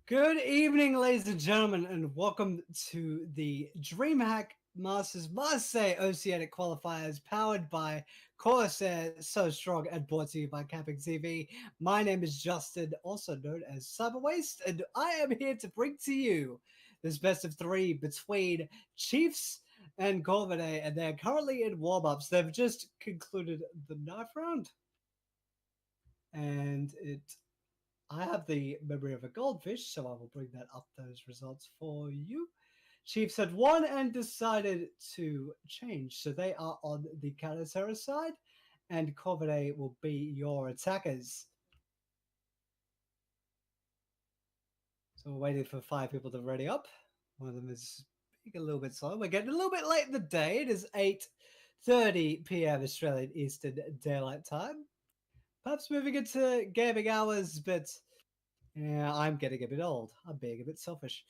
Good evening, ladies and gentlemen, and welcome to the Dreamhack Masters Marseille Oceanic Qualifiers powered by Corvidae, so strong, and brought to you by CappingTV. My name is Justin, also known as Cyberwaste, and I am here to bring to you this best of three between Chiefs and Corvidae, and they're currently in warm-ups. They've just concluded the 9th round, and I have the memory of a goldfish, so I will bring that up those results for you. Chiefs had won and decided to change, so they are on the counter-terror side, and Corvidae will be your attackers. So we're waiting for 5 people to ready up. One of them is being a little bit slow. We're getting a little bit late in the day. It is 8:30 p.m. Australian Eastern Daylight Time. Perhaps moving into gaming hours, but yeah, I'm getting a bit old. I'm being a bit selfish.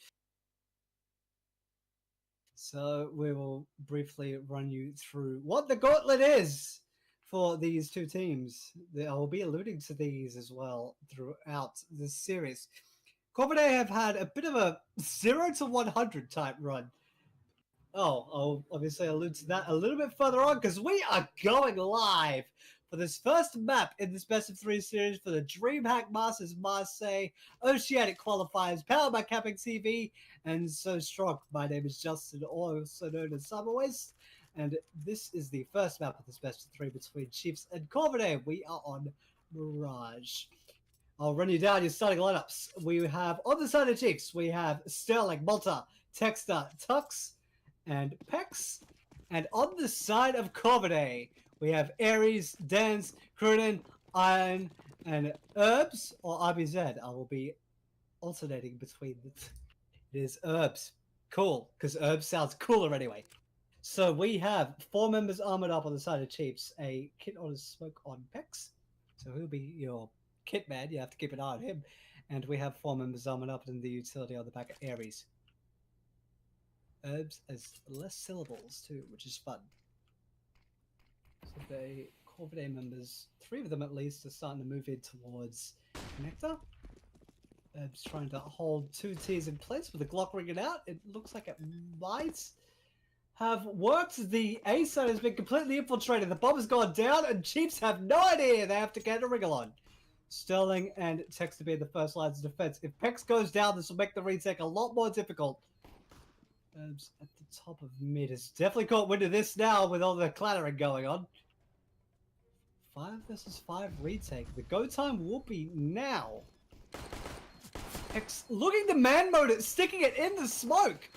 So we will briefly run you through what the gauntlet is for these two teams. I will be alluding to these as well throughout this series. Corvidae have had a bit of a 0 to 100 type run. I'll obviously allude to that a little bit further on because we are going live for this first map in this best of 3 series for the Dreamhack Masters Marseille Oceanic Qualifiers powered by CappingTV and so strong. My name is Justin, also known as Cyberwaste, and this is the first map of this best of 3 between Chiefs and Corvidae. We are on Mirage. I'll run you down your starting lineups. We have on the side of Chiefs, we have Sterling, Malta, Texter, Tux, and Pex. And on the side of Corvidae, we have Aries, Dance, Cruden, Iron, and Herbs, or RBZ. I will be alternating between the It is Herbs. Cool, because Herbs sounds cooler anyway. So we have 4 members armored up on the side of Chiefs, a Kit on a Smoke on Pex. So he'll be your kit man. You have to keep an eye on him. And we have 4 members armored up in the utility on the back of Aries. Herbs has less syllables too, which is fun. So the Corvidae members, 3 of them at least, are starting to move in towards Connector. Herbs trying to hold 2 T's in place with the Glock ringing out. It looks like it might have worked. The A side has been completely infiltrated. The bomb has gone down, and Chiefs have no idea they have to get a wriggle on. Sterling and Tex to be the first lines of defense. If Pex goes down, this will make the retake a lot more difficult. Herbs at the top of mid has definitely caught wind of this now with all the clattering going on. 5 versus 5 retake. The go time will be now. Pex looking to man mode it, sticking it in the smoke.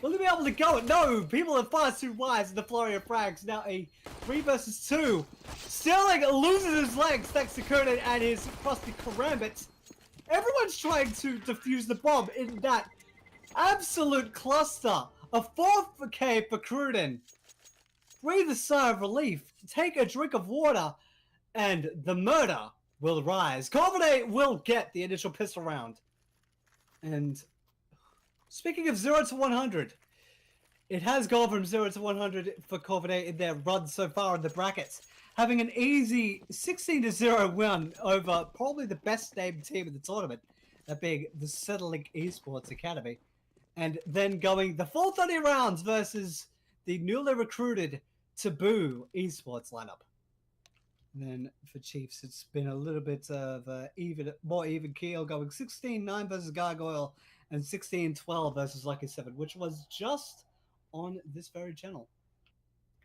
Will he be able to go it? No, people are far too wise in the flurry of frags. Now a 3 versus 2. Sterling loses his legs thanks to Cruden and his crusty karambit. Everyone's trying to defuse the bomb in that absolute cluster. A 4K for Cruden. Breathe a sigh of relief. Take a drink of water. And the murder will rise. Corvidae will get the initial pistol round. And speaking of 0 to 100, it has gone from 0 to 100 for Corvidae in their run so far in the brackets. Having an easy 16-0 win over probably the best named team in the tournament. That being the Centrelink Esports Academy. And then going the full 30 rounds versus the newly recruited Taboo Esports lineup. And then for Chiefs, it's been a little bit of more even keel, going 16-9 versus Gargoyle and 16-12 versus Lucky 7, which was just on this very channel.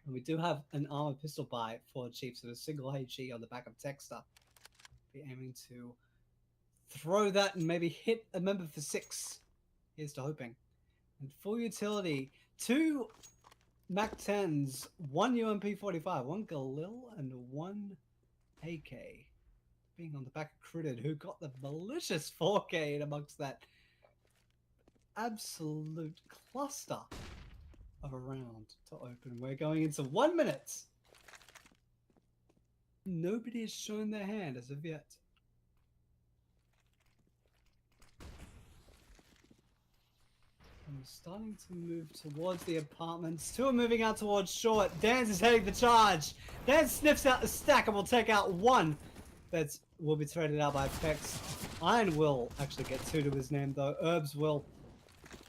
And we do have an armor pistol buy for Chiefs with a single HE on the back of Texter. Be aiming to throw that and maybe hit a member for 6. Here's to hoping. And full utility, 2 Mac 10s, 1 UMP 45, 1 Galil, and 1 AK. Being on the back of Cruden, who got the malicious 4K in amongst that absolute cluster of a round to open. We're going into 1 minute. Nobody has shown their hand as of yet. I'm starting to move towards the apartments. 2 are moving out towards short. Dance is heading the charge. Dance sniffs out the stack and will take out 1 that will be traded out by Pex. Iron will actually get 2 to his name, though. Herbs will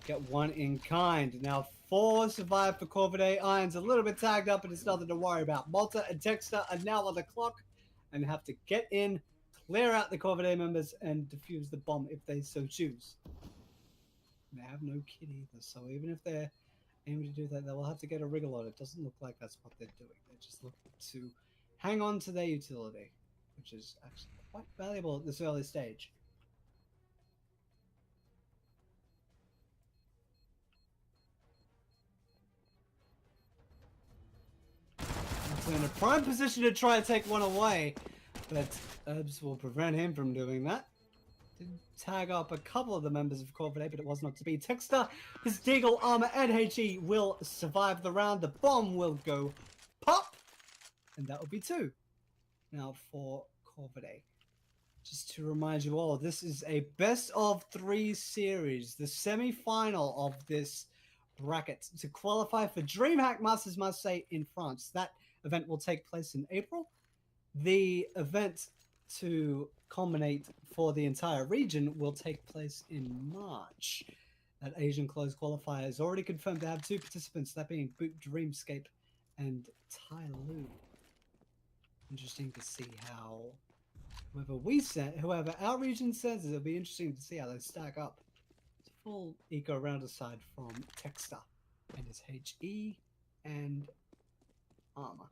get 1 in kind. Now, 4 survive for Corvidae. Iron's a little bit tagged up, but it's nothing to worry about. Malta and Texter are now on the clock and have to get in, clear out the Corvidae members, and defuse the bomb if they so choose. They have no kit either, so even if they're aiming to do that, they will have to get a wriggle on it. Doesn't look like that's what they're doing. They're just looking to hang on to their utility, which is actually quite valuable at this early stage. So in a prime position to try and take one away, but Herbs will prevent him from doing that. Did tag up a couple of the members of Corvidae, but it was not to be. Texter, his Deagle armor and HE will survive the round. The bomb will go pop, and that will be 2. Now for Corvidae. Just to remind you all, this is a best of 3 series, the semi-final of this bracket to qualify for Dreamhack Masters Marseille in France. That event will take place in April. The event to culminate for the entire region will take place in March. That Asian closed qualifier is already confirmed to have 2 participants, that being Boot Dreamscape and Tai Lu. Interesting to see how whoever our region sends, it'll be interesting to see how they stack up. It's a full eco round aside from Texter and his HE and armor.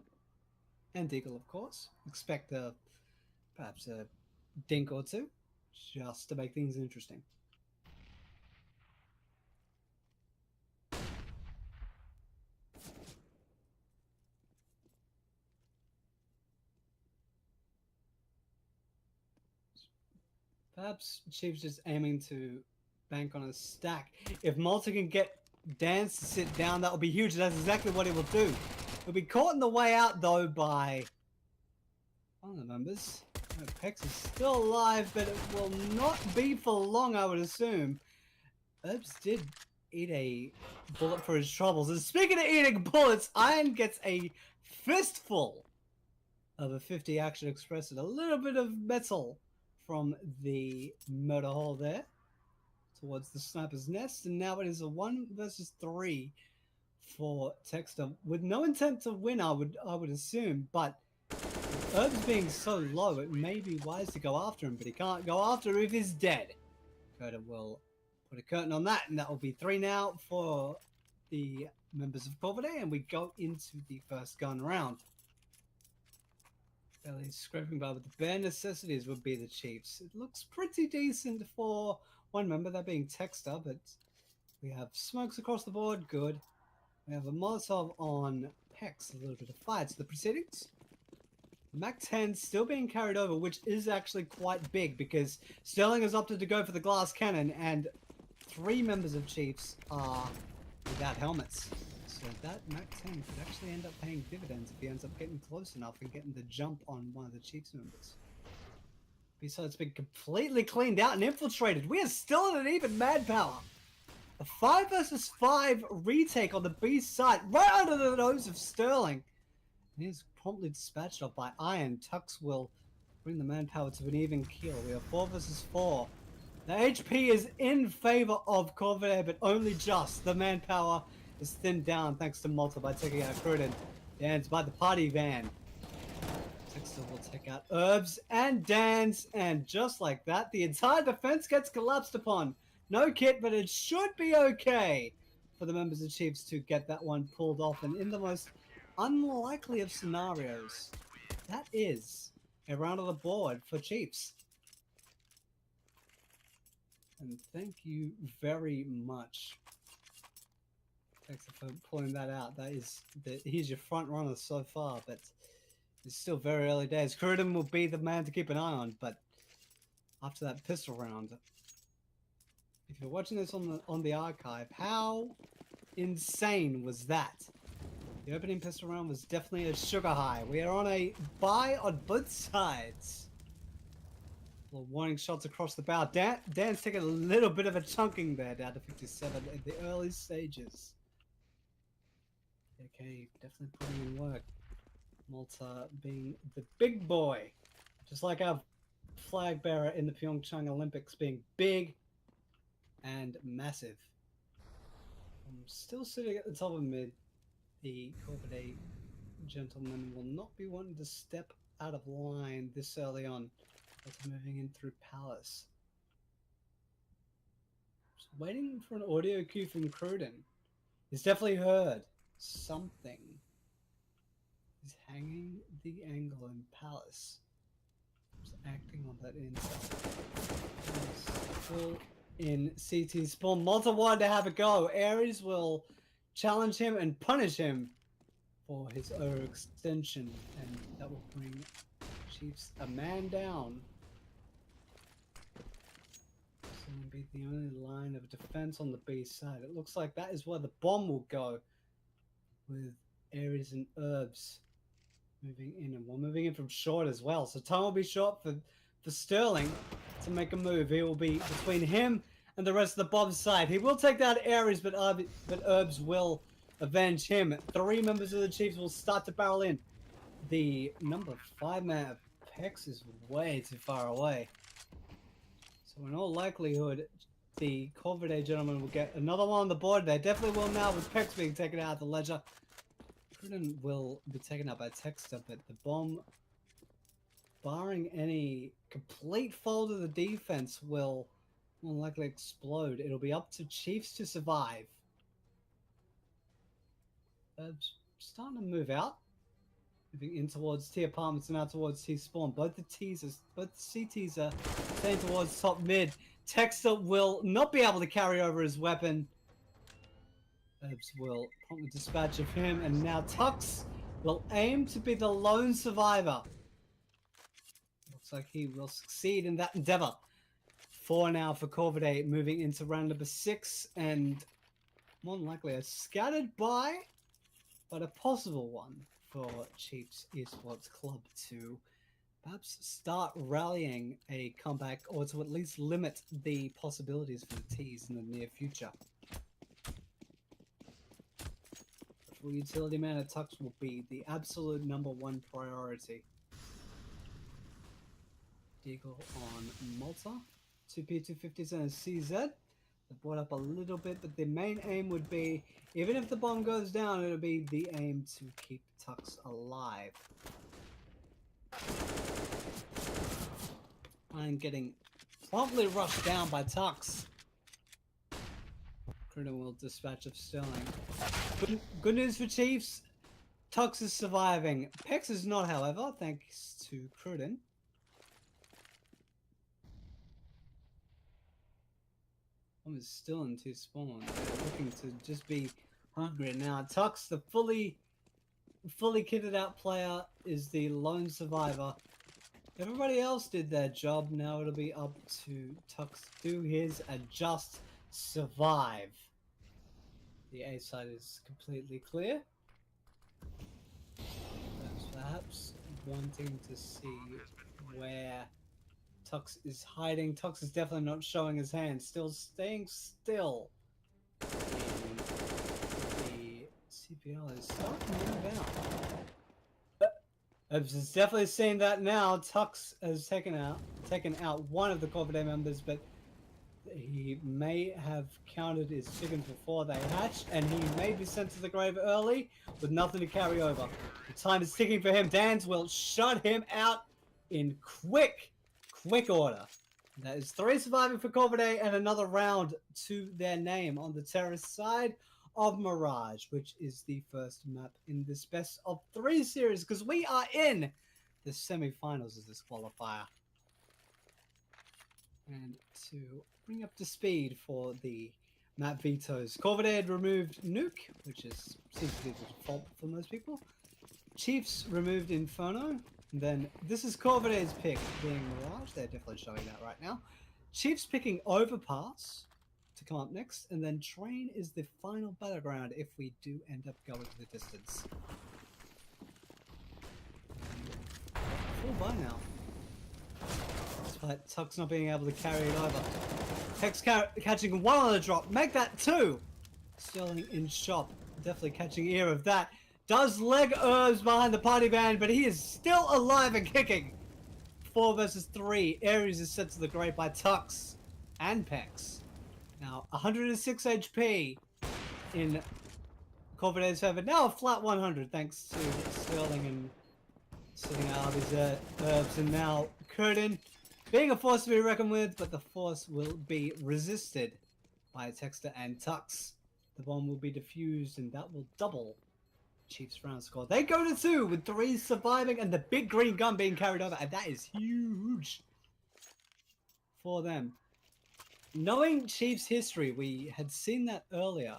And Deagle, of course. Expect perhaps a dink or 2, just to make things interesting. Perhaps Chief's just aiming to bank on a stack. If Malta can get Dance to sit down, that will be huge. That's exactly what he will do. He'll be caught in the way out, though, by one of the members. Pex is still alive, but it will not be for long, I would assume. Herbs did eat a bullet for his troubles. And speaking of eating bullets, Iron gets a fistful of a 50 Action Express and a little bit of metal from the murder hole there towards the sniper's nest. And now it is a 1 versus 3 for Texter with no intent to win, I would assume, but Herb's being so low, it may be wise to go after him, but he can't go after him if he's dead. Curtin will put a curtain on that, and that will be 3 now for the members of Corvidae, and we go into the first gun round. Fairly scraping by with the bare necessities would be the Chiefs. It looks pretty decent for one member, that being Texter, but we have smokes across the board, good. We have a Molotov on Pex, a little bit of fire to the proceedings. Mac 10 still being carried over, which is actually quite big because Sterling has opted to go for the glass cannon, and 3 members of Chiefs are without helmets. So that Mac 10 could actually end up paying dividends if he ends up getting close enough and getting the jump on one of the Chiefs members. Besides, it's been completely cleaned out and infiltrated. We are still in an even manpower. A 5 versus 5 retake on the B side, right under the nose of Sterling. And he's promptly dispatched off by Iron. Tux will bring the manpower to an even kill. We are 4 versus 4. The HP is in favor of Corvidae, but only just. The manpower is thinned down thanks to Malta by taking out Cruden. Dan's by the party van. Texter will take out Herbs and Dan's, and just like that, the entire defense gets collapsed upon. No kit, but it should be okay for the members of Chiefs to get that one pulled off. And in the most unlikely of scenarios, that is a round of the board for Chiefs. And thank you very much, Texter, for pulling that out. He's your front runner so far, but it's still very early days. Cruden will be the man to keep an eye on, but after that pistol round, if you're watching this on the archive, how insane was that? The opening pistol round was definitely a sugar high. We are on a buy on both sides. Little warning shots across the bow. Dan's taking a little bit of a chunking there, down to 57 in the early stages. Okay, definitely putting in work. Malta being the big boy, just like our flag bearer in the Pyeongchang Olympics, being big and massive. I'm still sitting at the top of mid. The Corvidae gentleman will not be wanting to step out of line this early on. It's moving in through Palace. Just waiting for an audio cue from Cruden. He's definitely heard something. He's hanging the angle in Palace. Just acting on that intel. Still in CT spawn. Malta wanted to have a go. Ares will challenge him and punish him for his overextension, and that will bring Chiefs a man down. This will be the only line of defense on the B side. It looks like that is where the bomb will go, with Ares and Herbs moving in, and we're moving in from short as well. So time will be short for Sterling to make a move. He will be between him and the rest of the bomb side. He will take down Ares, but Herbs will avenge him. 3 members of the Chiefs will start to barrel in. The number 5 man Pex is way too far away. So in all likelihood, the Corvidae gentleman will get another one on the board. They definitely will now, with Pex being taken out of the ledger. Cruden will be taken out by Texter, but the bomb, barring any complete fold of the defense, will more likely explode. It'll be up to Chiefs to survive. Starting to move out, moving in towards T apartments and out towards T spawn. Both the CTs are staying towards top mid. Texter will not be able to carry over his weapon. Herbs will promptly dispatch of him, and now Tux will aim to be the lone survivor. Looks like he will succeed in that endeavor. 4 now for Corvidae, moving into round number 6, and more than likely a scattered bye, but a possible one for Chiefs Esports Club to perhaps start rallying a comeback, or to at least limit the possibilities for the T's in the near future. The utility man at Tux will be the absolute #1 priority. Deagle on Malta. 2P250s and a CZ. They brought up a little bit, but the main aim would be, even if the bomb goes down, it'll be the aim to keep Tux alive. I'm getting promptly rushed down by Tux. Cruden will dispatch of Sterling. Good news for Chiefs. Tux is surviving. Pex is not, however, thanks to Cruden. Bomb is still in 2 spawn. They're looking to just be hungry now. Tux, the fully kitted out player, is the lone survivor. Everybody else did their job. Now it'll be up to Tux to do his and just survive. The A side is completely clear. Perhaps wanting to see where Tux is hiding. Tux is definitely not showing his hand. Still staying still. The CPL is starting to move out. Herbs is definitely seeing that now. Tux has taken out one of the Corvidae members, but he may have counted his chickens before they hatched, and he may be sent to the grave early with nothing to carry over. The time is ticking for him. Dans will shut him out in quick order. That is 3 surviving for Corvidae, and another round to their name on the terrorist side of Mirage, which is the first map in this best of 3 series, because we are in the semi-finals of this qualifier. And to bring up to speed for the map vetoes, Corvidae had removed Nuke, which seems to be the default for most people. Chiefs removed Inferno. And then this is Corvidae's pick, being Mirage. They're definitely showing that right now. Chiefs picking Overpass to come up next, and then Train is the final battleground if we do end up going the distance. Full buy now. Despite Tux not being able to carry it over. Hex catching 1 on the drop. Make that 2. Sterling in shop. Definitely catching ear of that. Does leg Herbs behind the party band, but he is still alive and kicking. 4 versus 3. Ares is sent to the grave by Tux and Pex. Now, 106 HP in Corvidae's favor. Now a flat 100 thanks to Sterling and sitting out his herbs. And now Curtin being a force to be reckoned with, but the force will be resisted by Texter and Tux. The bomb will be defused and that will double Chiefs round score. They go to 2 with 3 surviving and the big green gun being carried over, and that is huge for them. Knowing Chiefs history, we had seen that earlier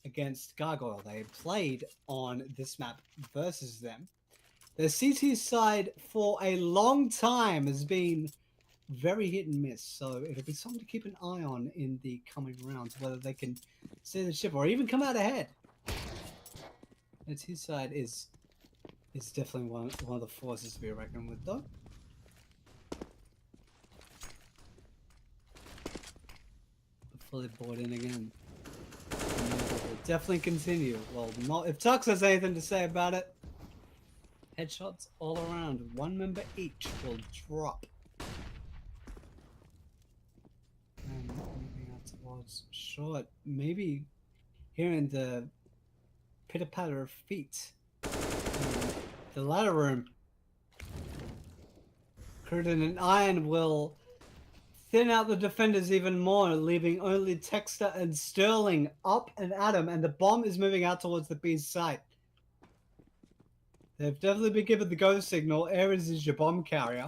against Gargoyle. They played on this map versus them. The CT side for a long time has been very hit and miss, so it'll be something to keep an eye on in the coming rounds, whether they can steer the ship or even come out ahead. The T side is definitely one of the forces to be reckoned with, though. Fully bought in again. Will definitely continue. Well, not if Tux has anything to say about it. Headshots all around. 1 member each will drop. And moving out towards short. Maybe hearing the pitter-patter of feet in the ladder room. Curtin and Iron will thin out the defenders even more, leaving only Texter and Sterling up and at him, and the bomb is moving out towards the B's site. They've definitely been given the go signal. Ares is your bomb carrier.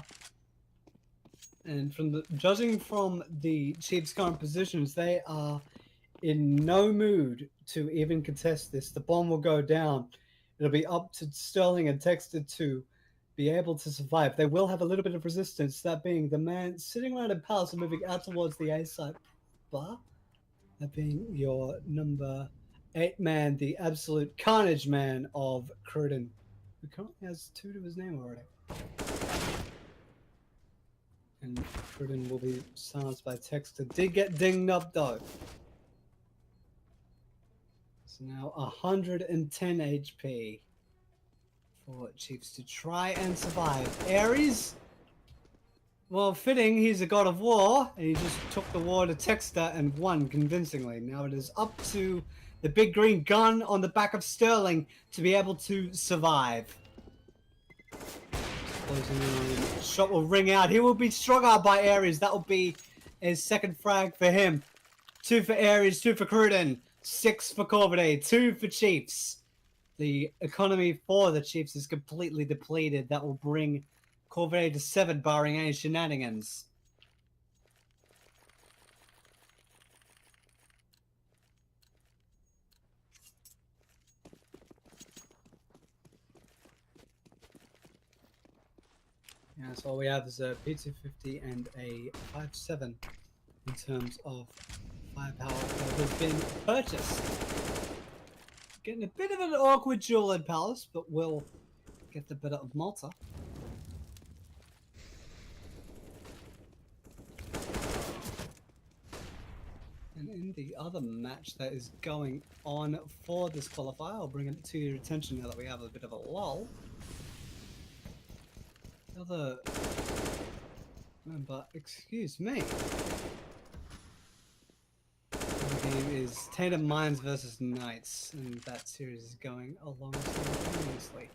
And judging from the Chiefs' current positions, they are in no mood to even contest this. The bomb will go down. It'll be up to Sterling and Texter to be able to survive. They will have a little bit of resistance, that being the man sitting around in Palace and moving out towards the A site bar. That being your number 8 man, the absolute carnage man of Cruden, who currently has 2 to his name already. And Cruden will be silenced by Texter. Did get dinged up though. So now 110 HP. Chiefs to try and survive. Ares, well, fitting, he's a god of war, and he just took the war to Texter and won convincingly. Now it is up to the big green gun on the back of Sterling to be able to survive. Shot will ring out. He will be strung out by Ares. That will be his second frag for him. 2 for Ares, 2 for Cruden, 6 for Corvidae, 2 for Chiefs. The economy for the Chiefs is completely depleted. That will bring Corvidae to 7, barring any shenanigans. Yeah, so all we have is a P250 and a 5.7 in terms of firepower that has been purchased. Getting a bit of an awkward duel in Palace, but we'll get the better of Malta. And in the other match that is going on for this qualifier, I'll bring it to your attention now that we have a bit of a lull. The other member, excuse me. Game is Tatum Mines versus Knights, and that series is going along simultaneously.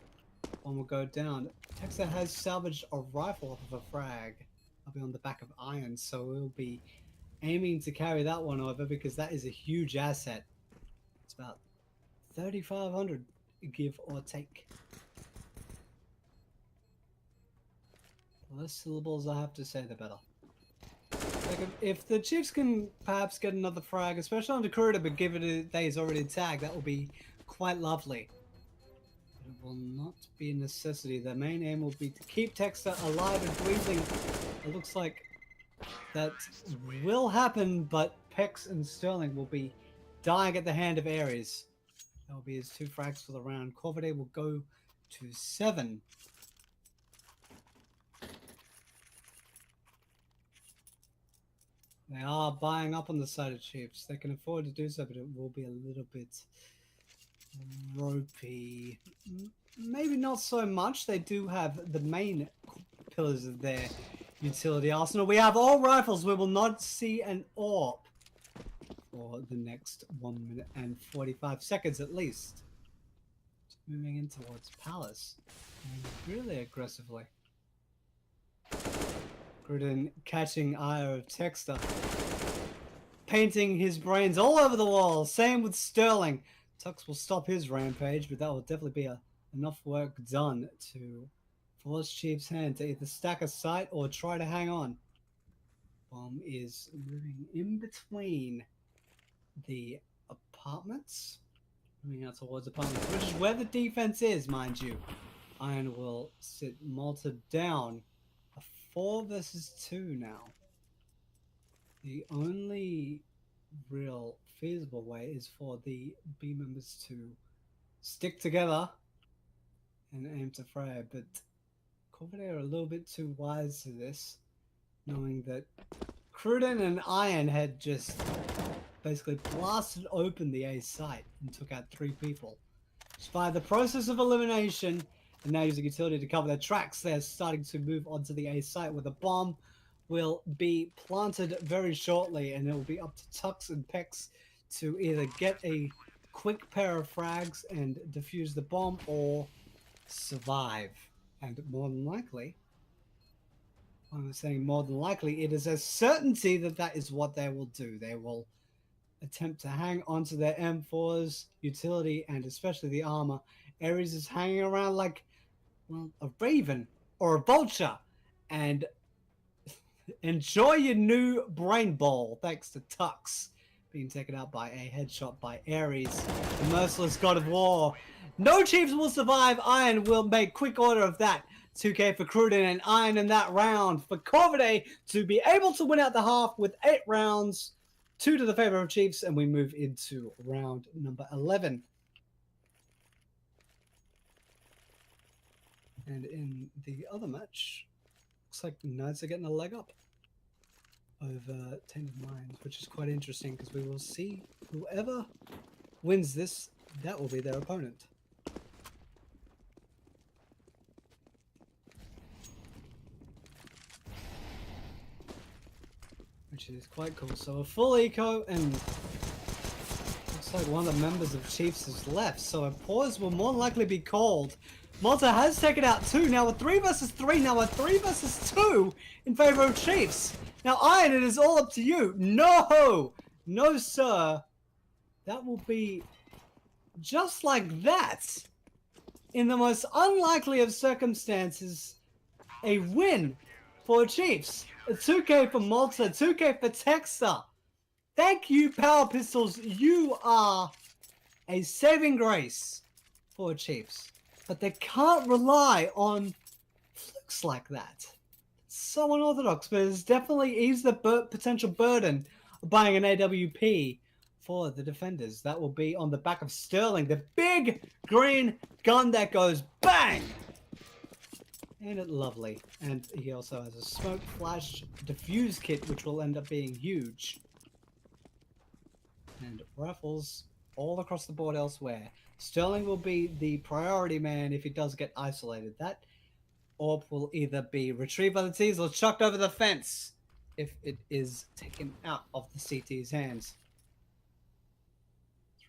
One will go down. Texas has salvaged a rifle off of a frag. I'll be on the back of Iron, so we'll be aiming to carry that one over because that is a huge asset. It's about 3,500, give or take. The less syllables I have to say, the better. Like if the Chiefs can perhaps get another frag, especially on the Corvidae, but given that he's already tagged, that will be quite lovely. But it will not be a necessity. The main aim will be to keep Texter alive and breathing. It looks like that will happen, but Pex and Sterling will be dying at the hand of Ares. That will be his 2 frags for the round. Corvidae will go to 7. They are buying up on the side of Chiefs. They can afford to do so, but it will be a little bit ropey. Maybe not so much. They do have the main pillars of their utility arsenal. We have all rifles. We will not see an AWP for the next 1 minute and 45 seconds at least. Moving in towards Palace. And really aggressively. Gruden catching eye of Texter. Painting his brains all over the wall. Same with Sterling. Tux will stop his rampage, but that will definitely be enough work done to force Chief's hand to either stack a site or try to hang on. Bomb is moving in between the apartments. Moving out towards apartments, which is where the defense is, mind you. Iron will sit Malta down. A 4 versus 2 now. The only real feasible way is for the B members to stick together and aim to fray, but Corvidae are a little bit too wise to this, knowing that Cruden and Iron had just basically blasted open the A site and took out 3 people. Just by the process of elimination, and now using utility to cover their tracks, they're starting to move onto the A site where the bomb will be planted very shortly, and it will be up to Tux and Pex to either get a quick pair of frags and defuse the bomb or survive. And more than likely, I'm saying more than likely, it is a certainty that that is what they will do. They will attempt to hang onto their M4's utility and especially the armor. Ares is hanging around like, well, a raven or a vulture, and enjoy your new brain ball thanks to Tux being taken out by a headshot by Ares, the merciless god of war. No Chiefs will survive. Iron will make quick order of that. 2K for Cruden and Iron in that round for Corvidae to be able to win out the half with 8 rounds, 2 to the favor of Chiefs, and we move into round number 11. And in the other match, looks like Knights are getting a leg up over Tainted Minds, which is quite interesting because we will see whoever wins this, that will be their opponent. Which is quite cool. So a full eco, and looks like one of the members of Chiefs has left. So a pause will more likely be called. Malta has taken out 2. Now a 3 versus 3. Now a 3 versus 2 in favor of Chiefs. Now Iron, it is all up to you. No! No, sir. That will be just like that. In the most unlikely of circumstances, a win for Chiefs. A 2K for Malta, 2K for Texter. Thank you, Power Pistols. You are a saving grace for Chiefs. But they can't rely on flukes like that. It's so unorthodox, but it's definitely eased the potential burden of buying an AWP for the defenders. That will be on the back of Sterling, the big green gun that goes bang! Ain't it lovely? And he also has a smoke flash diffuse kit, which will end up being huge. And rifles all across the board elsewhere. Sterling will be the priority man if he does get isolated. That AWP will either be retrieved by the T's or chucked over the fence if it is taken out of the CT's hands.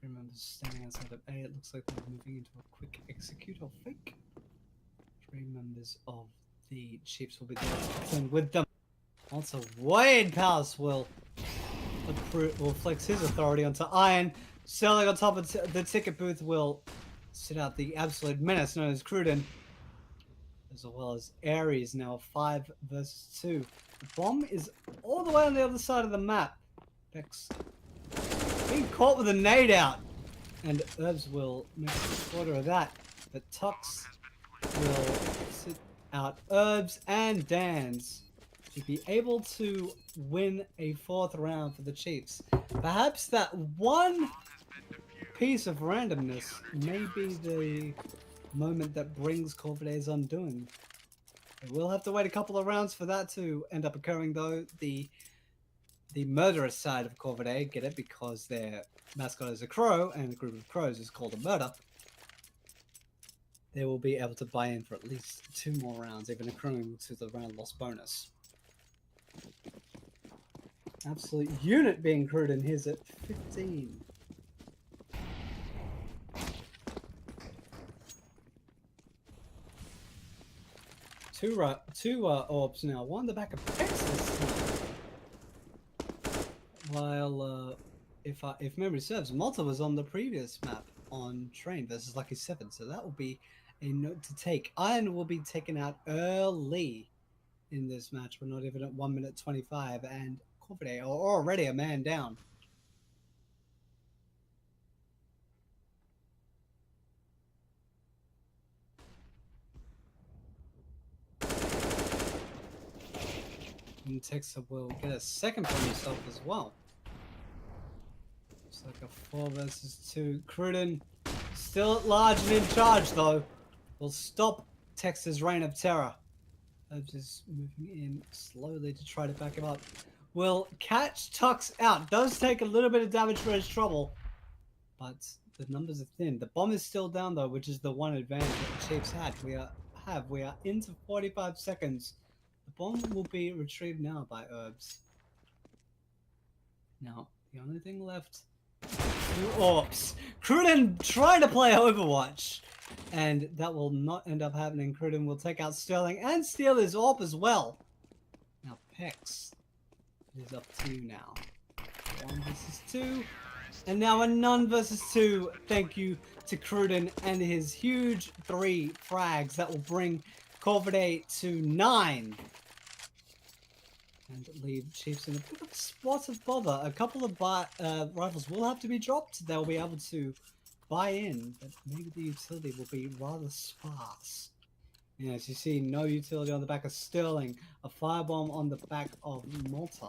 3 members standing outside of A. It looks like they're moving into a quick execute or fake. 3 members of the Chiefs will be there with them. Also, Wade Palace will flex his authority onto Iron. Sterling on top of the ticket booth will sit out the absolute menace known as Cruden, as well as Ares, now 5 versus 2. The bomb is all the way on the other side of the map. Bex being caught with a nade out, and Herbs will make a quarter of that, but Tux will sit out Herbs and Dan's to be able to win a 4th round for the Chiefs. Perhaps that one piece of randomness may be the moment that brings Corvidae's undoing. They will have to wait a couple of rounds for that to end up occurring, though. The murderous side of Corvidae, get it, because their mascot is a crow, and a group of crows is called a murder. they will be able to buy in for at least 2 more rounds, even accruing to the round loss bonus. Absolute unit being accrued, and here's at 15. Two orbs now. One the back of Texas. While if memory serves, Malta was on the previous map on Train versus Lucky 7, so that will be a note to take. Iron will be taken out early in this match. We're not even at 1 minute 25, and Corvidae are already a man down. And Texas will get a second for himself as well. It's like a 4 versus 2. Cruden still at large and in charge, though. Will stop Texas' reign of terror. Just moving in slowly to try to back him up. Will catch Tux out. Does take a little bit of damage for his trouble, but the numbers are thin. The bomb is still down, though, which is the one advantage that the Chiefs had. We are into 45 seconds. The bomb will be retrieved now by Herbs. Now, the only thing left, 2 orbs. Cruden trying to play Overwatch, and that will not end up happening. Cruden will take out Sterling and steal his orb as well. Now, Pex, it is up to you now. 1 versus 2, and now a none versus 2. Thank you to Cruden and his huge 3 frags that will bring Corvidae to 9. And leave Chiefs in a bit of a spot of bother. A couple of rifles will have to be dropped. They'll be able to buy in, but maybe the utility will be rather sparse. Yeah, as you see, no utility on the back of Sterling. A firebomb on the back of Malta.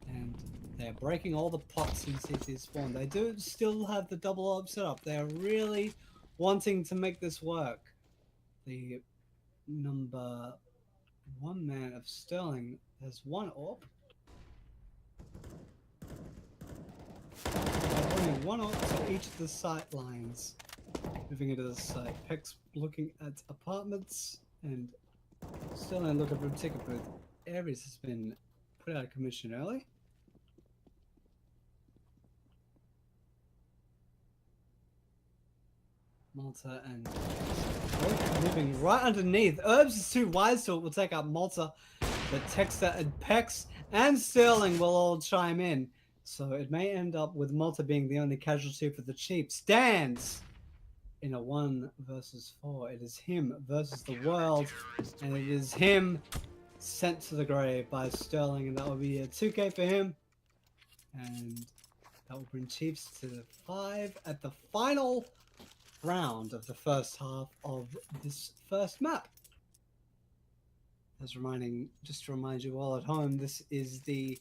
And they're breaking all the pots in CT spawn. They do still have the double orb set up. They're really wanting to make this work. The number 1 man of Sterling has 1 orb. Only 1 orb to each of the sight lines. Moving into the site. Pex looking at apartments, and Sterling looking for a ticket booth. Ares has been put out of commission early. Malta and both moving right underneath. Herbs is too wise to it. Will take out Malta, but Texter and Pex and Sterling will all chime in. So it may end up with Malta being the only casualty for the Chiefs. Stands in a 1 versus 4. It is him versus the world, and it is him sent to the grave by Sterling, and that will be a 2K for him. And that will bring Chiefs to 5 at the final round of the first half of this first map. Just to remind you all at home, this is the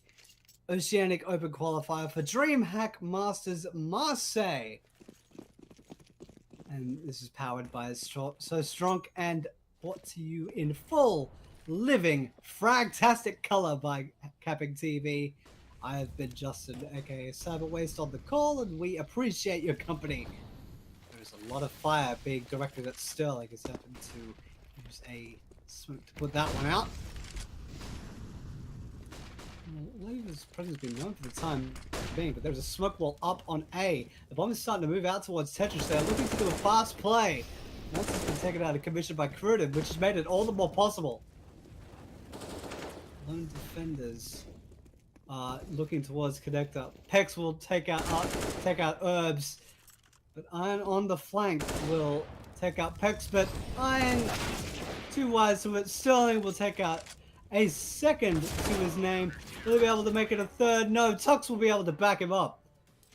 Oceanic Open qualifier for Dreamhack Masters Marseille. And this is powered by So Strong and brought to you in full, living, fragtastic color by CappingTV. I have been Justin, aka Cyber Waste, on the call, and we appreciate your company. There's a lot of fire being directed at Sterling. He's happened to use a smoke to put that one out. Labor's presence has been known for the time being, but there's a smoke wall up on A. The bomb is starting to move out towards Tetris. They're looking to do a fast play. Once it's been taken out of commission by Cruden, which has made it all the more possible. Lone defenders are looking towards Connector. Pex will take out Herbs, but Iron on the flank will take out Pex, but Iron too wise to it. Sterling will take out a second to his name. Will he be able to make it a third? No, Tux will be able to back him up.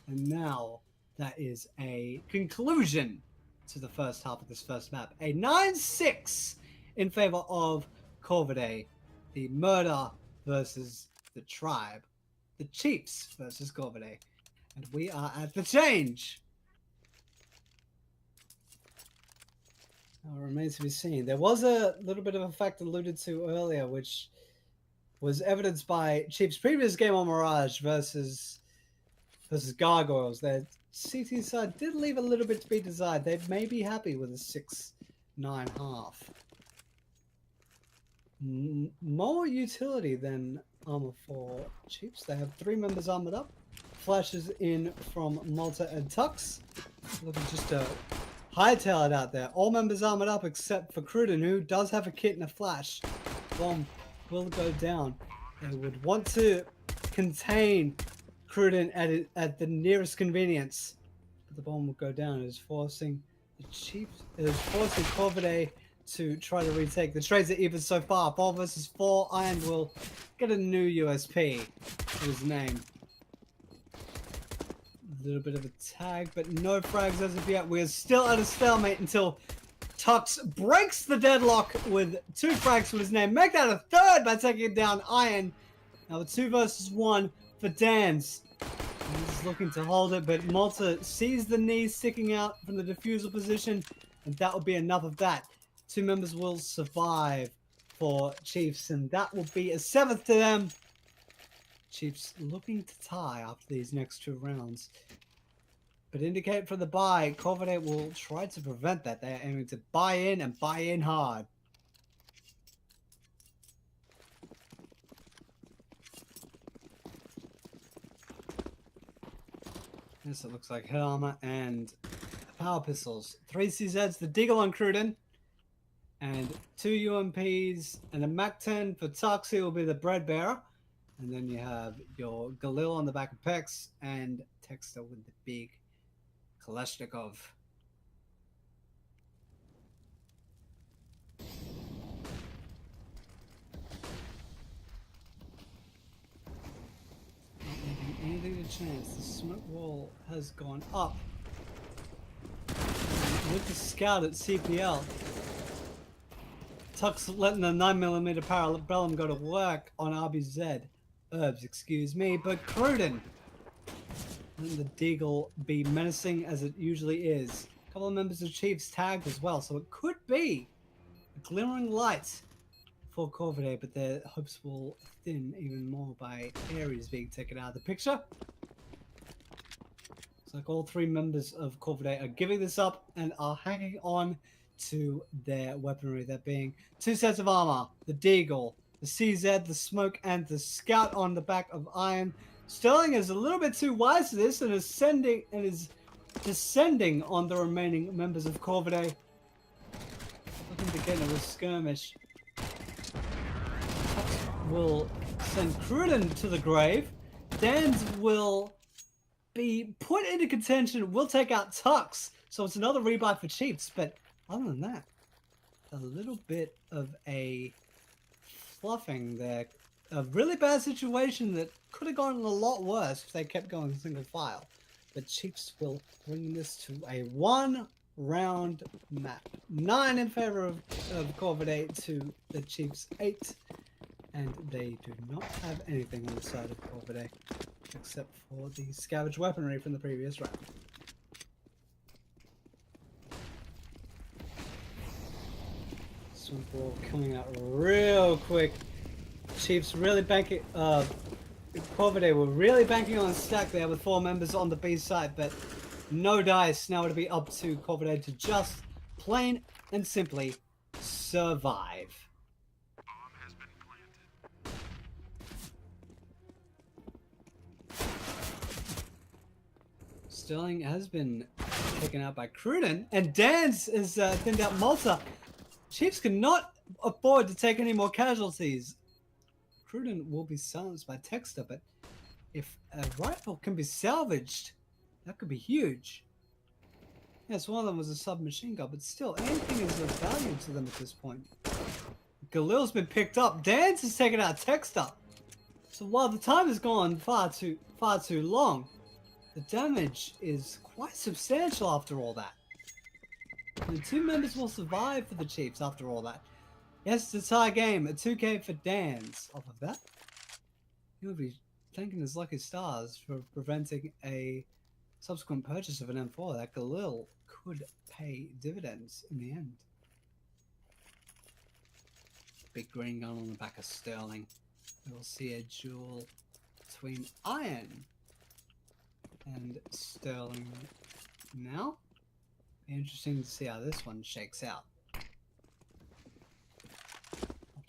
And now that is a conclusion to the first half of this first map. A 9-6 in favor of Corvidae. The murder versus the tribe. The Chiefs versus Corvidae. And we are at the change. Now, it remains to be seen. There was a little bit of a fact alluded to earlier, which was evidenced by Chiefs' previous game on Mirage versus Gargoyles. That CT side did leave a little bit to be desired. They may be happy with a 6-9 half. More utility than armor for Chiefs. They have 3 members armored up. Flashes in from Malta and Tux. Looking just to hightail it out there. All members armored up except for Cruden, who does have a kit and a flash. Bomb will go down. They would want to contain Cruden at the nearest convenience. But the bomb will go down. It is forcing the Chiefs. It is forcing Corvidae to try to retake. The trades are even so far. 4 versus 4. Iron will get a new USP to his name. A little bit of a tag, but no frags as of yet. We're still at a stalemate until Tux breaks the deadlock with 2 frags for his name. Make that a 3rd by taking down Iron. Now 2 versus 1 for Dan's. He's looking to hold it, but Malta sees the knee sticking out from the diffusal position, and that will be enough of that. 2 members will survive for Chiefs, and that will be a 7th to them. Chiefs looking to tie after these next 2 rounds. But indicate for the buy, Corvidae will try to prevent that. They are aiming to buy in and buy in hard. Yes, it looks like head armor and power pistols. 3 CZs, the Deagle on Cruden, and 2 UMPs, and a MAC-10 for Tuxie will be the bread bearer. And then you have your Galil on the back of Pex, and Texter with the big Kalashnikov. Anything to chance. The smoke wall has gone up. With the scout at CPL, Tux letting the 9mm parabellum go to work on RBZ. Herbs, excuse me, but Cruden. Letting the Deagle be menacing as it usually is. A couple of members of Chiefs tagged as well, so it could be a glimmering light for Corvidae, but their hopes will thin even more by Ares being taken out of the picture. It's like all 3 members of Corvidae are giving this up and are hanging on to their weaponry. That being 2 sets of armor, the Deagle, the CZ, the Smoke, and the Scout on the back of Iron. Sterling is a little bit too wise to this and is descending on the remaining members of Corvidae. Looking to get into a skirmish. Will send Cruden to the grave. Dan's will be put into contention. Will take out Tux. So it's another rebuy for Chiefs. But other than that, a little bit of a fluffing there. A really bad situation that could have gone a lot worse if they kept going single file. But Chiefs will bring this to a 1-round map. 9 in favor of Corvidae to the Chiefs 8. And they do not have anything on the side of Corvidae except for the scavenged weaponry from the previous round. Swamp Wall coming out real quick. Chiefs really banking, Corvidae were really banking on a stack there with 4 members on the B side, but no dice. Now it'll be up to Corvidae to just plain and simply survive. Sterling has been taken out by Cruden, and Dan's is thinned out Malta. Chiefs cannot afford to take any more casualties. Cruden will be silenced by Texter, but if a rifle can be salvaged, that could be huge. Yes, one of them was a submachine gun, but still, anything is of value to them at this point. Galil's been picked up. Dan's has taken out Texter. So while the time has gone far too long, the damage is quite substantial after all that. And the 2 members will survive for the Chiefs after all that. Yes, it's a tie game. A 2K for Dan's. Off of that, he'll be thanking his lucky stars for preventing a subsequent purchase of an M4. That Galil could pay dividends in the end. Big green gun on the back of Sterling. We'll see a duel between Iron and Sterling now. Interesting to see how this one shakes out.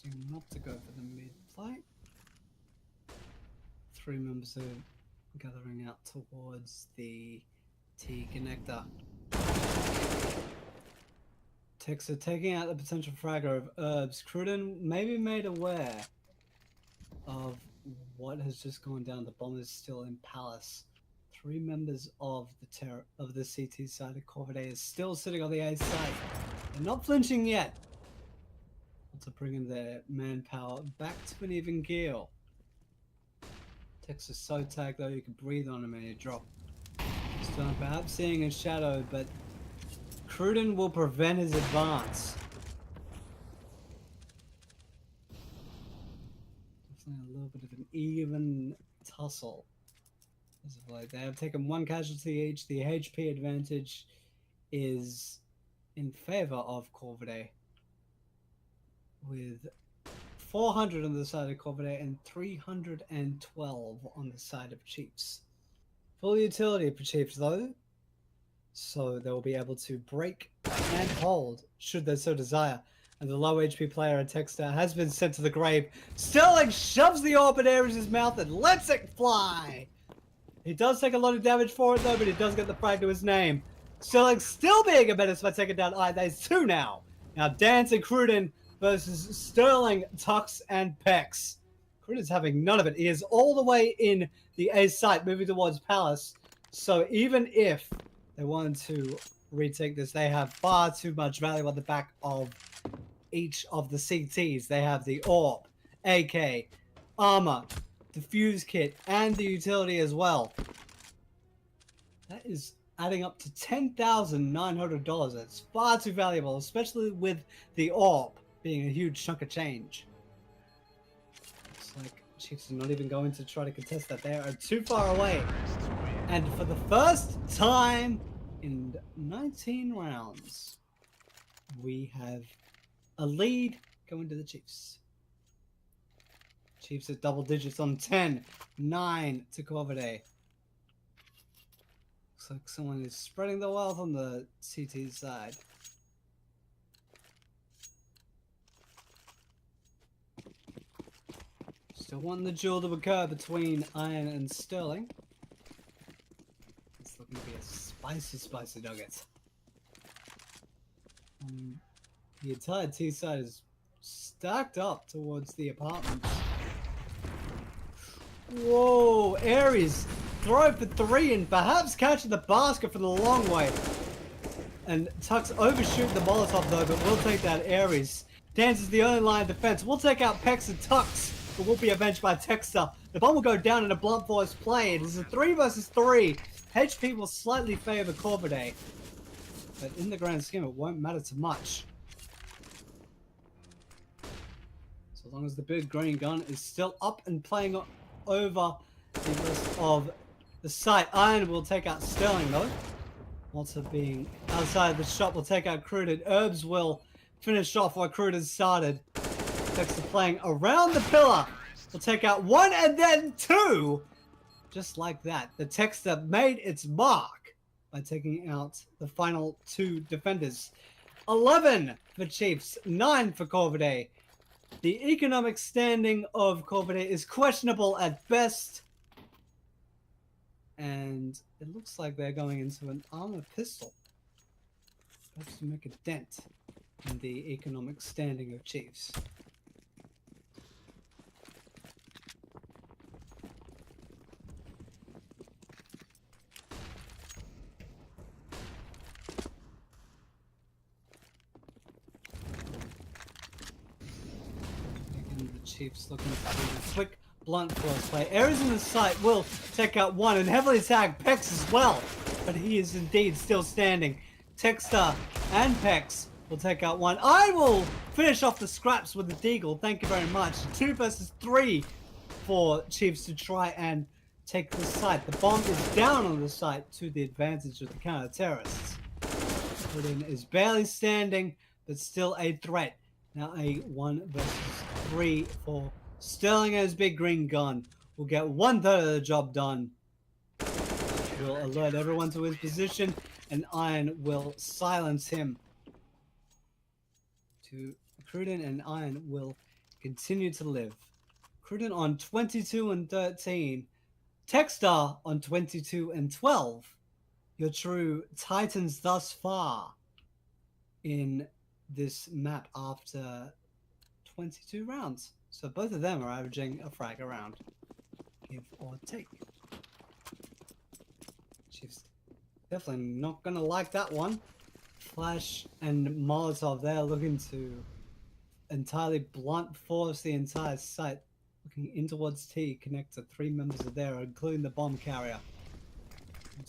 Opting not to go for the mid play. 3 members are gathering out towards the T connector. Tex are taking out the potential fragger of Herbs. Cruden may be made aware of what has just gone down. The bomb is still in Palace. 3 members of the CT side of Corvidae is still sitting on the A side. They're not flinching yet. To bring in their manpower back to an even keel. Tex is so tagged though you can breathe on him and he drop. Still perhaps seeing a shadow, but Cruden will prevent his advance. Definitely a little bit of an even tussle. As of late, they have taken 1 casualty each. The HP advantage is in favor of Corvidae, with 400 on the side of Corvidae and 312 on the side of Chiefs. Full utility for Chiefs though, so they'll be able to break and hold should they so desire. And the low HP player Texter has been sent to the grave. Sterling shoves the orb in Ares' mouth and lets it fly. He does take a lot of damage for it though, but he does get the frag to his name. Sterling still being a menace by taking down There's 2 now. Now Dance and Cruden versus Sterling, Tux, and Pex. Cruden's having none of it. He is all the way in the A site, moving towards Palace. So even if they wanted to retake this, they have far too much value on the back of each of the CTs. They have the Orb, AK, Armor, Diffuse Kit, and the utility as well. That is adding up to $10,900. That's far too valuable, especially with the Orb being a huge chunk of change. Looks like Chiefs are not even going to try to contest that. They are too far away. And for the first time in 19 rounds, we have a lead going to the Chiefs. Chiefs at double digits on 10, 9 to Corvidae. Looks like someone is spreading the wealth on the CT side. Still wanting the duel to occur between Iron and Sterling. It's looking to be a spicy, spicy nugget. The entire T side is stacked up towards the apartments. Whoa, Ares throw for 3 and perhaps catching the basket from the long way. And Tux overshooting the Molotov though, but we'll take that Ares. Dance is the only line of defense. We'll take out Pex and Tux, but will be avenged by Texter. The bomb will go down in a blunt force play. It is a 3 versus 3. HP will slightly favor Corvidae, but in the grand scheme, it won't matter too much. So long as the big green gun is still up and playing over the rest of the site. Iron will take out Sterling though. Also being outside the shot will take out Cruden. Herbs will finish off what Cruden started. Texter playing around the pillar. Will take out 1 and then 2. Just like that. The Texter made its mark by taking out the final 2 defenders. 11 for Chiefs, 9 for Corvidae. The economic standing of Corvidae is questionable at best. And it looks like they're going into an armor pistol. Perhaps to make a dent in the economic standing of Chiefs. Chiefs looking for a quick blunt force play. Ares in the sight will take out 1 and heavily tag Pex as well, but he is indeed still standing. Texter and Pex will take out 1. I will finish off the scraps with the Deagle. Thank you very much. 2 versus 3 for Chiefs to try and take the site. The bomb is down on the site to the advantage of the counter-terrorists. Cruden is barely standing, but still a threat. Now a 1 versus 3 for Sterling and his big green gun. Will get 1/3 of the job done. will alert everyone to his position, and Iron will silence him. To Cruden, and Iron will continue to live. Cruden on 22 and 13. Techstar on 22 and 12. Your true titans thus far in this map after 22 rounds. So both of them are averaging a frag a round, give or take. She's definitely not gonna like that one. Flash and Molotov, they're looking to entirely blunt force the entire site. Looking in towards T, connect to 3 members of there, including the bomb carrier.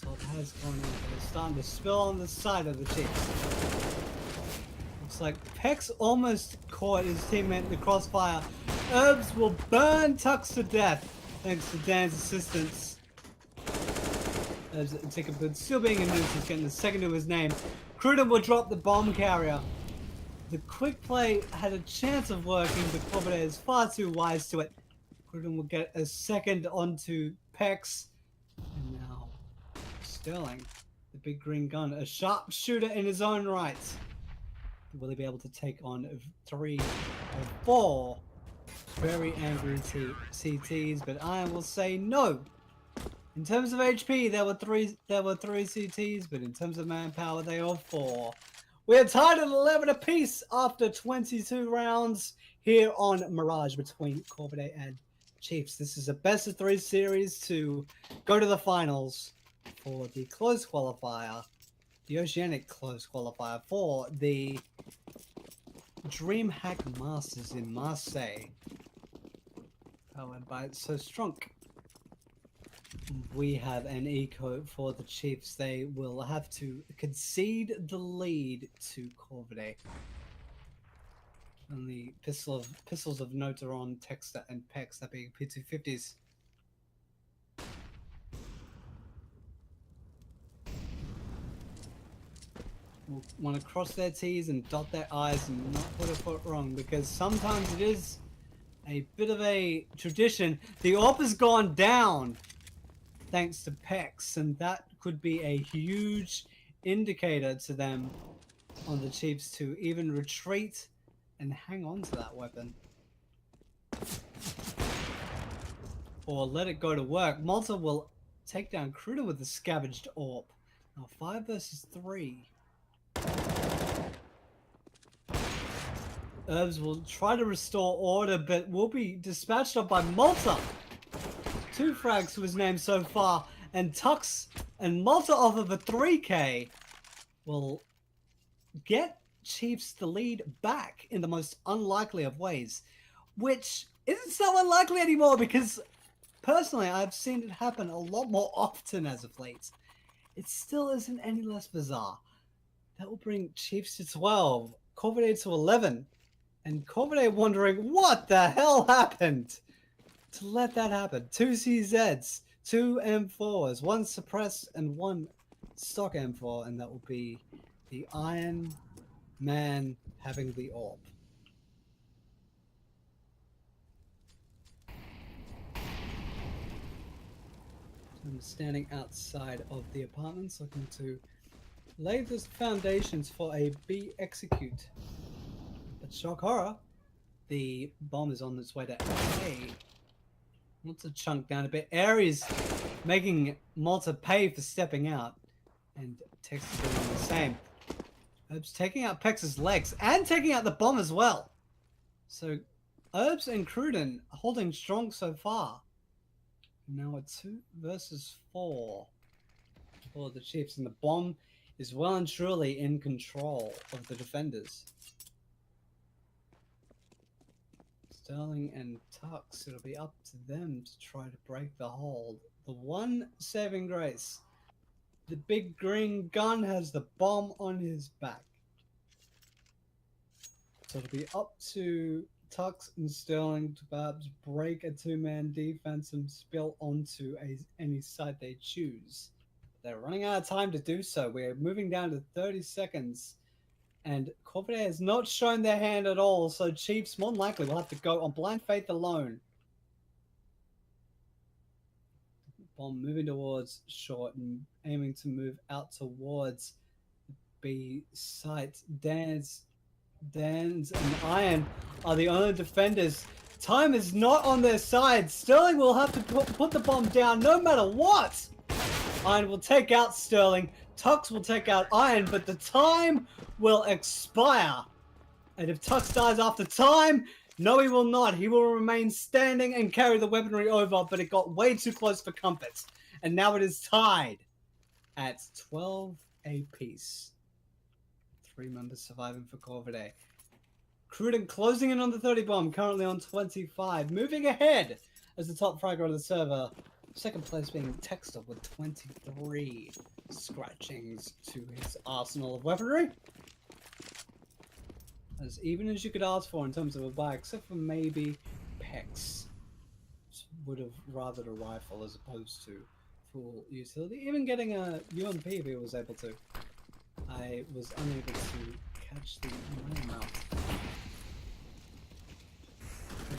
Molotov has gone in, they're starting to spill on the side of the Chiefs. Looks like Pex almost caught his teammate in the crossfire. Herbs will burn Tux to death, thanks to Dan's assistance. Herbs Tickabud still being a nuisance, getting the second to his name. Cruden will drop the bomb carrier. The quick play had a chance of working, but Corvidae is far too wise to it. Cruden will get a second onto Pex. And now Sterling, the big green gun, a sharpshooter in his own right. Will he be able to take on 3 or 4 very angry CTs? But I will say no. In terms of HP, there were three CTs, but in terms of manpower, they are 4. We're tied at 11 apiece after 22 rounds here on Mirage between Corvidae and Chiefs. This is a best of 3 series to go to the finals for the close qualifier, the Oceanic close qualifier for the Dreamhack Masters in Marseille, powered by So Strong. We have an eco for the Chiefs. They will have to concede the lead to Corvidae. And the pistols of note are on Texter and Pex, that being P250s. We'll want to cross their T's and dot their I's and not put a foot wrong, because sometimes it is a bit of a tradition. The AWP has gone down thanks to Pex, and that could be a huge indicator to them on the Chiefs to even retreat and hang on to that weapon. Or let it go to work. Malta will take down Cruden with the scavenged AWP. Now 5 versus 3. Herbs will try to restore order, but will be dispatched up by Malta. 2 frags to his name so far, and Tux and Malta off of a 3K will get Chiefs the lead back in the most unlikely of ways, which isn't so unlikely anymore, because personally I've seen it happen a lot more often as of late. It still isn't any less bizarre. That will bring Chiefs to 12, Corvidae to 11, and Corvidae wondering what the hell happened to let that happen. 2 CZs, 2 M4s, 1 suppressed and 1 stock M4, and that will be the Iron Man having the AWP. I'm standing outside of the apartments looking to lay the foundations for a B execute. But shock horror, the bomb is on its way to A. Wants to chunk down a bit. Ares making Malta pay for stepping out, and Texas doing the same. Herbs taking out Pex's legs and taking out the bomb as well. So Herbs and Cruden holding strong so far. Now a 2 versus 4 for the Chiefs, and the bomb is well and truly in control of the defenders. Sterling and Tux, it'll be up to them to try to break the hold. The one saving grace, the big green gun has the bomb on his back. So it'll be up to Tux and Sterling to perhaps break a 2-man defense and spill onto any side they choose. They're running out of time to do so. We're moving down to 30 seconds. And Corvidae has not shown their hand at all, so Chiefs more than likely will have to go on blind faith alone. bomb moving towards short and aiming to move out towards B site. Dans and Iron are the only defenders. Time is not on their side. Sterling will have to put the bomb down no matter what. Iron will take out Sterling. Tux will take out Iron, but the time will expire. And if Tux dies after time, no, he will not. He will remain standing and carry the weaponry over, but it got way too close for comfort. And now it is tied at 12 apiece. 3 members surviving for Corvidae. Cruden closing in on the 30 bomb, currently on 25. Moving ahead as the top fragger on the server. Second place being Texter with 23 scratchings to his arsenal of weaponry. As even as you could ask for in terms of a buy, except for maybe Pex would have rathered a rifle as opposed to full utility. Even getting a UMP if he was able to. I was unable to catch the amount.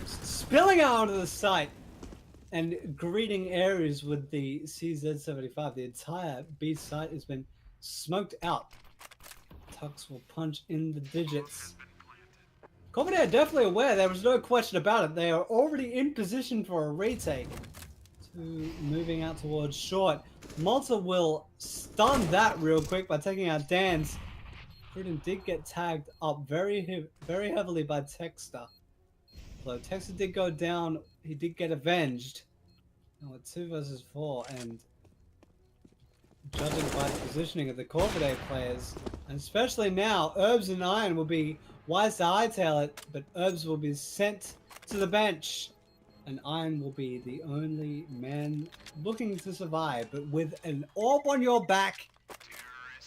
Spilling out of the site and greeting Ares with the CZ-75. The entire B site has been smoked out. Tux will punch in the digits. Corvidae are definitely aware, there was no question about it. They are already in position for a retake. Moving out towards short. Malta will stun that real quick by taking out Dan's. Cruden did get tagged up very heavily by Texter. Although Texter did go down, he did get avenged. Now it's 2 versus 4, and judging by the positioning of the Corvidae players, and especially now, Herbs and Iron will be wise to hightail it, but Herbs will be sent to the bench, and Iron will be the only man looking to survive. But with an orb on your back,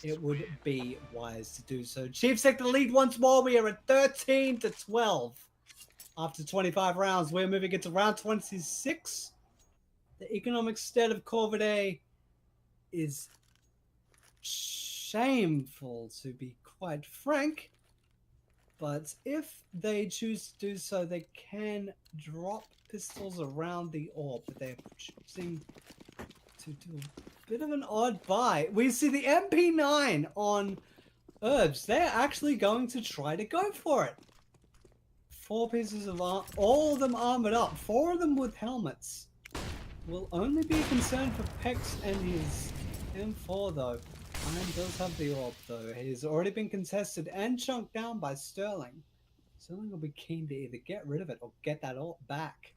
it would be wise to do so. Chiefs take the lead once more. We are at 13-12. After 25 rounds, we're moving into round 26. The economic state of Corvidae is shameful, to be quite frank. But if they choose to do so, they can drop pistols around the orb. But they're choosing to do a bit of an odd buy. We see the MP9 on Herbs. They're actually going to try to go for it. 4 pieces of armor, all of them armored up, 4 of them with helmets. Will only be a concern for Pex and his M4 though. Iron does have the orb though. He's already been contested and chunked down by Sterling. Sterling will be keen to either get rid of it or get that orb back.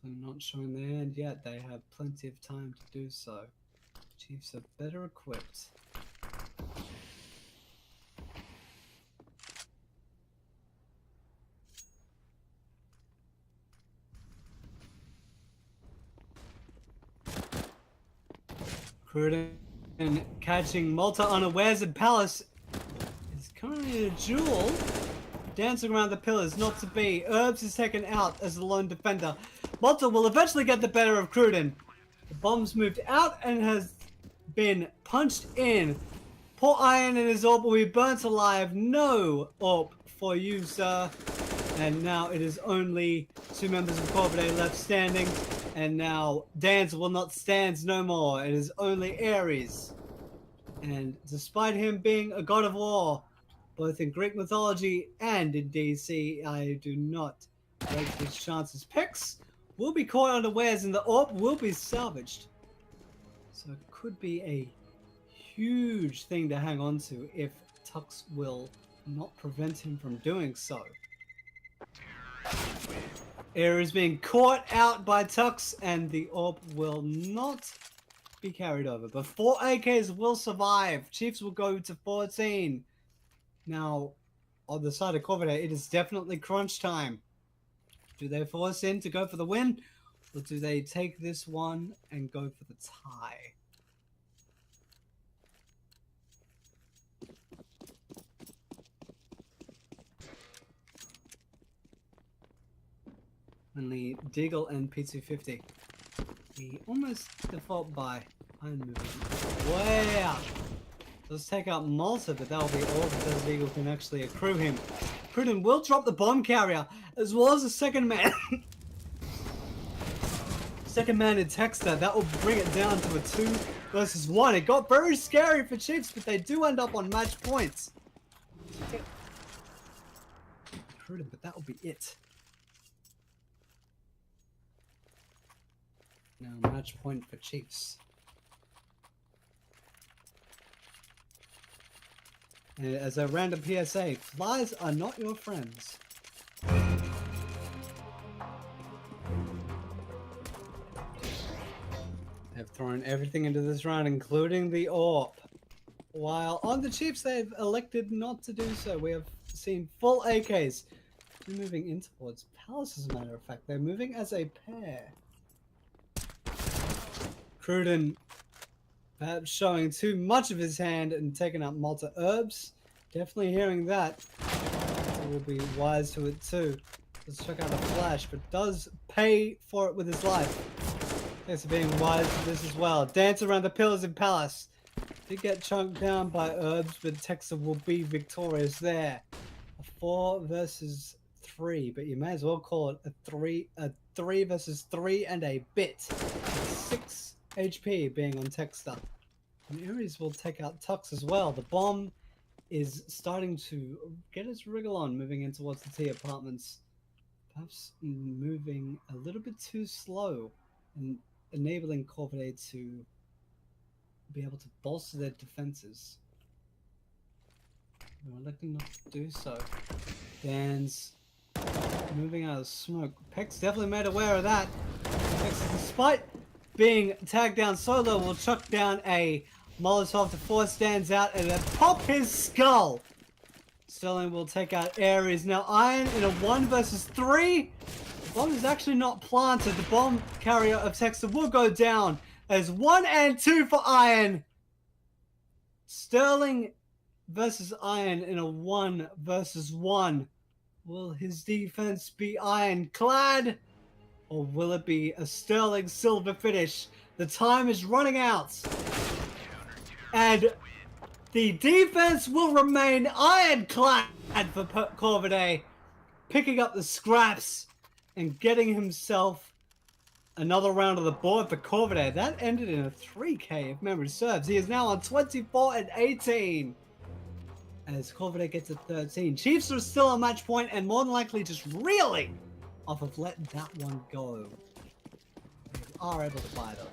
So not showing their hand yet. They have plenty of time to do so. Chiefs are better equipped. Cruden catching Malta unawares, and Palace is currently in a duel. Dancing around the pillars, not to be. Herbs is taken out as the lone defender. Malta will eventually get the better of Cruden. The bomb's moved out and has been punched in. Poor Iron and his orb will be burnt alive. No orb for you, sir. And now it is only 2 members of Corvidae left standing. And now Dance will not stand no more. It is only Ares. And despite him being a god of war, both in Greek mythology and in DC, I do not rate his chances. Pex will be caught unawares and the orb will be salvaged. So it could be a huge thing to hang on to if Tux will not prevent him from doing so. Air is being caught out by Tux and the orb will not be carried over. But 4 AKs will survive. Chiefs will go to 14. Now, on the side of Corvidae, it is definitely crunch time. Do they force in to go for the win? Or do they take this one and go for the tie? Only Deagle and P250. The almost default buy. I'm moving way out. Let's take out Malta, but that'll be all because Desert Eagle can actually accrue him. Cruden will drop the bomb carrier, as well as the second man. Second man in Texter. That will bring it down to a 2 versus 1. It got very scary for Chiefs, but they do end up on match points. Cruden, but that will be it. Now match point for Chiefs. And as a random PSA, flies are not your friends. They've thrown everything into this round, including the AWP. While on the Chiefs, they've elected not to do so. We have seen full AKs. They're moving in towards Palace, as a matter of fact. They're moving as a pair. Cruden perhaps showing too much of his hand and taking up Malta Herbs. Definitely hearing that. So we'll be wise to it too. Let's check out a flash, but does pay for it with his life. Thanks for being wise to this as well. Dance around the pillars in Palace. Did get chunked down by Herbs, but Texas will be victorious there. A 4 versus 3, but you may as well call it a 3 versus 3 and a bit. 6 HP being on Texter. And Ares will take out Tux as well. The bomb is starting to get its wriggle on, moving in towards the T apartments. Perhaps moving a little bit too slow and enabling Corvidae to be able to bolster their defenses. We're electing not to do so. Dan's moving out of smoke. Peck's definitely made aware of that. Peck's, despite being tagged down solo, will chuck down a Molotov to force Dan's out and then pop his skull. Sterling will take out Ares. Now Iron in a 1 versus 3. The bomb is actually not planted. The bomb carrier of Texas will go down. There's 1 and 2 for Iron. Sterling versus Iron in a 1 versus 1. Will his defense be ironclad? Or will it be a Sterling silver finish? The time is running out. And the defense will remain ironclad for Corvidae, picking up the scraps and getting himself another round of the board for Corvidae. That ended in a 3K if memory serves. He is now on 24 and 18. As Corvidae gets a 13. Chiefs are still on match point and more than likely just reeling off of letting that one go. They are able to buy though.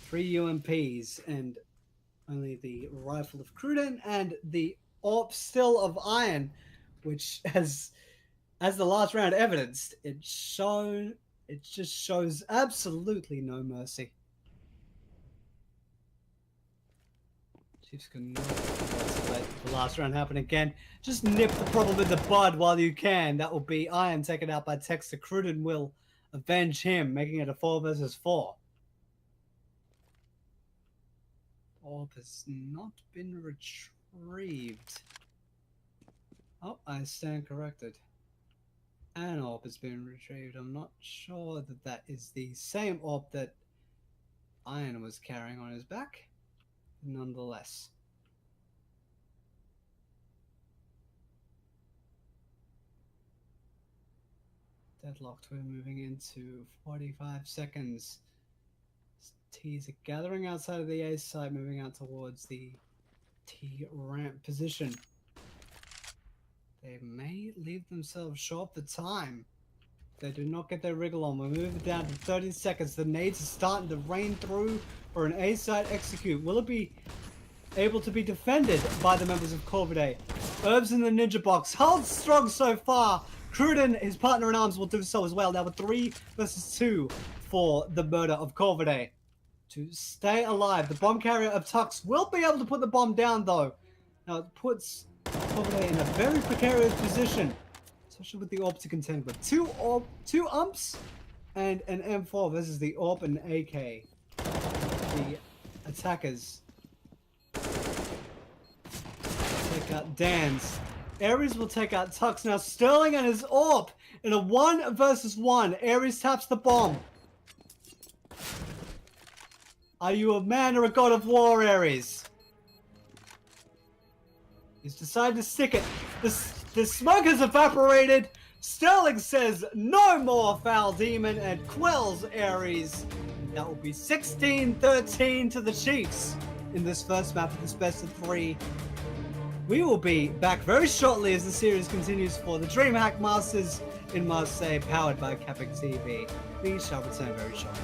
Three UMPs and only the rifle of Cruden and the AWP still of Iron, which as the last round evidenced, it just shows absolutely no mercy. Chiefs can not let the last round happen again. Just nip the problem in the bud while you can. That will be Iron taken out by Texter. Cruden will avenge him, making it a 4 versus 4. Orb has not been retrieved. Oh, I stand corrected. An orb has been retrieved. I'm not sure that that is the same orb that Iron was carrying on his back. Nonetheless. Deadlocked. We're moving into 45 seconds. T's are gathering outside of the A side, moving out towards the T ramp position. They may leave themselves short for time. They do not get their wriggle on. We're moving down to 30 seconds. The nades are starting to rain through for an A side execute. Will it be able to be defended by the members of Corvidae? Herbs in the ninja box holds strong so far. Cruden, his partner in arms, will do so as well. Now with 3 versus 2 for the murder of Corvidae. To stay alive, the bomb carrier of Tux will be able to put the bomb down though. Now it puts Corvidae in a very precarious position, especially with the AWP to contend with. Two umps and an M4 versus the AWP and AK. The attackers take out Dan's. Ares will take out Tux. Now Sterling and his AWP in a 1 versus 1. Ares taps the bomb. Are you a man or a god of war, Ares? He's decided to stick it. The smoke has evaporated. Sterling says no more foul demon and quells Ares. That will be 16-13 to the Chiefs in this first map of this best of 3. We will be back very shortly as the series continues for the Dreamhack Masters in Marseille, powered by CappingTV. We shall return very shortly.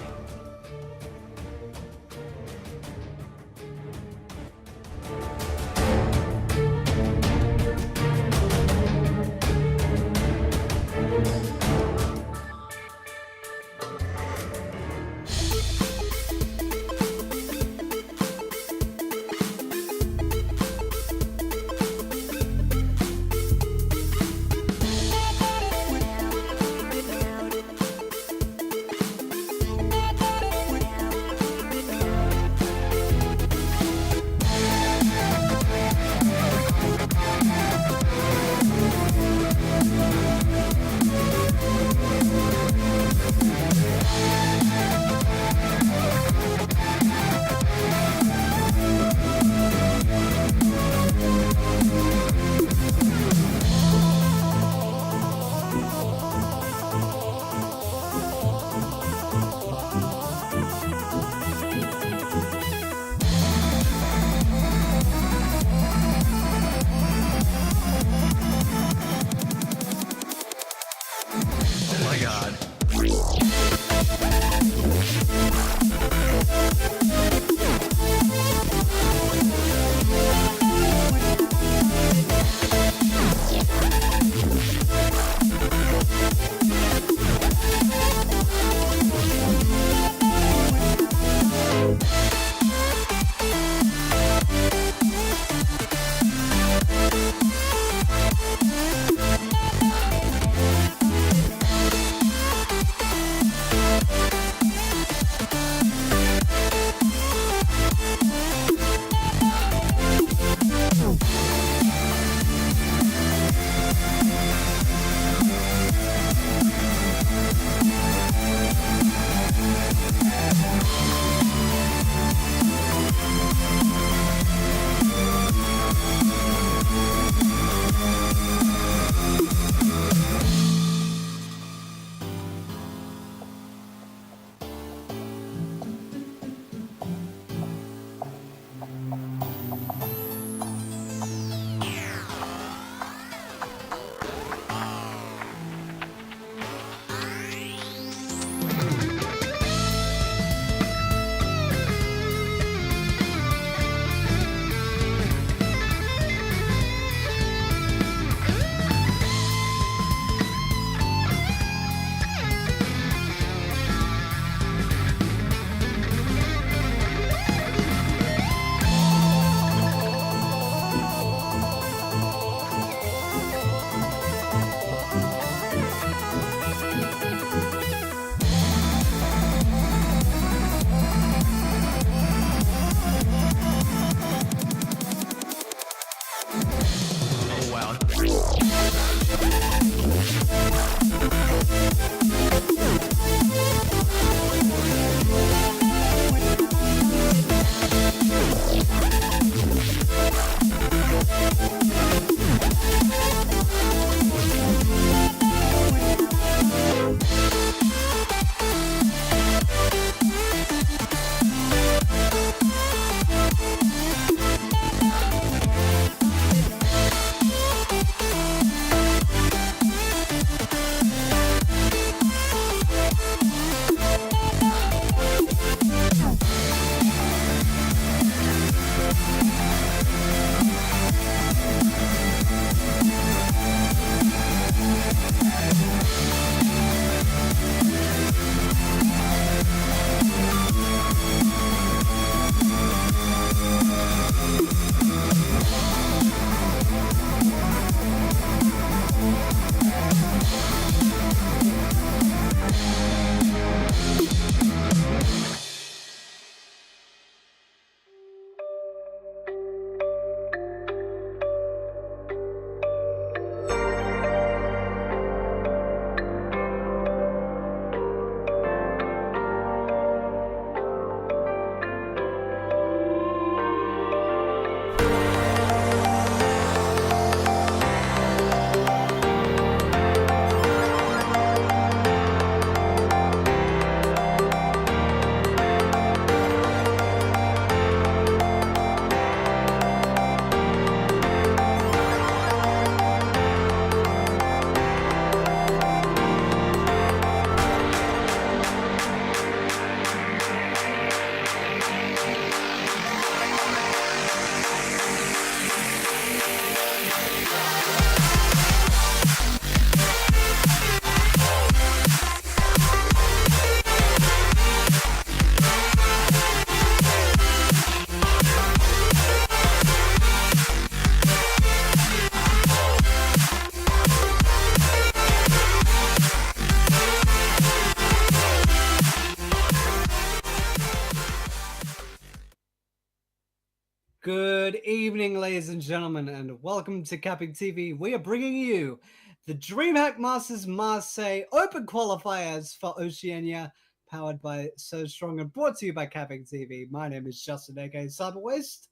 evening, ladies and gentlemen, and welcome to CappingTV. We are bringing you the Dreamhack Masters Marseille Open Qualifiers for Oceania, powered by So Strong and brought to you by CappingTV. My name is Justin, aka Cyberwaste,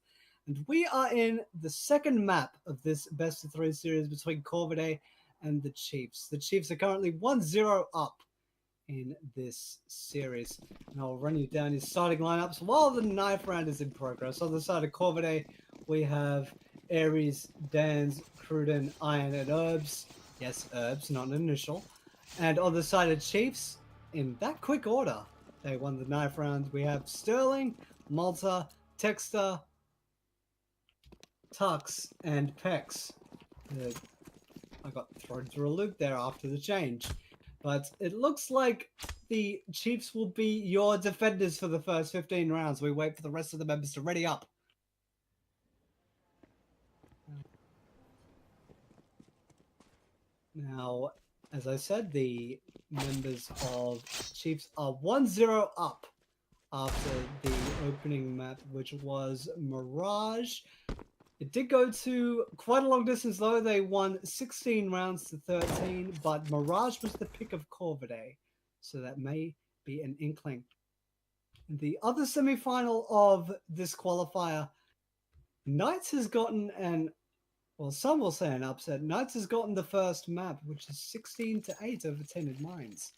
and we are in the second map of this best-of-3 series between Corvidae and the Chiefs. The Chiefs are currently 1-0 up in this series, and I'll run you down his starting lineups while the knife round is in progress. On the side of Corvidae, we have Ares, Dans, Cruden, Iron, and Herbs. Yes, Herbs, not an initial. And on the side of Chiefs, in that quick order, they won the knife round. We have Sterling, Malta, Texter, Tux, and Pex. I got thrown through a loop there after the change. But it looks like the Chiefs will be your defenders for the first 15 rounds. We wait for the rest of the members to ready up. Now, as I said, the members of Chiefs are 1-0 up after the opening map, which was Mirage. It did go to quite a long distance, though. They won 16 rounds to 13, but Mirage was the pick of Corvidae, so that may be an inkling. The other semi-final of this qualifier, Knights has gotten an, well, some will say an upset. Knights has gotten the first map, which is 16-8 over Tainted Minds,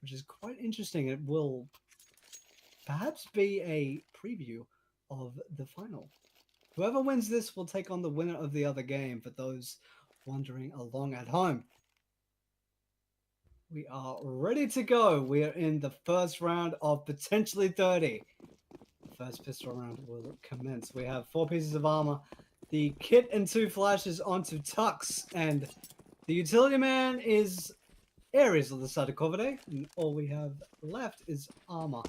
which is quite interesting. It will perhaps be a preview of the final. Whoever wins this will take on the winner of the other game, for those wandering along at home. We are ready to go. We are in the first round of potentially 30. The first pistol round will commence. We have 4 pieces of armor, the kit and 2 flashes onto Tux, and the utility man is Ares on the side of Corvidae, and all we have left is armor.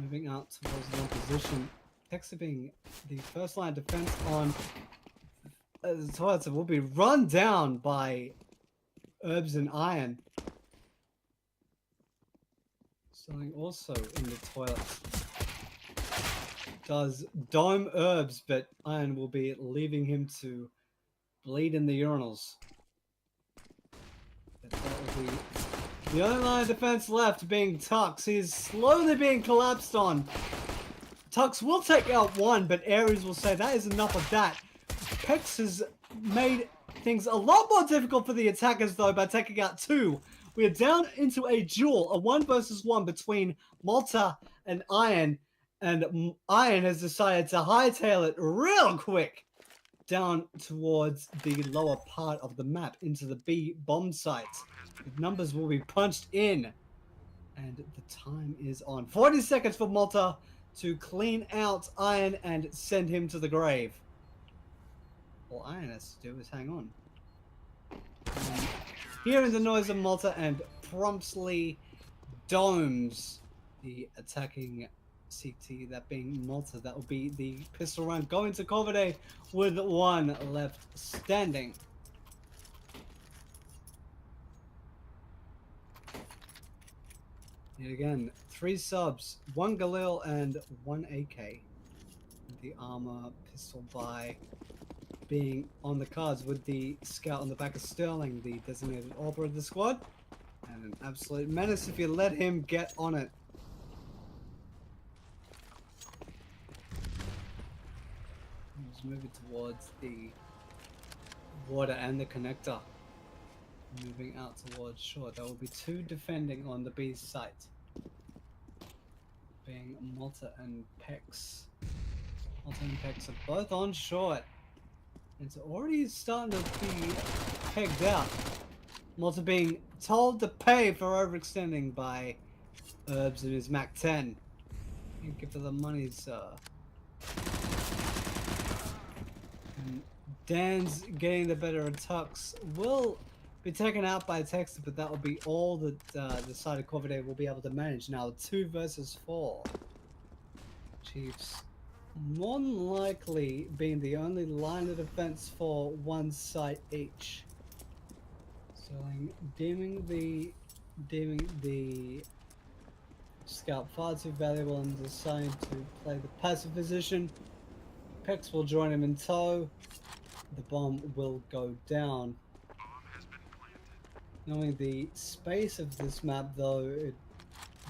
Moving out towards one position, Texter being the first line of defense on the toilets will be run down by Herbs and Iron. Sterling also in the toilets. Does dome Herbs, but Iron will be leaving him to bleed in the urinals. That will be the only line of defense left, being Tux. He's slowly being collapsed on. Tux will take out 1, but Ares will say that is enough of that. Pex has made things a lot more difficult for the attackers, though, by taking out 2. We are down into a duel, a 1 versus 1 between Malta and Iron, and Iron has decided to hightail it real quick down towards the lower part of the map into the B bomb site. The numbers will be punched in, and the time is on. 40 seconds for Malta to clean out Iron and send him to the grave. All Iron has to do is hang on. And hearing the noise of Malta and promptly domes the attacking CT, that being Malta. That will be the pistol round going to Corvidae with 1 left standing. Yet again, 3 subs, 1 Galil and 1 AK. The armor pistol by being on the cards with the scout on the back of Sterling, the designated AWPer of the squad. And an absolute menace if you let him get on it. He's moving towards the water and the connector. Moving out towards short. There will be 2 defending on the B site, being Malta and Pex. Malta and Pex are both on short. It's already starting to be pegged out. Malta being told to pay for overextending by Herbs and his Mac 10. Thank you for the money, sir. And Dan's getting the better of Tux. Will be taken out by Texter, but that will be all that the side of Corvidae will be able to manage. Now 2 versus 4. Chiefs more than likely being the only line of defense for 1 site each. So I'm deeming the Scout far too valuable and deciding to play the passive position. Pex will join him in tow. The bomb will go down. Knowing the space of this map, though,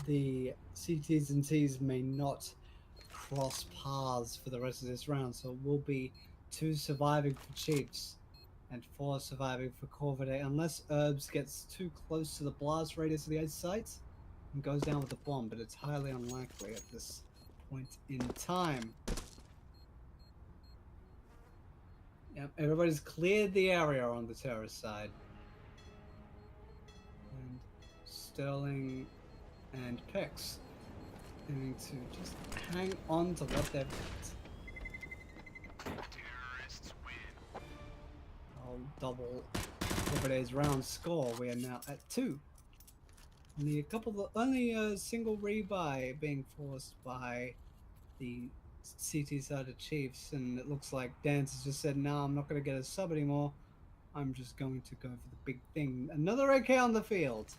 the CTs and Ts may not cross paths for the rest of this round, so it will be 2 surviving for Chiefs and 4 surviving for Corvidae, unless Herbs gets too close to the blast radius of the edge site and goes down with the bomb, but it's highly unlikely at this point in time. Yep, everybody's cleared the area on the terrorist side. And Sterling and Pex going to just hang on to what they've got. Terrorists win. I'll double Corvidae's round score. We are now at 2. Only a single rebuy being forced by the CT side of Chiefs, and it looks like Dance has just said, "No, I'm not going to get a sub anymore. I'm just going to go for the big thing." Another AK on the field.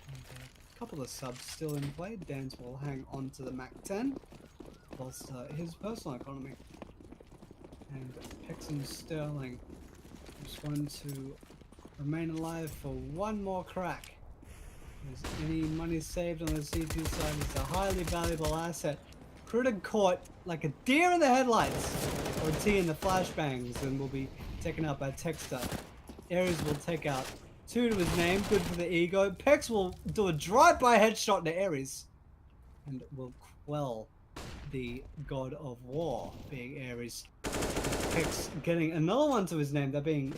And a couple of subs still in play. Dance will hang on to the Mac 10, bolster his personal economy. And Pex and Sterling just want to remain alive for one more crack. As any money saved on the C2 side is a highly valuable asset. Critic caught like a deer in the headlights, or T in the flashbangs, and will be taken out by Texter. Ares will take out 2 to his name, good for the ego. Pex will do a drive-by headshot to Ares, and will quell the god of war, being Ares. Pex getting another one to his name, that being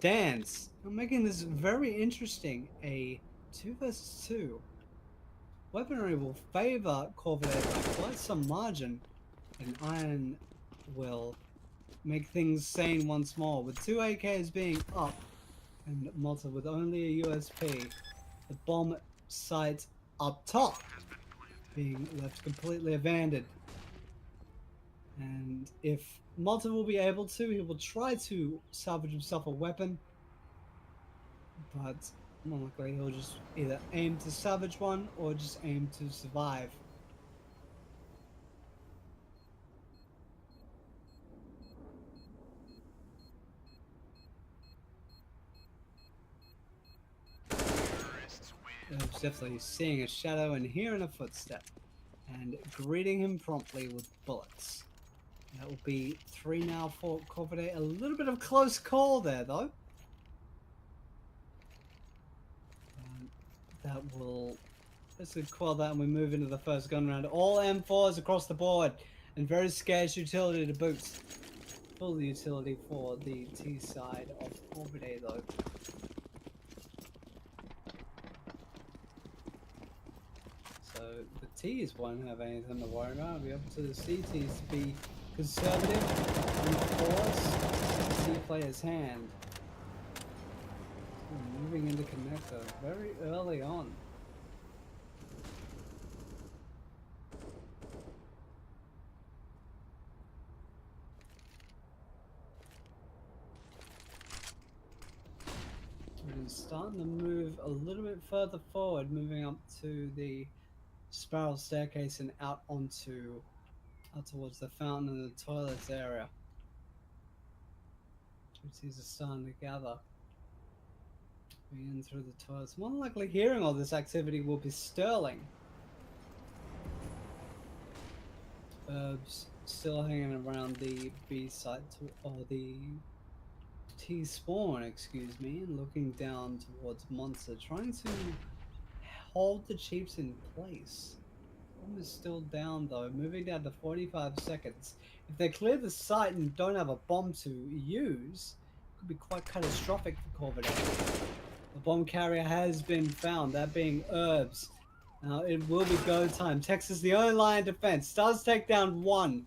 Dance. I'm making this very interesting. A 2 versus 2. Weaponry will favor Corvidae by quite some margin, and Iron will make things sane once more. With 2 AKs being up, and Malta with only a USP, the bomb site up top being left completely abandoned. And if Malta will be able to, he will try to salvage himself a weapon, but more likely he'll just either aim to salvage one or just aim to survive. He's definitely seeing a shadow and hearing a footstep, and greeting him promptly with bullets. That will be 3 now for Corvidae. A little bit of close call there, though. That will... Let's quell that and we move into the first gun round. All M4s across the board, and very scarce utility to boot. Full utility for the T side of Corvidae, though. So the T's won't have anything to worry about. It'll be up to the CTs to be conservative and force C player's hand. Moving into connector very early on. We're starting to move a little bit further forward, moving up to the spiral staircase and out towards the fountain and the toilets area. These are starting to gather. In through the toilets. More than likely hearing all this activity will be Sterling. Herbs still hanging around the B site, or the T spawn, excuse me, and looking down towards Monster, trying to hold the Chiefs in place. Bomb is still down though, moving down to 45 seconds. If they clear the site and don't have a bomb to use, it could be quite catastrophic for Corvidae. The bomb carrier has been found, that being Herbs. Now it will be go time. Texas the only line of defense. Does take down 1.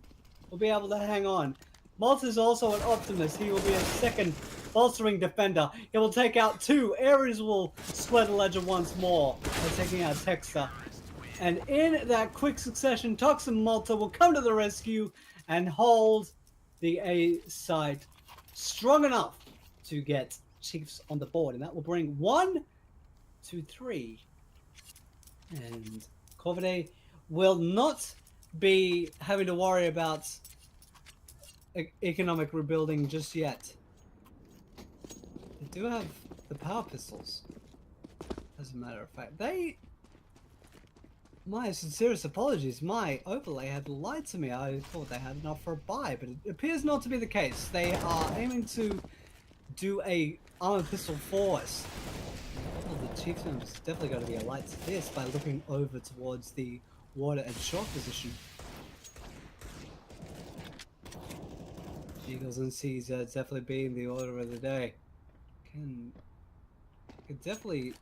Will be able to hang on. Malta's also an optimist. He will be a second bolstering defender. He will take out 2. Ares will split a ledger once more by taking out Texter. And in that quick succession, Tox and Malta will come to the rescue and hold the A side strong enough to get Chiefs on the board, and that will bring 1, 2, 3, And Corvidae will not be having to worry about economic rebuilding just yet. They do have the power pistols, as a matter of fact. My sincerest apologies, my overlay had lied to me. I thought they had enough for a buy, but it appears not to be the case. They are aiming to do a armored pistol force. Well, the Chiefs members definitely got to be alert to this by looking over towards the water and shot position. Eagles and C's definitely being the order of the day. Can definitely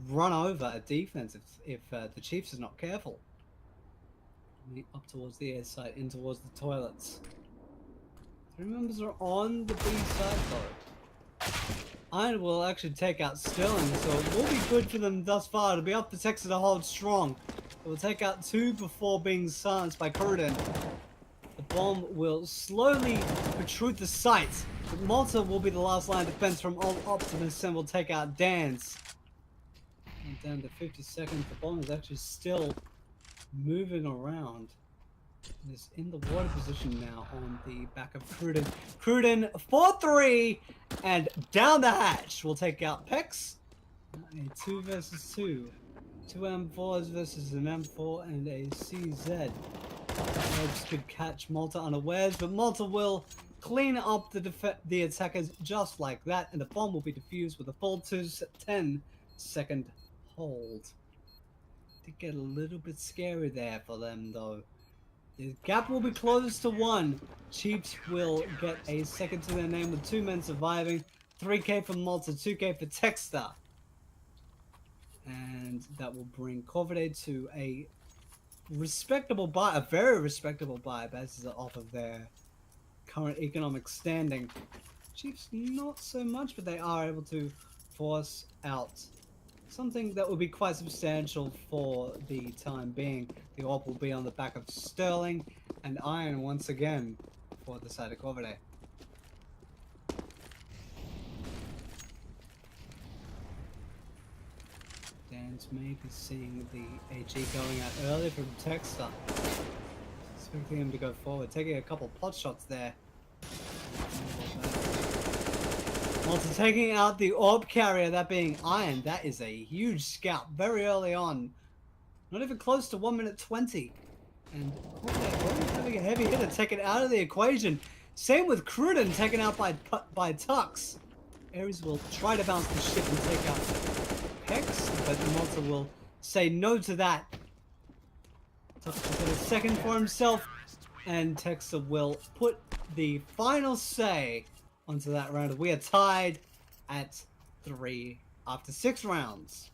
run over a defense if the Chiefs are not careful. Up towards the air side, in towards the toilets. 3 members are on the B side though. Iron will actually take out Sterling, so it will be good for them thus far to be up the Texas to hold strong. It will take out 2 before being silenced by Corvidae. The bomb will slowly protrude the sight, but Malta will be the last line of defense from all Optimus and will take out Dance. And down to 50 seconds, the bomb is actually still moving around. It is in the water position now on the back of Corvidae. Corvidae 4-3 and down the hatch. We'll take out Pex. A 2 versus 2. 2 M4s versus an M4 and a CZ. Edge could catch Malta unawares, but Malta will clean up the attackers just like that, and the bomb will be defused with a full 10-second hold. Did get a little bit scary there for them though. The gap will be closed to 1. Chiefs will get a second to their name with 2 men surviving. 3k for Malta, 2k for Texter. And that will bring Corvidae to a respectable buy, a very respectable buy basis off of their current economic standing. Chiefs not so much, but they are able to force out something that will be quite substantial for the time being. The AWP will be on the back of Sterling and Iron once again for the side of Corvidae. Dan's maybe seeing the AG going out early from Texter. Expecting him to go forward, taking a couple pot shots there. Malta taking out the orb carrier, that being Iron. That is a huge scalp very early on. Not even close to 1 minute 20. And Corvidae having a heavy hitter taken out of the equation. Same with Cruden taken out by Tux. Ares will try to bounce the ship and take out Pex, but Malta will say no to that. Tux will get a second for himself, and Texter will put the final say onto that round. We are tied at 3 after 6 rounds.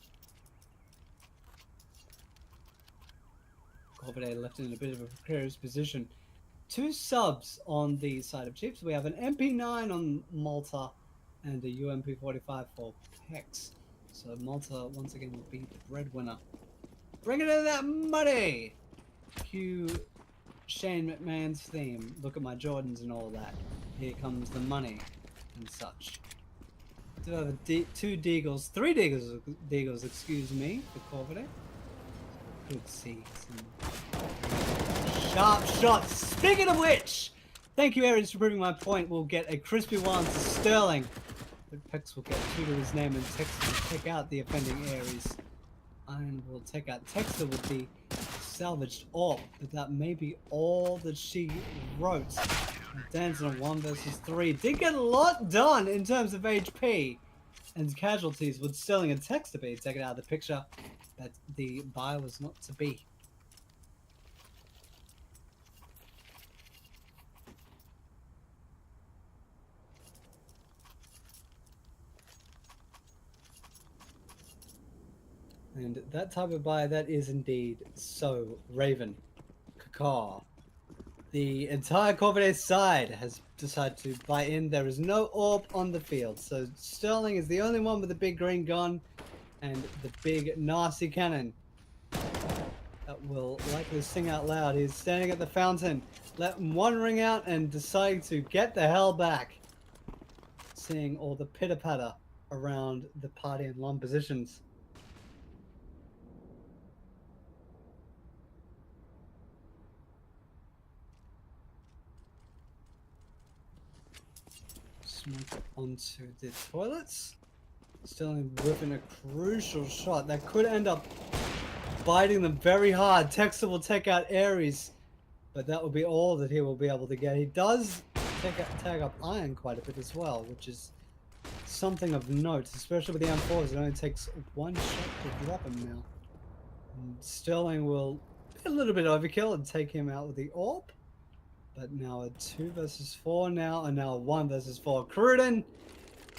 Corvidae left in a bit of a precarious position. 2 subs on the side of Chiefs. We have an MP9 on Malta and a UMP45 for Pex. So Malta once again will be the breadwinner. Bringing in that money! Cue Shane McMahon's theme. Look at my Jordans and all that. Here comes the money and such. Do have a 2 Deagles, 3 Deagles, excuse me, for Corvidae. Good see some sharp shots. Speaking of which, thank you, Aries, for proving my point. We'll get a crispy one to Sterling. But Pex will get 2 to his name, and Texter will take out the offending Aries. Iron will take out Texter with the salvaged AWP, but that may be all that she wrote. Dancing on 1 versus 3. Did get a lot done in terms of HP and casualties, with Sterling and Texter being taken out of the picture, but the buy was not to be. And that type of buy, that is indeed so Raven. Cacaw. The entire Corvidae side has decided to buy in. There is no AWP on the field, so Sterling is the only one with the big green gun and the big nasty cannon that will likely sing out loud. He's standing at the fountain, letting 1 ring out and deciding to get the hell back. Seeing all the pitter-patter around the party in long positions. Smoke onto the toilets. Sterling whipping a crucial shot that could end up biting them very hard. Texter will take out Ares, but that will be all that he will be able to get. He does tag up Iron quite a bit as well, which is something of note, especially with the M4s. It only takes one shot to drop him now. And Sterling will be a little bit overkill and take him out with the AWP. But now a 2 versus 4 now, and now a 1 versus 4. Cruden,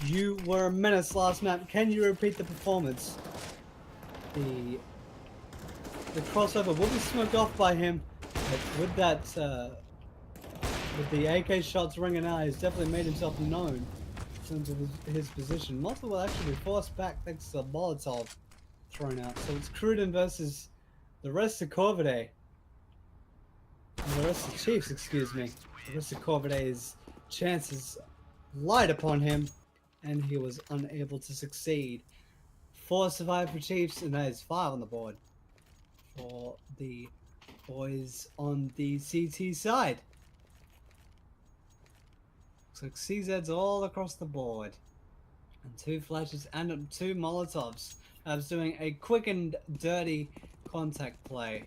you were a menace last map. Can you repeat the performance? The crossover will be smoked off by him, but with that, with the AK shots ringing out, he's definitely made himself known in terms of his position. Malta will actually be forced back thanks to the Molotov thrown out. So it's Cruden versus the rest of Corvidae. And the rest of the Chiefs, excuse me. The rest of Corvidae's chances light upon him, and he was unable to succeed. 4 survive for Chiefs, and that is 5 on the board for the boys on the CT side. Looks like CZ's all across the board. And 2 flashes and 2 Molotovs. I was doing a quick and dirty contact play.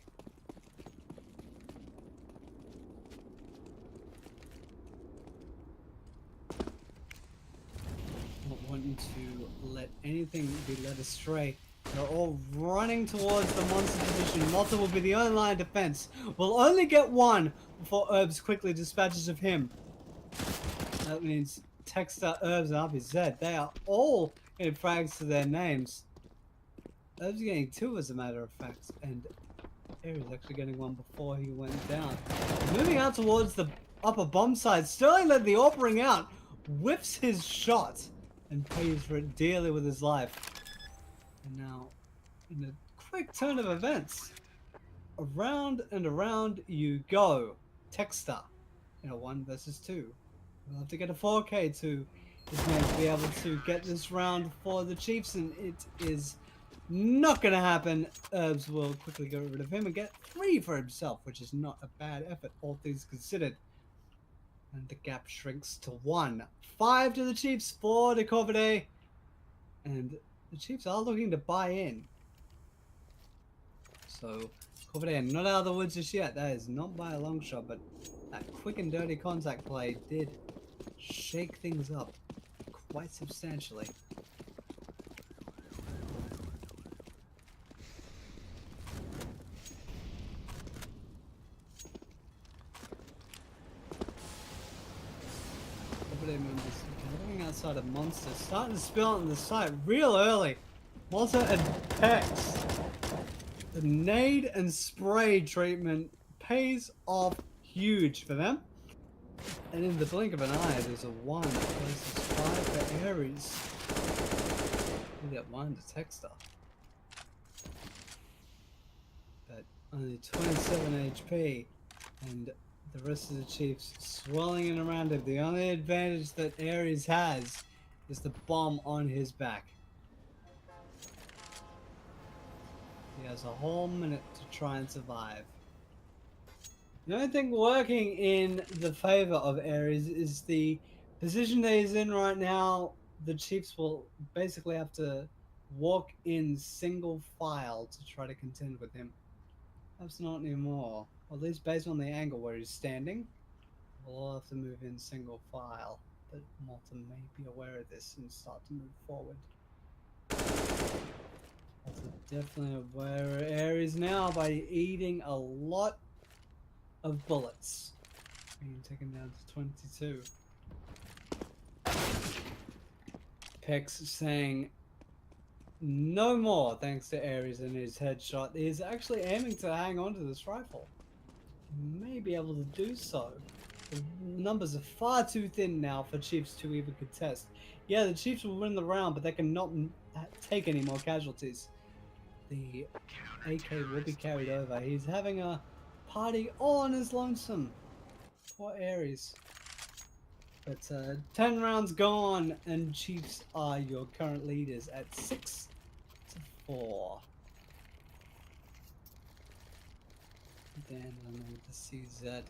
Not wanting to let anything be led astray. They're all running towards the monster position. Malta will be the only line of defense. We'll only get 1 before Herbs quickly dispatches of him. That means Texter, Herbs, and RPZ. They are all in frags to their names. Herbs getting 2 as a matter of fact. And Ares actually getting 1 before he went down. Moving out towards the upper bomb side. Sterling led the AWP ring out. Whips his shot. And pays for it dearly with his life. And now, in a quick turn of events, around and around you go. Texter in a 1 versus 2. We'll have to get a 4K to his name to be able to get this round for the Chiefs, and it is not going to happen. Herbs will quickly get rid of him and get 3 for himself, which is not a bad effort, all things considered. And the gap shrinks to 1. 5 to the Chiefs, 4 to Corvidae. And the Chiefs are looking to buy in. So, Corvidae are not out of the woods just yet. That is not by a long shot, but that quick and dirty contact play did shake things up quite substantially. Members looking outside of Monster, starting to spill on the site real early. Malta and Pex. The nade and spray treatment pays off huge for them. And in the blink of an eye, there's a 1 versus 5 for Ares. We get 1 to Texter. But only 27 HP. And the rest of the Chiefs swirling in around him. The only advantage that Ares has is the bomb on his back. He has a whole minute to try and survive. The only thing working in the favor of Ares is the position that he's in right now. The Chiefs will basically have to walk in single file to try to contend with him. Perhaps not anymore. Or at least based on the angle where he's standing, we'll all have to move in single file. But Malta may be aware of this and start to move forward. Malta definitely aware of Ares now by eating a lot of bullets. Being taken down to 22. Pex saying no more thanks to Ares and his headshot. He's actually aiming to hang on to this rifle. He may be able to do so. The numbers are far too thin now for Chiefs to even contest. Yeah, the Chiefs will win the round, but they cannot take any more casualties. The AK will be carried over. He's having a party all on his lonesome. Poor Ares. But 10 rounds gone, and Chiefs are your current leaders at 6-4. Dan with the CZ. Not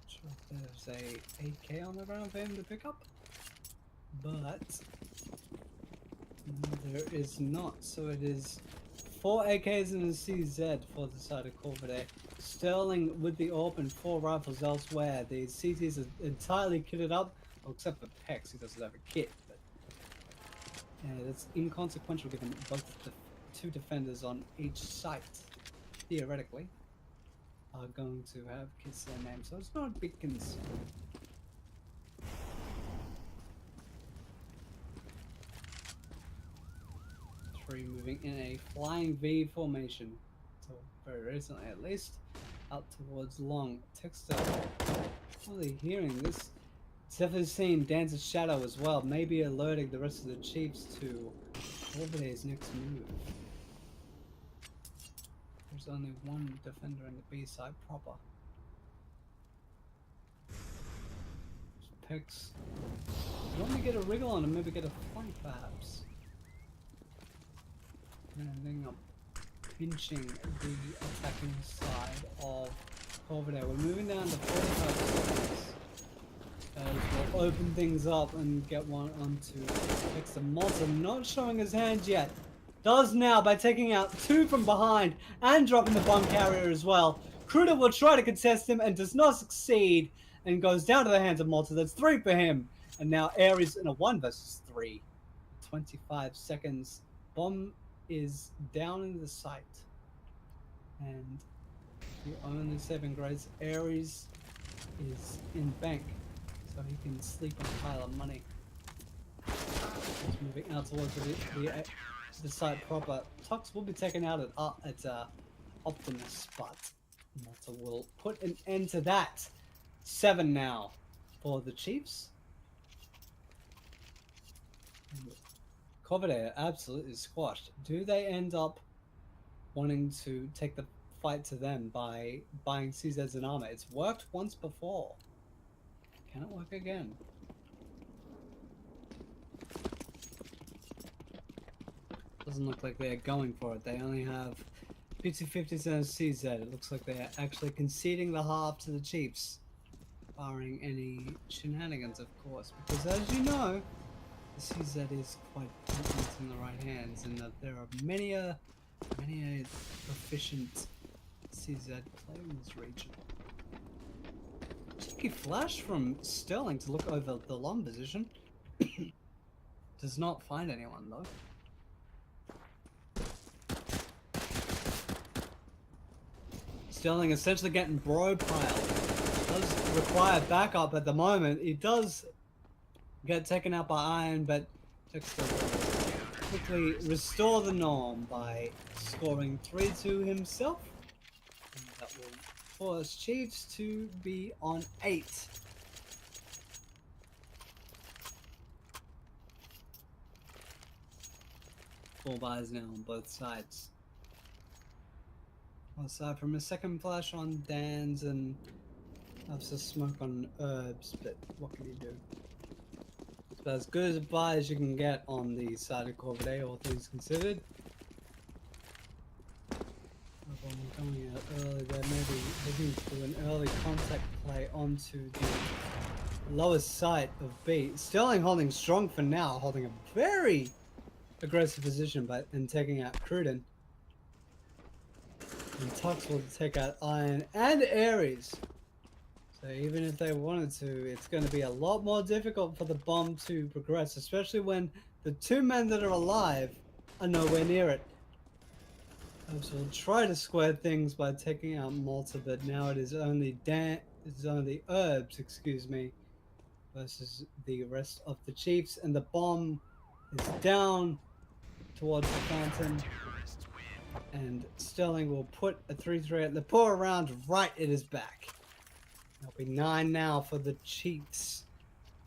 sure if There's a AK on the ground for him to pick up, but there is not. So it is 4 AKs and a CZ for the side of Corvidae. Sterling with the AWP and 4 rifles elsewhere. The CTs are entirely kitted up, well, except for Pex, who doesn't have a kit. But that's inconsequential given both the 2 defenders on each site, theoretically, are going to have kits to their name, so it's not a big concern. Three moving in a flying V formation, so very recently at least, out towards long. Texter, fully hearing this, it's definitely seeing Dance's shadow as well, maybe alerting the rest of the Chiefs to Corvidae's next move. There's only one defender in the B side proper. Pex, you want me to get a wriggle on and maybe get a flank perhaps? Ending up pinching the attacking side of Corvidae. We're moving down to 45 seconds. As we'll open things up and get one onto Pex. Malta not showing his hand yet. Does now by taking out 2 from behind and dropping the bomb carrier as well. Cruder will try to contest him and does not succeed and goes down to the hands of Malta. That's 3 for him. And now Ares in a 1 versus 3. 25 seconds. Bomb is down in the site. And the only saving grace, Ares is in bank. So he can sleep on a pile of money. He's moving out towards the site proper. Tux will be taken out at Optimus, but Malta will put an end to that. 7 now for the Chiefs. Corvidae are absolutely squashed. Do they end up wanting to take the fight to them by buying CZs and armor? It's worked once before. Can it work again? Doesn't look like they're going for it. They only have P250s and a CZ. It looks like they're actually conceding the half to the Chiefs, barring any shenanigans, of course. Because as you know, the CZ is quite potent in the right hands, and that there are many a proficient CZ player in this region. Cheeky flash from Sterling to look over the long position. Does not find anyone though. Sterling essentially getting bro piled. Does require backup at the moment. He does get taken out by Iron, but Dexter will quickly restore the norm by scoring 3-2 himself. And that will force Chiefs to be on 8. Four buys now on both sides. Aside from a second flash on Dan's and lots of smoke on Herbs, but what can you do? It's about as good as a buy as you can get on the side of Corvidae, all things considered. Coming out early there, maybe looking to do an early contact play onto the lowest site of B. Sterling holding strong for now, holding a very aggressive position and taking out Cruden. And Tux will take out Iron and Ares. So even if they wanted to, it's going to be a lot more difficult for the bomb to progress, especially when the 2 men that are alive are nowhere near it. So we'll try to square things by taking out Malta, but now it is only Herbs, excuse me, versus the rest of the Chiefs, and the bomb is down towards the fountain. And Sterling will put a 3-3 at the pour around right at his back. There'll be 9 now for the Chiefs.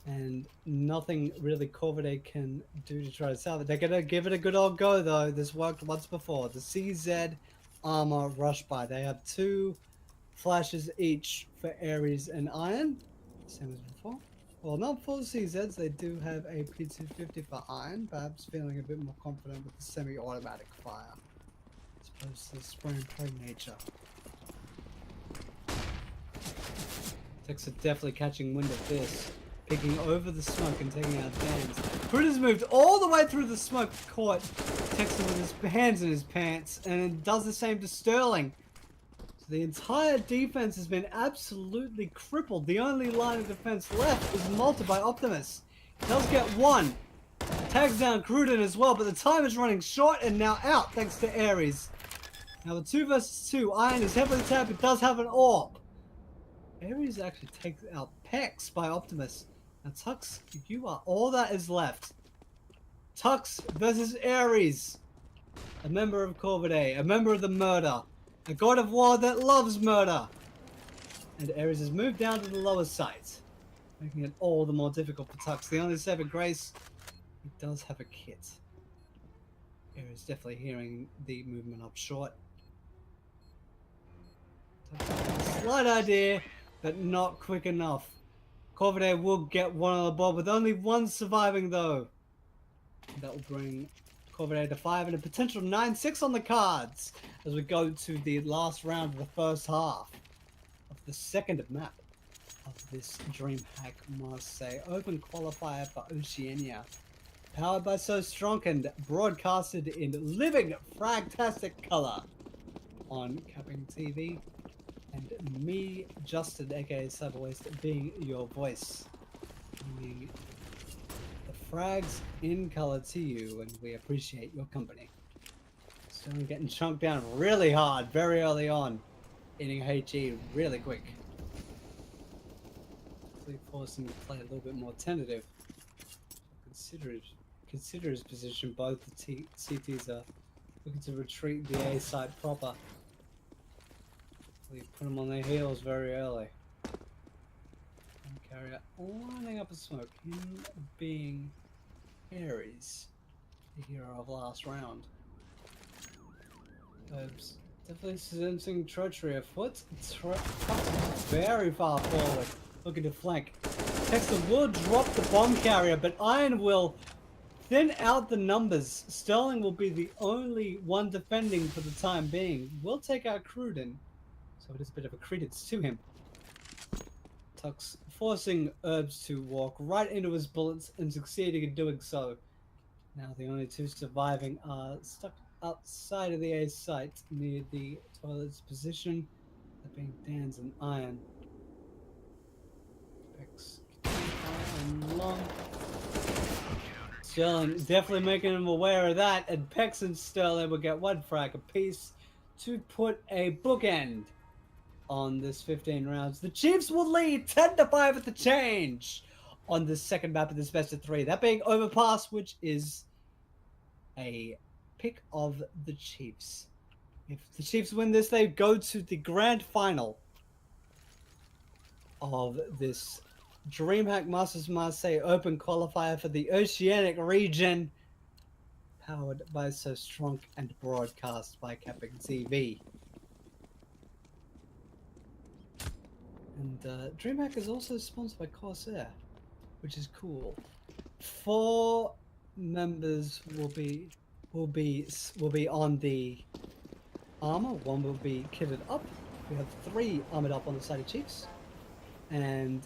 And nothing really Corvidae can do to try to salvage. They're going to give it a good old go, though. This worked once before. The CZ armor rush by. They have 2 flashes each for Ares and Iron. Same as before. Well, not full CZs. They do have a P250 for Iron. Perhaps feeling a bit more confident with the semi-automatic fire. As opposed to the spray and pray nature. Tex are definitely catching wind of this. Picking over the smoke and taking out Dan's. Cruden's moved all the way through the smoke, caught Texan with his hands in his pants, and does the same to Sterling. So the entire defense has been absolutely crippled. The only line of defense left is Malta by Optimus. He does get one. Tags down Cruden as well, but the time is running short and now out thanks to Ares. Now the 2 versus 2, Iron is heavily tapped, it does have an orb. Ares actually takes out Pex by Optimus. Now Tux, you are all that is left. Tux versus Ares. A member of Corvidae, a member of the murder. A god of war that loves murder. And Ares has moved down to the lower site, making it all the more difficult for Tux. The only saving grace, he does have a kit. Ares definitely hearing the movement up short. Slight idea, but not quick enough. Corvidae will get one on the board with only one surviving though. That will bring Corvidae to 5 and a potential 9-6 on the cards as we go to the last round of the first half of the second map of this Dreamhack Marseille Open Qualifier for Oceania. Powered by So Strong and broadcasted in living fragtastic color on CappingTV. And me, Justin, aka Cyberwaste, being your voice. Bringing the frags in color to you, and we appreciate your company. So we're getting chunked down really hard, very early on. Eating HE really quick. Hopefully forcing him to play a little bit more tentative. Consider his position. Both the CTs are looking to retreat the A side proper. We put them on their heels very early. And Carrier lining up a smoke. Him being Ares, the hero of last round. Oops. Definitely sensing treachery afoot. Very far forward, looking to flank. Texter will drop the bomb carrier, but Iron will thin out the numbers. Sterling will be the only one defending for the time being. We'll take out Cruden. So it is a bit of a credence to him. Tux forcing Herbs to walk right into his bullets and succeeding in doing so. Now the only 2 surviving are stuck outside of the A site near the toilet's position. That being Dan's and Iron. Pex and long. Sterling definitely making him aware of that, and Pex and Sterling will get 1 frag apiece to put a bookend on this 15 rounds. The Chiefs will lead 10-5 at the change on this second map of this best of 3. That being Overpass, which is a pick of the Chiefs. If the Chiefs win this, they go to the grand final of this Dreamhack Masters Marseille Open Qualifier for the Oceanic region, powered by So Strong and broadcast by CappingTV. And Dreamhack is also sponsored by Corsair, which is cool. 4 members will be on the armor. 1 will be kitted up. We have 3 armored up on the side of Chiefs, and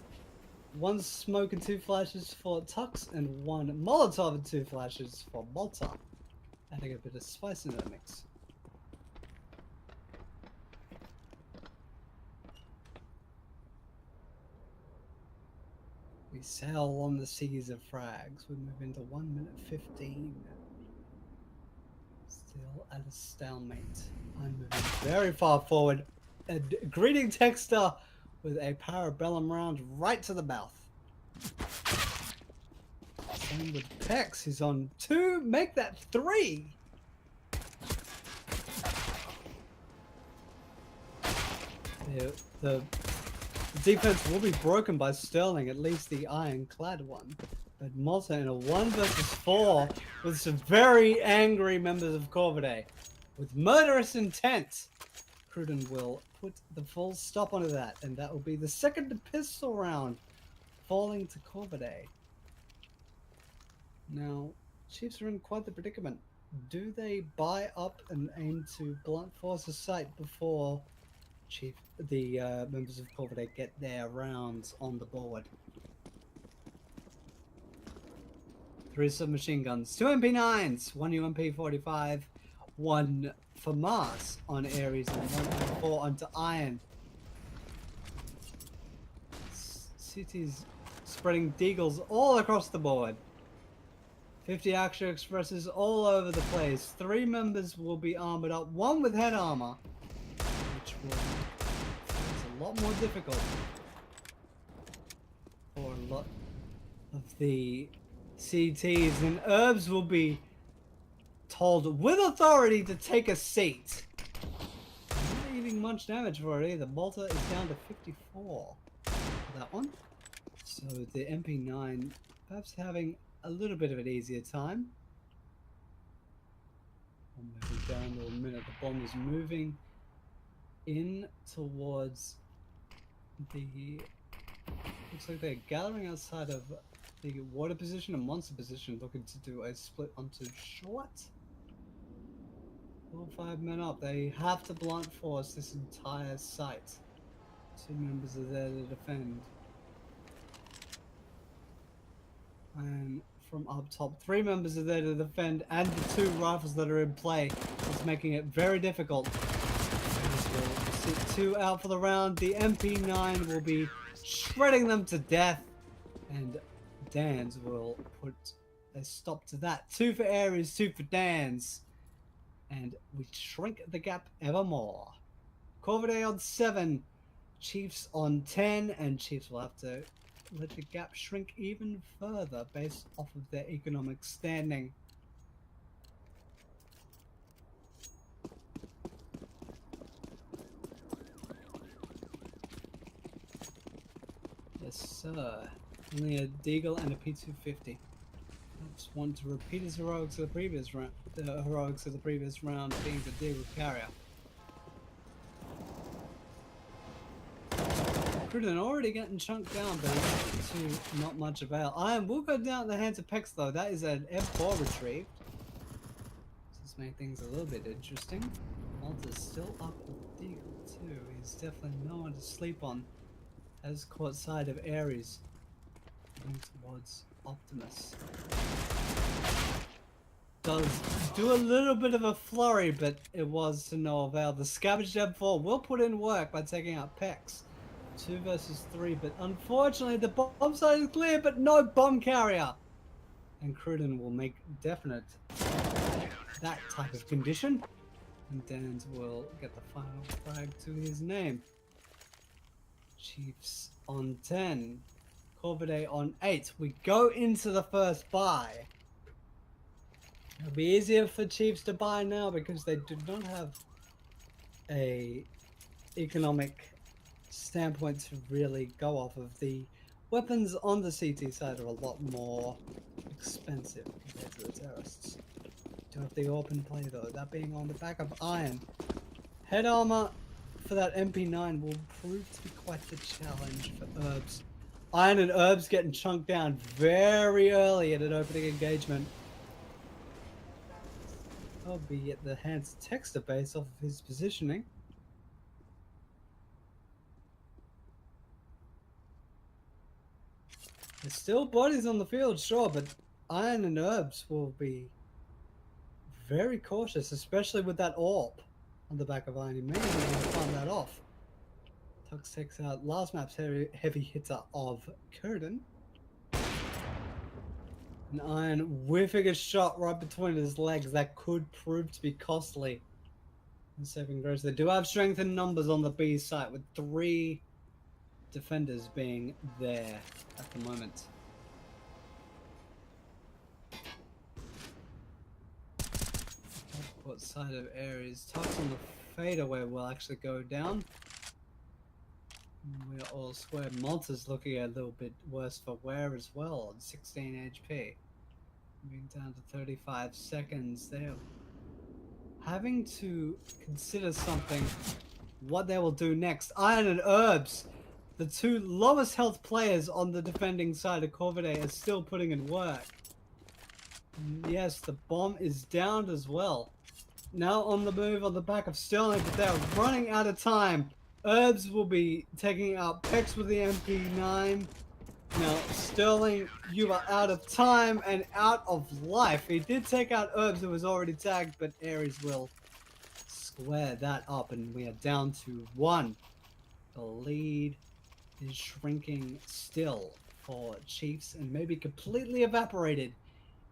1 smoke and 2 flashes for Tux, and 1 Molotov and 2 flashes for Malta, adding a bit of spice into the mix. We sail on the seas of frags. We move into 1 minute 15. Still at a stalemate. I'm moving very far forward. Greeting Texter with a parabellum round right to the mouth. Same with Pex, who's on 2. Make that 3. The defense will be broken by Sterling, at least the ironclad one. But Malta in a 1 versus 4 with some very angry members of Corvidae. With murderous intent, Cruden will put the full stop onto that, and that will be the second pistol round falling to Corvidae. Now, Chiefs are in quite the predicament. Do they buy up and aim to blunt force a sight before members of Corvidae get their rounds on the board. 3 submachine guns, 2 MP9s, 1 UMP45, 1 for Mars on Ares, and 1 4 onto Iron. Cities spreading deagles all across the board. 50 Action Expresses all over the place. 3 members will be armored up, 1 with head armor, which will make a lot more difficult for a lot of the CTs, and Herbs will be told with authority to take a seat. Not eating much damage for it either. Malta is down to 54 for that one. So the MP9 perhaps having a little bit of an easier time. Moving down to a minute. The bomb is moving in towards the... Looks like they're gathering outside of the water position and monster position, looking to do a split onto short. All 5 men up. They have to blunt force this entire site. 2 members are there to defend. And from up top, 3 members are there to defend, and the 2 rifles that are in play. It's making it very difficult. Will sit 2 out for the round. The MP9 will be shredding them to death, and Dan's will put a stop to that. 2 for Ares, 2 for Dan's, and we shrink the gap ever more. Corvidae on 7, Chiefs on 10, and Chiefs will have to let the gap shrink even further based off of their economic standing. Yes, sir. Only a Deagle and a P250. I just want to repeat his heroics of the previous round. The heroics of the previous round being the Deagle carrier. Cruden already getting chunked down, but to not much avail. Iron will go down at the hands of Pex though. That is an F4 retrieved. This makes things a little bit interesting. Malta's still up with Deagle too. He's definitely no one to sleep on. Has caught sight of Ares. Moving towards Optimus. Does do a little bit of a flurry, but it was to no avail. The Scavenged M4 will put in work by taking out Pex. 2 versus 3, but unfortunately the bomb site is clear, but no bomb carrier. And Cruden will make definite that type of condition. And Dan's will get the final flag to his name. Chiefs on 10. Corvidae on 8. We go into the first buy. It'll be easier for Chiefs to buy now because they do not have a economic standpoint to really go off of. The weapons on the CT side are a lot more expensive compared to the terrorists. Do have the open play though, that being on the back of Iron. Head armor for that MP9 will prove to be quite the challenge for Herbs. Iron and Herbs getting chunked down very early at an opening engagement. I'll be at the hands of Texter base off of his positioning. There's still bodies on the field, sure, but Iron and Herbs will be very cautious, especially with that AWP on the back of Iron. He may not even find that off. Tux takes out last map's heavy hitter of Curtin. And Iron whiffing a shot right between his legs that could prove to be costly. And saving grace. They do have strength in numbers on the B site with 3 defenders being there at the moment. What side of Ares? Tops on the fadeaway will actually go down. We are all square. Malta's looking a little bit worse for wear as well on 16 HP. Moving down to 35 seconds. They're having to consider something, what they will do next. Iron and Herbs, the 2 lowest health players on the defending side of Corvidae, are still putting in work. And yes, the bomb is down as well. Now on the move on the back of Sterling, but they're running out of time. Herbs will be taking out Pex with the MP9. Now, Sterling, you are out of time and out of life. He did take out Herbs, who was already tagged, but Ares will square that up, and we are down to 1. The lead is shrinking still for Chiefs and maybe completely evaporated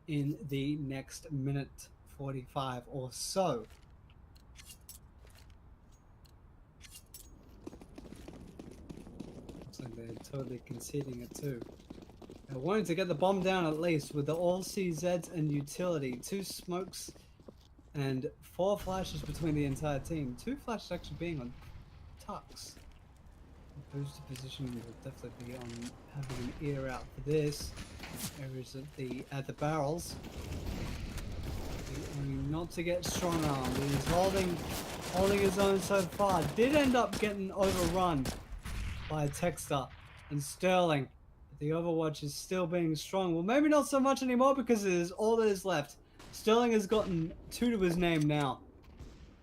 in the next minute 45 or so. Looks like they're totally conceding it too. They're wanting to get the bomb down at least with the all CZs and utility. 2 smokes and 4 flashes between the entire team. 2 flashes actually being on Tux. Boosted position will definitely be on having an ear out for this. Areas at the barrels. Not to get strong armed. He's holding his own so far. Did end up getting overrun by a Texter and Sterling. But the Overwatch is still being strong. Well, maybe not so much anymore because it is all that is left. Sterling has gotten 2 to his name now.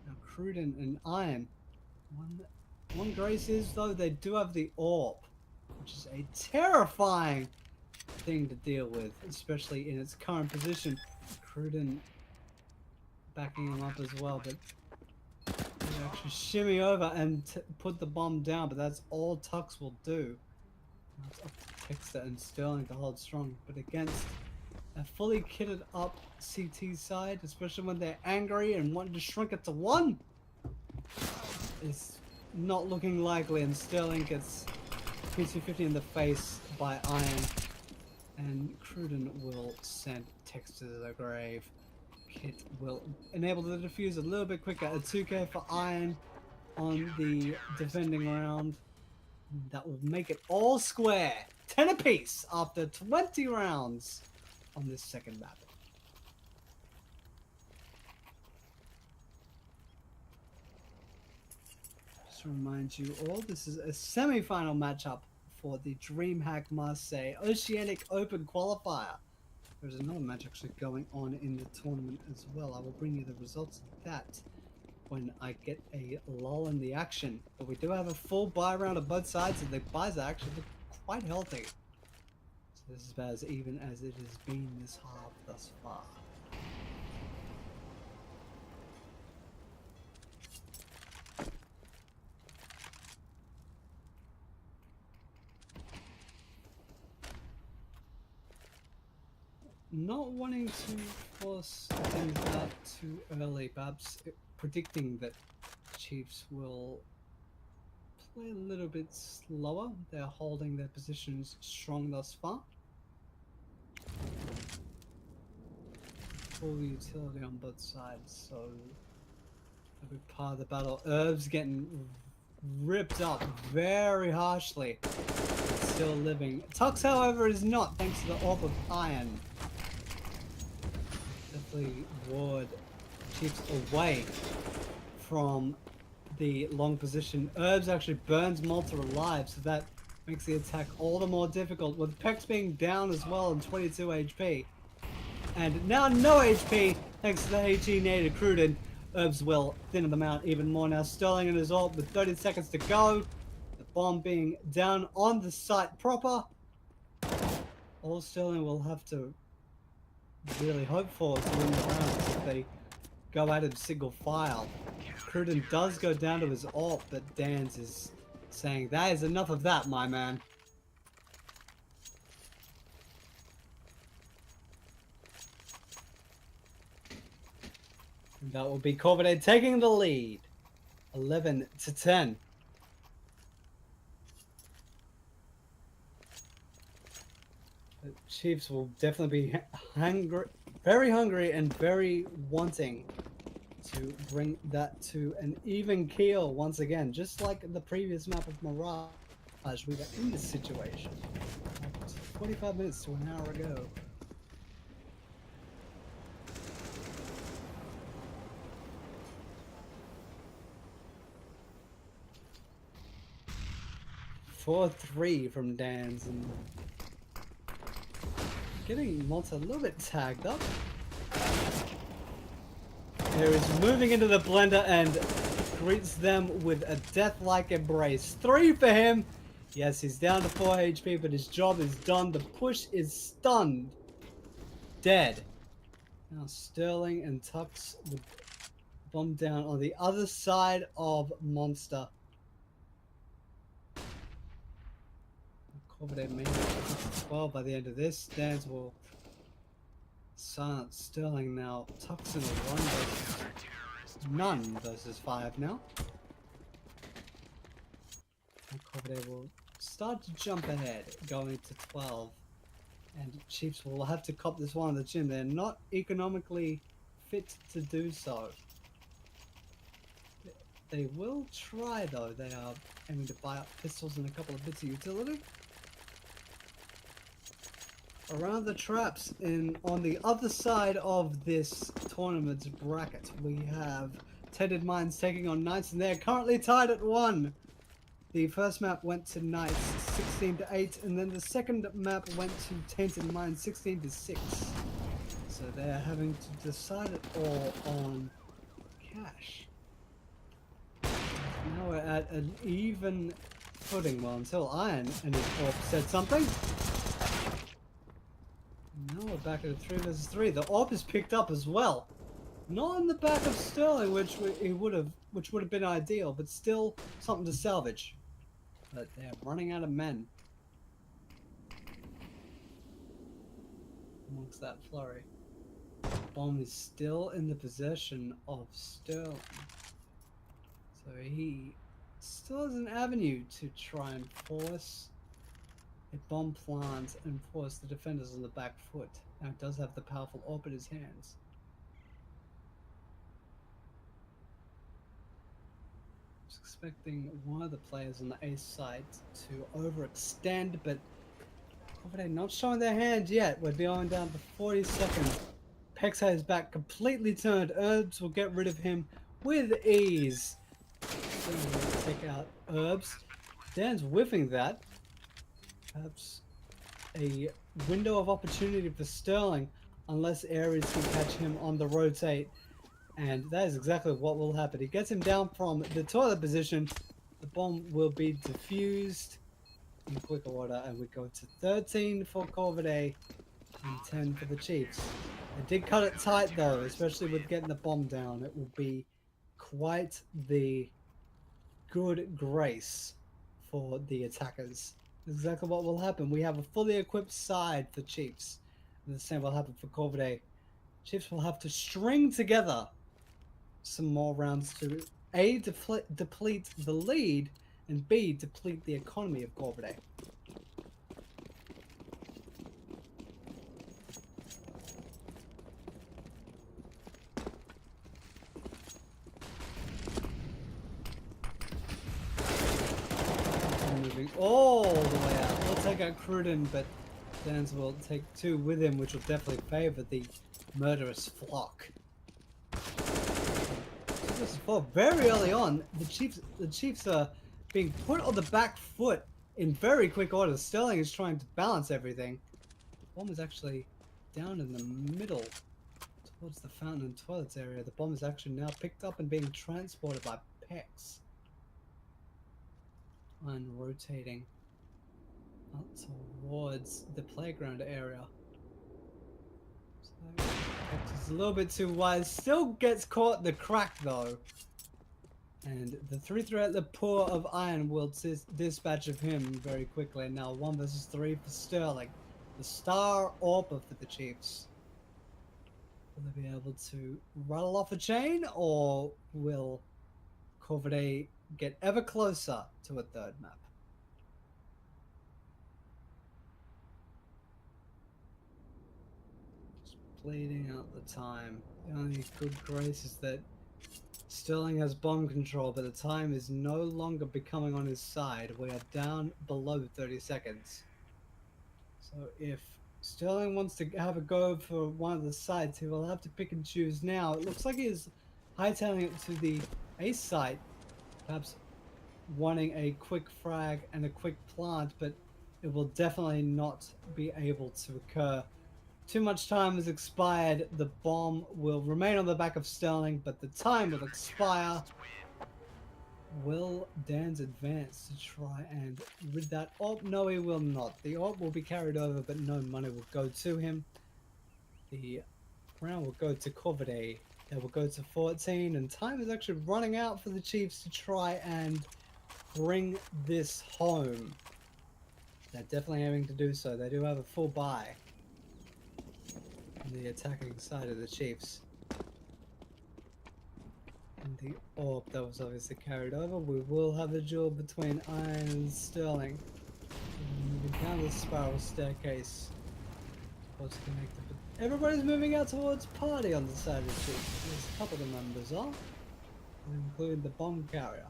Now Cruden and Iron. One grace is, though, they do have the AWP, which is a terrifying thing to deal with, especially in its current position. Cruden backing him up as well, but they actually shimmy over and put the bomb down, but that's all Tux will do. Now it's up to Texter and Sterling to hold strong, but against a fully kitted up CT side, especially when they're angry and wanting to shrink it to 1, it's not looking likely, and Sterling gets P250 in the face by Iron, and Cruden will send Texter to the grave. Kit will enable the defuse a little bit quicker. A 2k for Iron on the defending round. That will make it all square. 10 apiece after 20 rounds on this second map. Just to remind you all, this is a semi-final matchup for the Dreamhack Marseille Oceanic Open Qualifier. There's another match actually going on in the tournament as well. I will bring you the results of that when I get a lull in the action. But we do have a full buy round of both sides, and the buys are actually quite healthy. So this is about as even as it has been this half thus far. Not wanting to force things out too early, perhaps predicting that Chiefs will play a little bit slower. They're holding their positions strong thus far. Full utility on both sides, so a big part of the battle. Herbs getting ripped up very harshly. Still living. Tux, however, is not, thanks to the AWP of Iron. Definitely ward Chiefs away from the long position. Herbs actually burns Malta alive, so that makes the attack all the more difficult, with Pex being down as well and 22 HP. And now no HP, thanks to the HE native Cruden. Herbs will thin them out even more now. Sterling and his ult with 30 seconds to go. The bomb being down on the site proper. All Sterling will have to really hope for to win the round if they go at him single file. Cruden does go down to his ult, but Dan's is saying, that is enough of that, my man. And that will be Corvidae taking the lead, 11-10. The Chiefs will definitely be very hungry and very wanting to bring that to an even keel once again, just like the previous map of Mirage. We were in this situation 45 minutes to an hour ago. Four 3 from Dan's, and getting Malta a little bit tagged up. There is moving into the blender and greets them with a death-like embrace. 3 for him. Yes, he's down to 4 HP, but his job is done. The push is stunned. Dead. Now Sterling and Tux with bomb down on the other side of Monster. Corvidae may have 12 by the end of this. Dance will silence Sterling now. Tux in a 1 versus none versus 5 now. And Corvidae will start to jump ahead, going to 12. And Chiefs will have to cop this one on the chin. They're not economically fit to do so. They will try though. They are aiming to buy up pistols and a couple of bits of utility. Around the traps on the other side of this tournament's bracket, we have Tainted Minds taking on Knights, and they're currently tied at 1. The first map went to Knights 16 to 8, and then the second map went to Tainted Minds 16 to 6. So they're having to decide it all on cash. Now we're at an even footing. Well, until Iron and his orb said something. Now we're back at a 3 versus 3. The orb is picked up as well. Not in the back of Sterling, which would have been ideal, but still something to salvage. But they're running out of men amongst that flurry. Bomb is still in the possession of Sterling, so he still has an avenue to try and force a bomb plant and force the defenders on the back foot. Now it does have the powerful orb in his hands. Expecting one of the players on the ace side to overextend, but Corvidae not showing their hand yet. We're going down to 40 seconds. Pexa is back completely turned. Herbs will get rid of him with ease. Take out Herbs. Dan's whiffing that. Perhaps a window of opportunity for Sterling, unless Ares can catch him on the rotate. And that is exactly what will happen. He gets him down from the toilet position. The bomb will be diffused in quick order, and we go to 13 for Corvidae and 10 for the Chiefs. They did cut it tight though, especially with getting the bomb down. It will be quite the good grace for the attackers. Exactly what will happen. We have a fully equipped side for Chiefs. And the same will happen for Corvidae. Chiefs will have to string together some more rounds to A, deplete the lead, and B, deplete the economy of Corvidae. Moving all the way out. We'll take out Cruden, but Dans will take 2 with him, which will definitely favor the murderous flock. Very early on, the Chiefs are being put on the back foot in very quick order. Sterling is trying to balance everything. Bomb is actually down in the middle towards the fountain and toilets area. The bomb is actually now picked up and being transported by Pex. And rotating out towards the playground area. So Pex is a little bit too wide. Still gets caught in the crack though. And the 3 at the paw of Iron will dispatch of him very quickly. Now 1 versus 3 for Sterling. The star AWPer for the Chiefs. Will they be able to rattle off a chain, or will Corvidae get ever closer to a 3rd map? Just bleeding out the time. The only good grace is that Sterling has bomb control, but the time is no longer becoming on his side. We are down below 30 seconds. So if Sterling wants to have a go for one of the sides, he will have to pick and choose now. It looks like he is hightailing it to the ace site, perhaps wanting a quick frag and a quick plant, but it will definitely not be able to occur. Too much time has expired. The bomb will remain on the back of Sterling, but the time will expire. Will Dan's advance to try and rid that AWP? No, he will not. The AWP will be carried over, but no money will go to him. The round will go to Corvidae. They will go to 14, and time is actually running out for the Chiefs to try and bring this home. They're definitely having to do so. They do have a full buy on the attacking side of the Chiefs. And the AWP that was obviously carried over. We will have a duel between Iron and Sterling. Moving down the spiral staircase towards connected. But everybody's moving out towards party on the side of the Chiefs. There's a couple of the members are, including the bomb carrier.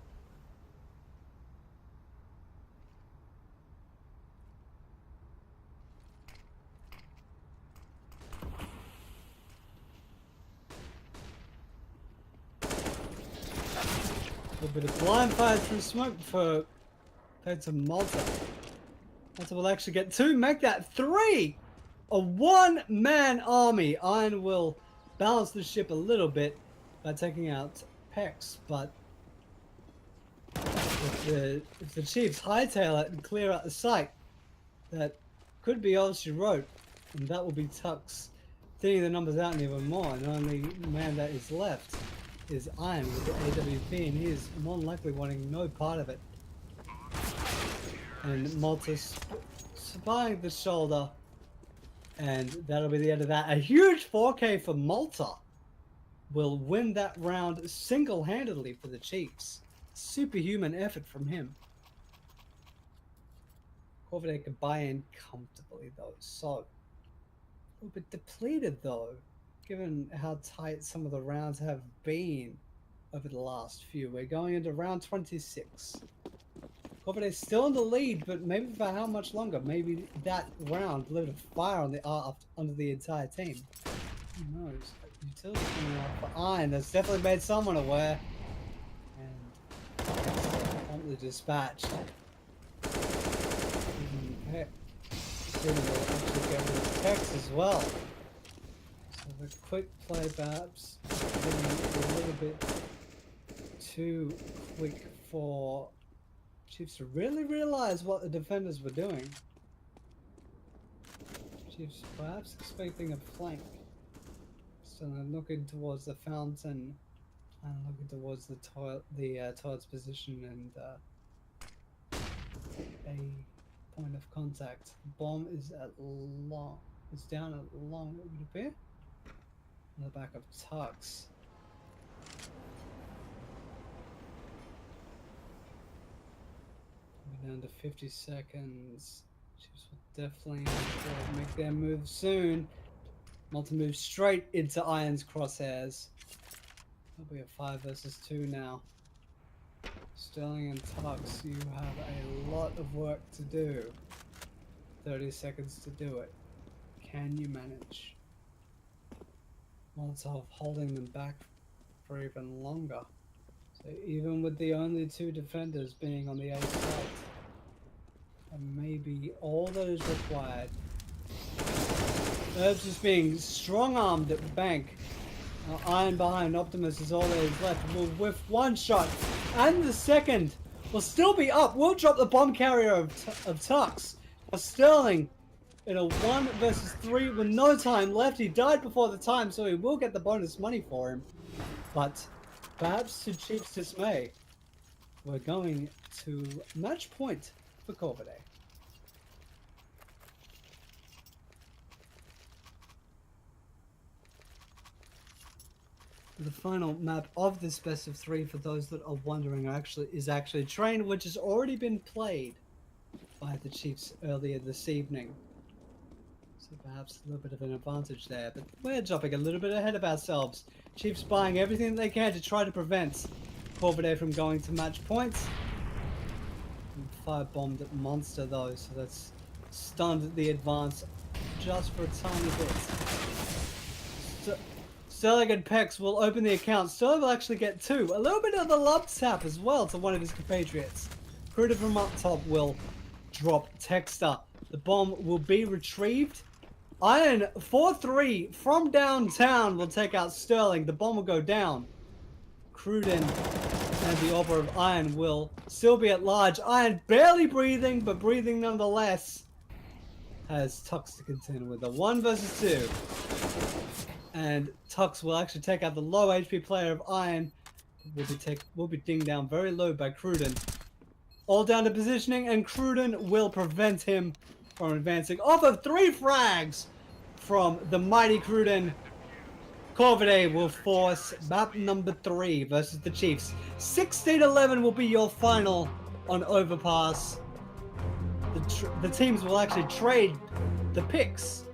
A bit of blind fire through smoke for back to Malta. Malta will actually get 2, make that 3! A one-man army. Iron will balance the ship a little by taking out Pex, but if the Chiefs hightail it and clear out the site, that could be all she wrote, and that will be Tux thinning the numbers out even more, and the only man that is left is Iron with the AWP, and he is more than likely wanting no part of it. And Malta spying the shoulder, and that'll be the end of that. A huge 4K for Malta will win that round single-handedly for the Chiefs. Superhuman effort from him. Corvidae could buy in comfortably though, so a little bit depleted though, given how tight some of the rounds have been over the last few. We're going into round 26. Corvidae still in the lead, but maybe for how much longer? Maybe that round lit a fire on the under the entire team. Who knows? Utility coming out for Iron. That's definitely made someone aware. And promptly dispatched. Heck, will actually get rid of Pex as well. So the quick play perhaps a little bit too quick for Chiefs to really realize what the defenders were doing. Chiefs perhaps expecting a flank. So they're looking towards the fountain and looking towards the toilet's position and a point of contact. The bomb is at long. It's down at long, it would appear. On the back of Tux. We're down to 50 seconds. Chiefs will definitely have to make their move soon. Malta moves straight into Iron's crosshairs. It'll be a 5 versus 2 now. Sterling and Tux, you have a lot of work to do. 30 seconds to do it. Can you manage? Molotov holding them back for even longer. So even with the only 2 defenders being on the A side, and maybe all that is required. Herbs is being strong-armed at the bank. Now Iron behind Optimus is all that is left. Will whiff 1 shot, and the second will still be up. We'll drop the bomb carrier of Tux. Now Sterling in a 1 versus 3 with no time left. He died before the time, so he will get the bonus money for him. But perhaps to Chiefs' dismay, we're going to match point for Corvidae. The final map of this best of 3, for those that are wondering, is actually Train, which has already been played by the Chiefs earlier this evening. So perhaps a little bit of an advantage there, but we're jumping a little bit ahead of ourselves. Chiefs buying everything they can to try to prevent Corvidae from going to match points. And firebombed at Monster though, so that's stunned the advance just for a tiny bit. Sterling and Pex will open the account. Sterling will actually get 2. A little bit of the love tap as well to one of his compatriots. Cruder from up top will drop Texter. The bomb will be retrieved. Iron 4-3 from downtown will take out Sterling. The bomb will go down. Cruden And the Orb of Iron will still be at large. Iron barely breathing, but breathing nonetheless. Has Tux to contend with a 1 versus 2. And Tux will actually take out the low HP player of Iron. Will be dinged down very low by Cruden. All down to positioning, and Cruden will prevent him from advancing off of 3 frags from the mighty Cruden. Corvidae will force map number 3 versus the Chiefs. 16-11 will be your final on Overpass. The teams will actually trade the picks.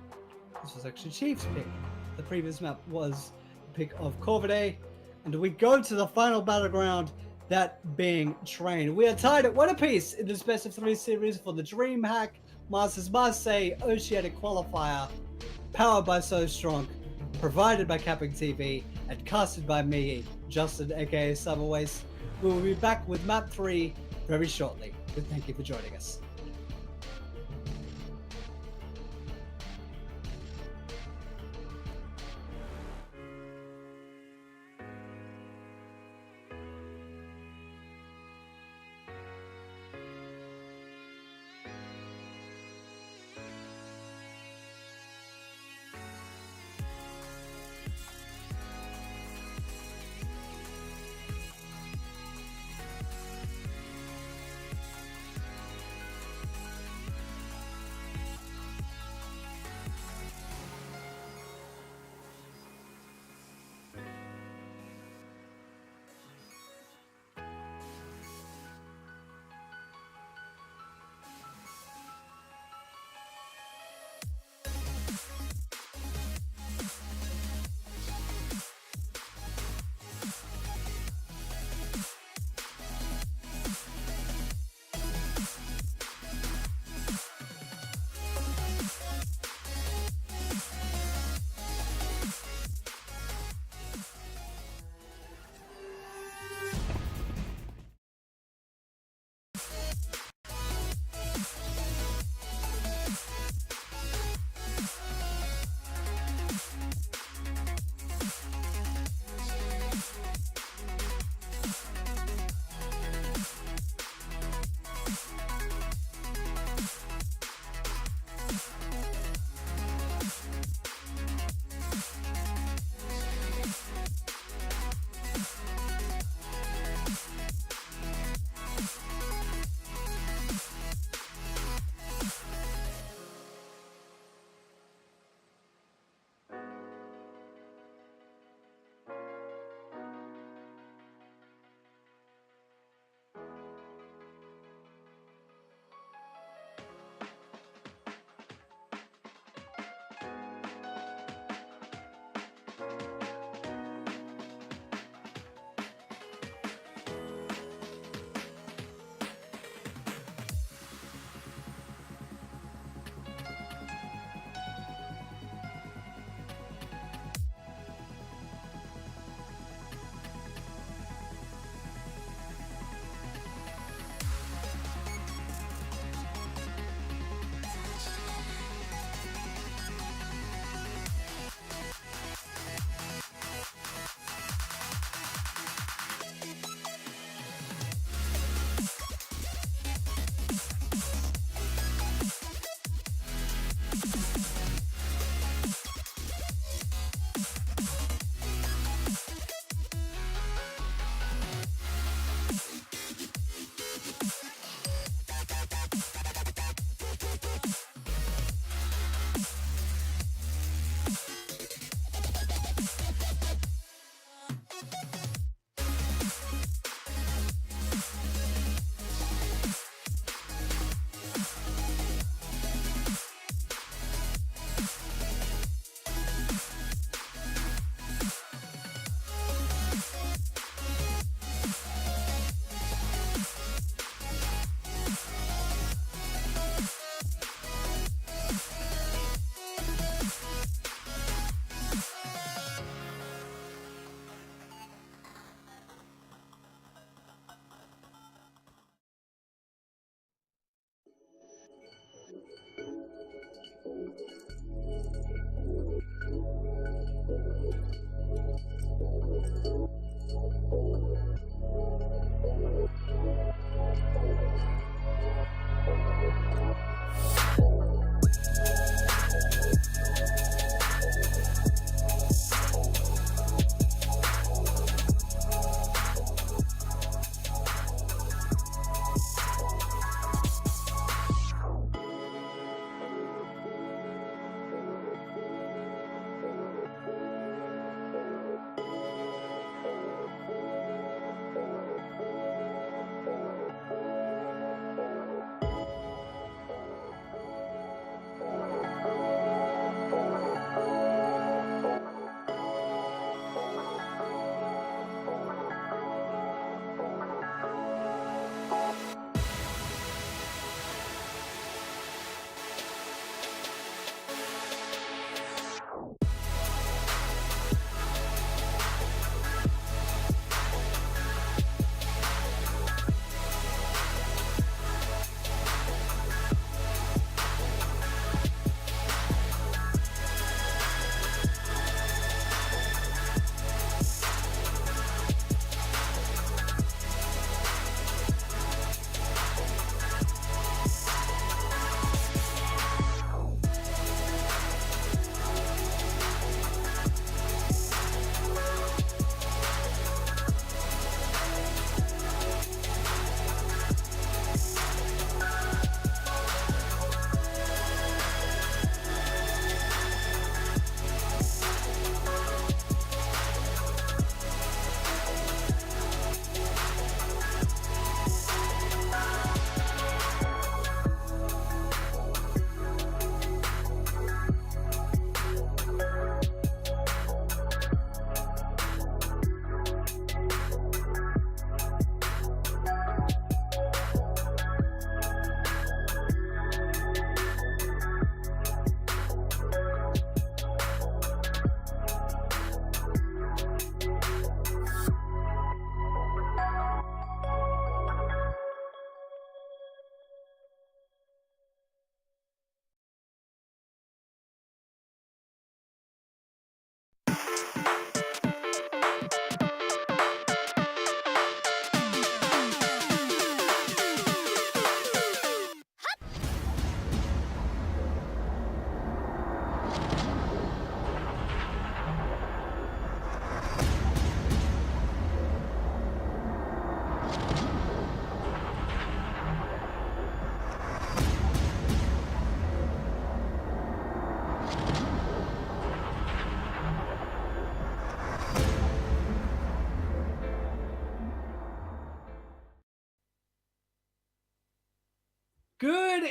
This was actually Chiefs' pick. The previous map was the pick of Corvidae. And we go to the final battleground, that being Train. We are tied at 1 apiece in this best of 3 series for the Dreamhack Masters Marseille Oceanic Qualifier. Powered by So Strong, provided by CappingTV, and casted by me, Justin, aka Summer Waste. We will be back with map 3 very shortly. But thank you for joining us.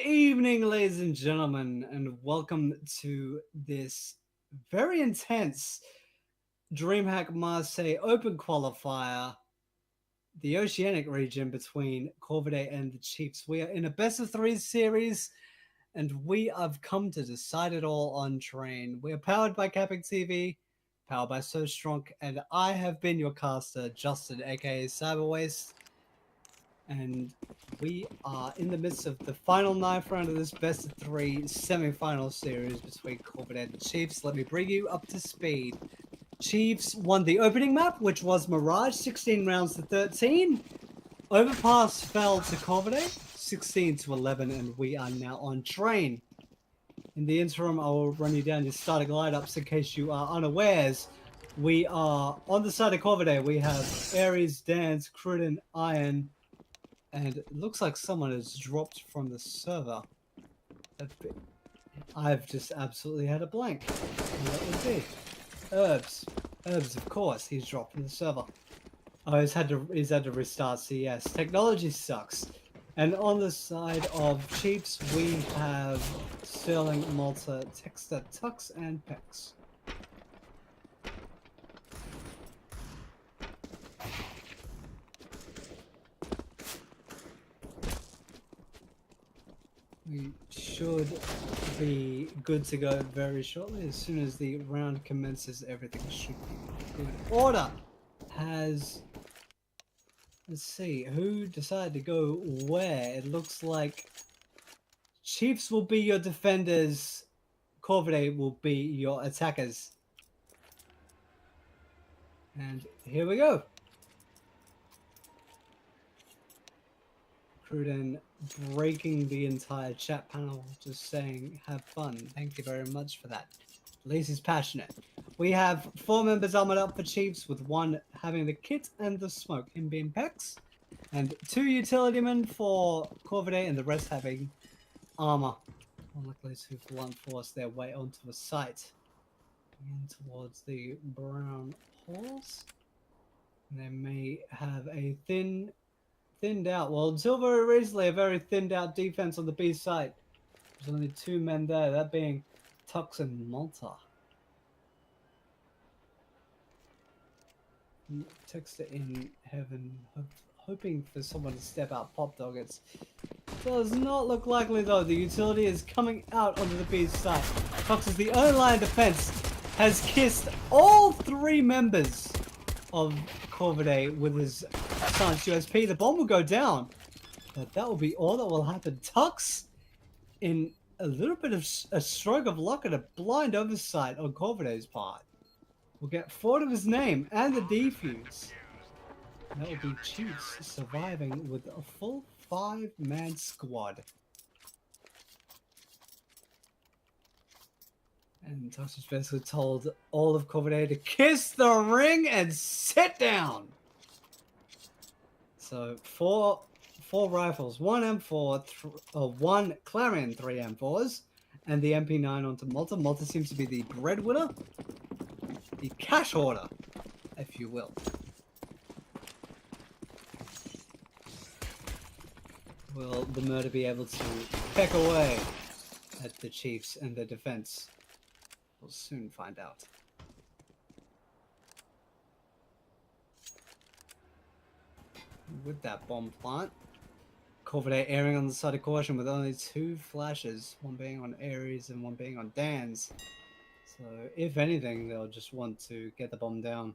evening, ladies and gentlemen, and welcome to this very intense Dreamhack Marseille Open Qualifier, the Oceanic region between Corvidae and the Chiefs. We are in a best-of-3 series, and we have come to decide it all on train. We are powered by CappingTV, powered by So Strong, and I have been your caster, Justin, aka Cyberwaste. And we are in the midst of the final 9th round of this best-of-3 semi-final series between Corvidae and the Chiefs. Let me bring you up to speed. Chiefs won the opening map, which was Mirage, 16 rounds to 13. Overpass fell to Corvidae, 16 to 11, and we are now on train. In the interim, I will run you down your starting lineups in case you are unawares. We are on the side of Corvidae. We have Ares, Dance, Cruden, Iron, and it looks like someone has dropped from the server. I've just absolutely had a blank. What would be? Herbs. Herbs, of course, he's dropped from the server. Oh, he's had to restart CS. Technology sucks. And on the side of Chiefs, we have Sterling, Malta, Texter, Tux, and Pex. We should be good to go very shortly. As soon as the round commences, everything should be good order. Let's see, who decided to go where? It looks like Chiefs will be your defenders, Corvidae will be your attackers. And here we go. Cruden breaking the entire chat panel, just saying, have fun. Thank you very much for that. At least he's passionate. We have 4 members armored up for Chiefs, with 1 having the kit and the smoke, him being Pex, and 2 utility men for Corvidae, and the rest having armor. Unlikely to blunt force their way onto a site. And towards the brown halls. They may have a thinned out, well, until very recently, a very thinned out defense on the B side. There's only 2 men there, that being Tux and Malta. Texter in heaven, hoping for someone to step out. Pop Dog. It does not look likely though. The utility is coming out onto the B side. Tux is the only line of defense, has kissed all 3 members of Corvidae with his Science USP. The bomb will go down, but that will be all that will happen. Tux, in a little bit of a stroke of luck and a blind oversight on Corvidae's part, will get 4 of his name and the defuse. That will be Chiefs surviving with a full 5-man squad. And Tux has basically told all of Corvidae to kiss the ring and sit down. So 4 rifles, 1 M4, 1 Clarion 3 M4s, and the MP9 onto Malta. Malta seems to be the breadwinner, the cash hoarder, if you will. Will the murder be able to peck away at the Chiefs and their defense? We'll soon find out. With that bomb plant, Corvidae airing on the side of caution with only 2 flashes, 1 being on Ares and 1 being on Dan's. So if anything, they'll just want to get the bomb down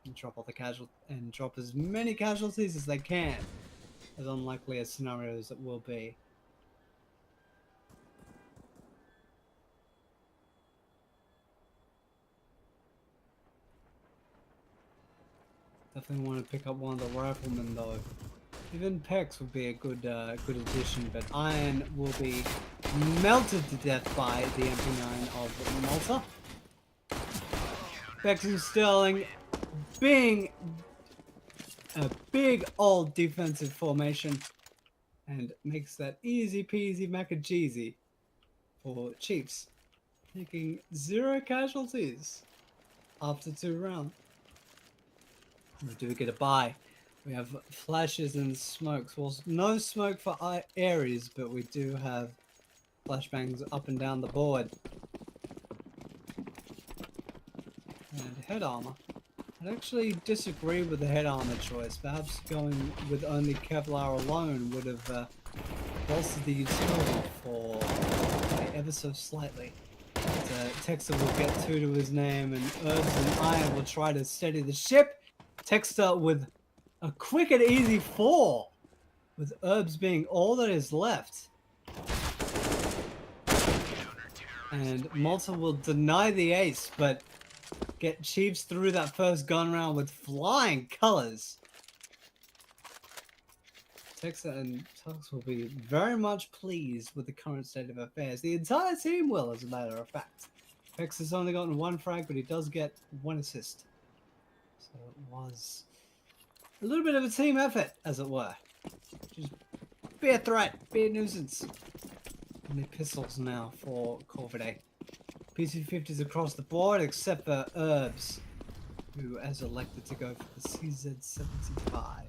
and drop all the drop as many casualties as they can, as unlikely a scenario as it will be. Definitely want to pick up one of the riflemen though. Even Pex would be a good addition, but Iron will be melted to death by the MP9 of Malta. Pex and Sterling being a big old defensive formation, and makes that easy peasy mac-a-cheesy for Chiefs, taking 0 casualties after 2 rounds. We do get a buy. We have flashes and smokes. Well, no smoke for Ares, but we do have flashbangs up and down the board. And head armor. I'd actually disagree with the head armor choice. Perhaps going with only Kevlar alone would have bolstered the utility for ever so slightly. Texter will get 2 to his name, and Herbs and Iron will try to steady the ship. Texter with a quick and easy 4, with Herbs being all that is left. And Malta will deny the ace, but get Chiefs through that first gun round with flying colors. Texas and Tux will be very much pleased with the current state of affairs. The entire team will, as a matter of fact. Pex has only gotten 1 frag, but he does get 1 assist. So it was a little bit of a team effort, as it were. Just be a threat, be a nuisance. Only pistols now for Corvidae. PC-50s across the board, except for Herbs, who has elected to go for the CZ-75.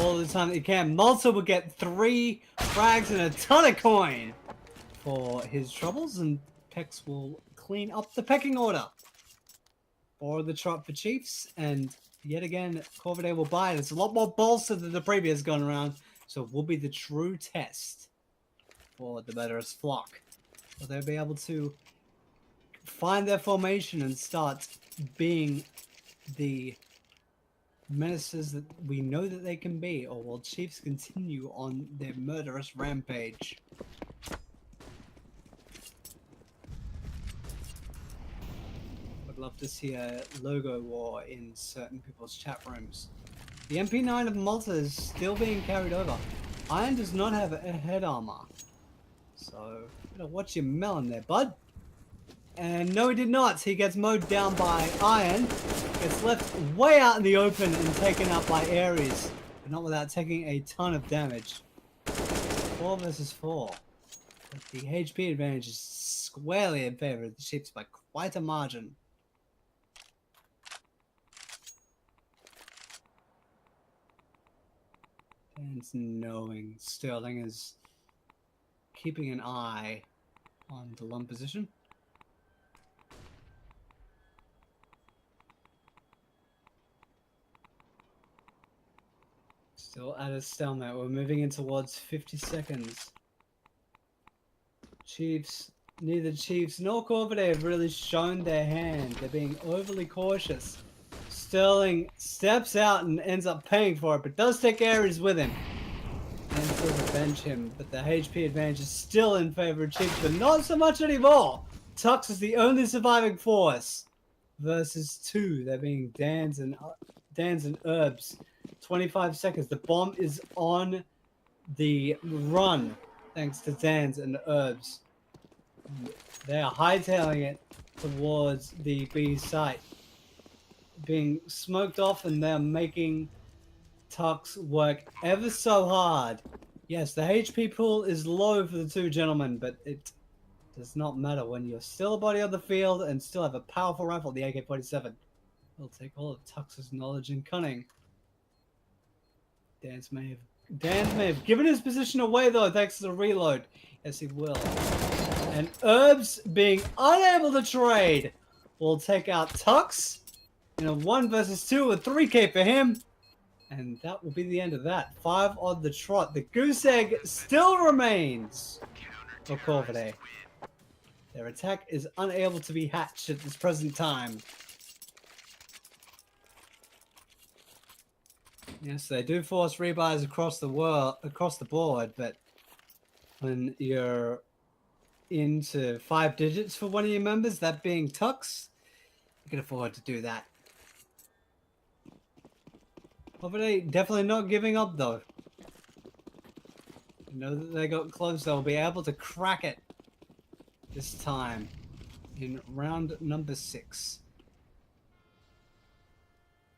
All the time that you can. Malta will get 3 frags and a ton of coin for his troubles, and Pex will clean up the pecking order. 4 of the trot for Chiefs, and yet again, Corvidae will buy it. It's a lot more bolstered than the previous gun round, so it will be the true test for the murderous flock. Will they be able to find their formation and start being the menaces that we know that they can be, or will Chiefs continue on their murderous rampage? Would love to see a logo war in certain people's chat rooms. The MP9 of Malta is still being carried over. Iron does not have a head armor, so better watch your melon there, bud. And no, he did not. He gets mowed down by Iron. Gets left way out in the open and taken out by Ares, but not without taking a ton of damage. 4 versus 4. But the HP advantage is squarely in favor of the ships by quite a margin. And knowing Sterling is keeping an eye on the lung position. Still at a stalemate. We're moving in towards 50 seconds. Chiefs, neither Chiefs nor Corvidae have really shown their hand. They're being overly cautious. Sterling steps out and ends up paying for it, but does take Ares with him. And to revenge him, but the HP advantage is still in favor of Chiefs, but not so much anymore. Tux is the only surviving force versus 2. They're being Dans and Herbs. 25 seconds. The bomb is on the run, thanks to Dans and Herbs. They are hightailing it towards the B site. Being smoked off, and they're making Tux work ever so hard. Yes, the HP pool is low for the 2 gentlemen, but it does not matter when you're still a body on the field and still have a powerful rifle, the AK-47. It'll take all of Tux's knowledge and cunning. Dans may have given his position away, though, thanks to the reload. Yes, he will. And Herbs, being unable to trade, will take out Tux in a 1 versus 2 with 3k for him. And that will be the end of that. 5 on the trot. The goose egg still remains for Corvidae. Their attack is unable to be hatched at this present time. Yes, they do force rebuys across the board, but when you're into 5 digits for one of your members, that being Tux, you can afford to do that. Corvidae definitely not giving up, though. You know that they got close, they'll be able to crack it this time in round number 6.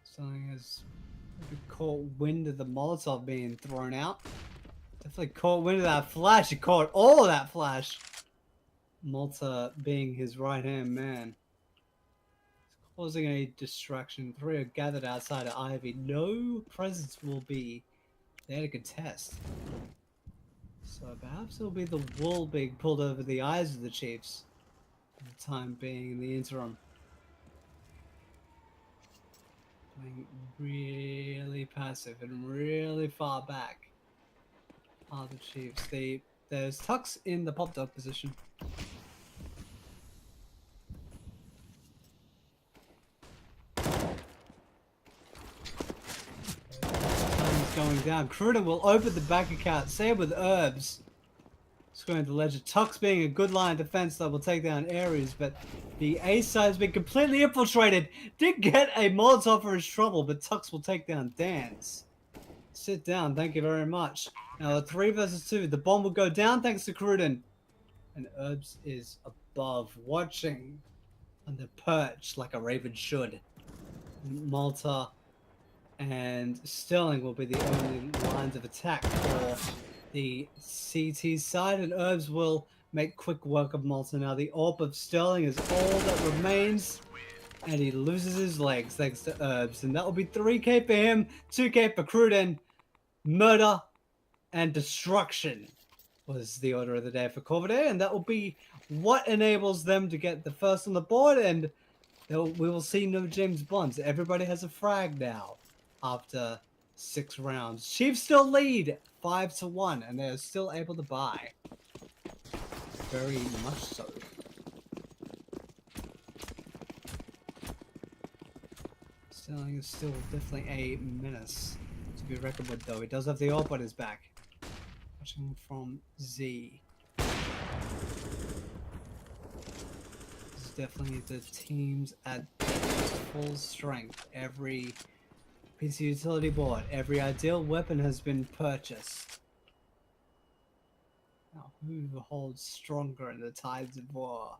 Something is Maybe caught wind of the Molotov being thrown out. Definitely caught wind of that flash. He caught all of that flash. Malta being his right-hand man. It's causing a distraction. 3 are gathered outside of Ivy. No presence will be there to contest. So perhaps it'll be the wool being pulled over the eyes of the Chiefs for the time being in the interim. Playing really passive and really far back are the Chiefs. There's Tux in the pop dog position. Going down. Corvidae will open the back account. Same with Herbs. Scoring the ledger. Tux being a good line of defense that will take down Ares, but the A side has been completely infiltrated. Did get a Molotov for his trouble, but Tux will take down Dan's. Sit down. Thank you very much. Now, 3 versus 2. The bomb will go down thanks to Corvidae. And Herbs is above, watching on the perch like a raven should. Malta and Sterling will be the only lines of attack for the CT side, and Herbs will make quick work of Malta. Now the AWP of Sterling is all that remains, and he loses his legs thanks to Herbs, and that will be 3k for him, 2k for Corvidae. Murder and destruction was the order of the day for Corvidae, and that will be what enables them to get the first on the board, and we will see no James Bonds. Everybody has a frag now after 6 rounds. Chiefs still lead 5-1, and they're still able to buy. Very much so. Sterling is still definitely a menace to be reckoned with, though. He does have the AWP on his back. Watching from Z. This is definitely the teams at full strength. Every PC utility board, every ideal weapon has been purchased. Now, who holds stronger in the tides of war?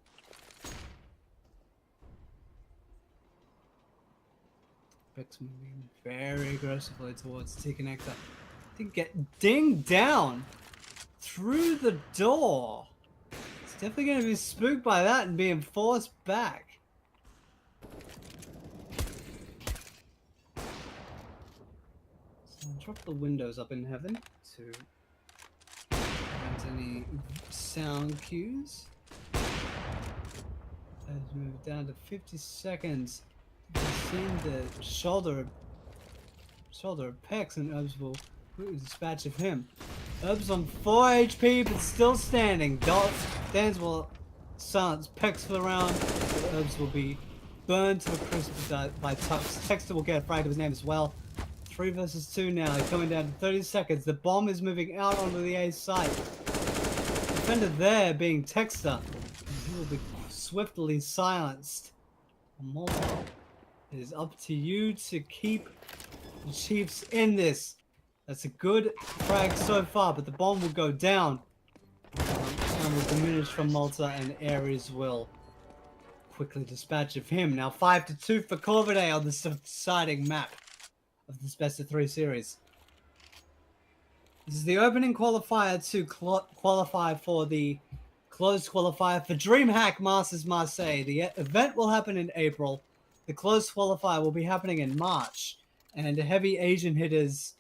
Beck's moving very aggressively towards T-Connector. To get dinged down through the door. It's definitely going to be spooked by that and being forced back. So I'll drop the windows up in heaven to prevent any sound cues. Let's move down to 50 seconds. We've seen the shoulder of Pex, and Herbs will dispatch of him. Herbs on 4 HP, but still standing. Dan's will silence Pex for the round. Herbs will be burned to a crisp by Tux. Texter will get a frag of his name as well. 3 versus 2 now. They're coming down to 30 seconds. The bomb is moving out onto the A site. Defender there being Texter. He will be swiftly silenced. Malta, it is up to you to keep the Chiefs in this. That's a good frag so far, but the bomb will go down. And will diminish from Malta, and Ares will quickly dispatch of him. Now 5-2 for Corvidae on this deciding map of this best of 3 series. This is the opening qualifier to qualify for the closed qualifier for Dreamhack Masters Marseille. The event will happen in April. The closed qualifier will be happening in March. And heavy Asian hitters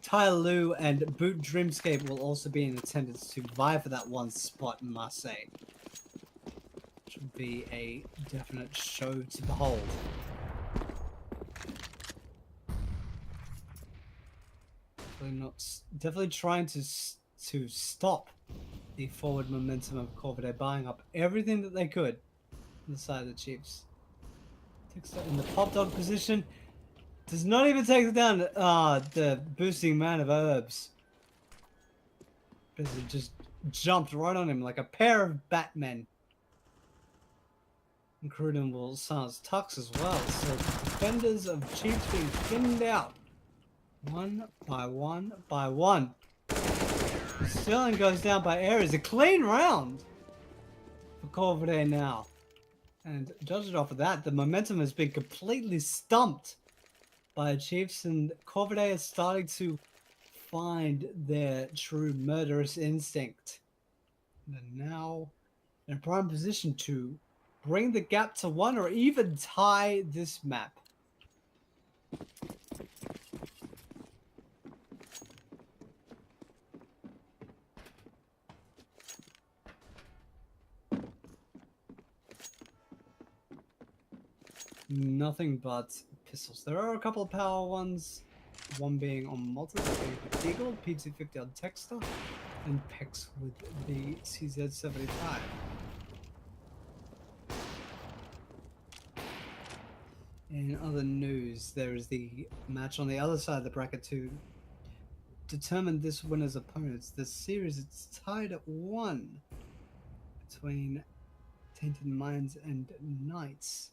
Tyler Liu and Boot Dreamscape will also be in attendance to vie for that one spot in Marseille. Which will be a definite show to behold. Definitely trying to stop the forward momentum of Corvidae, buying up everything that they could on the side of the Chiefs. Takes that in the pop dog position. Does not even take down the boosting man of Herbs. Because it just jumped right on him like a pair of Batmen. And Corvidae will silence Tux as well. So the defenders of Chiefs being thinned out. One by one by one. Sterling goes down by Ares. A clean round for Corvidae now. And judging off of that, the momentum has been completely stumped by Chiefs, and Corvidae is starting to find their true murderous instinct. They're now in a prime position to bring the gap to 1 or even tie this map. Nothing but pistols. There are a couple of power ones, one being on Malta, being Eagle, P250 on Texter, and Pex with the CZ75. In other news, there is the match on the other side of the bracket to determine this winner's opponents. The series is tied at 1 between Tainted Minds and Knights.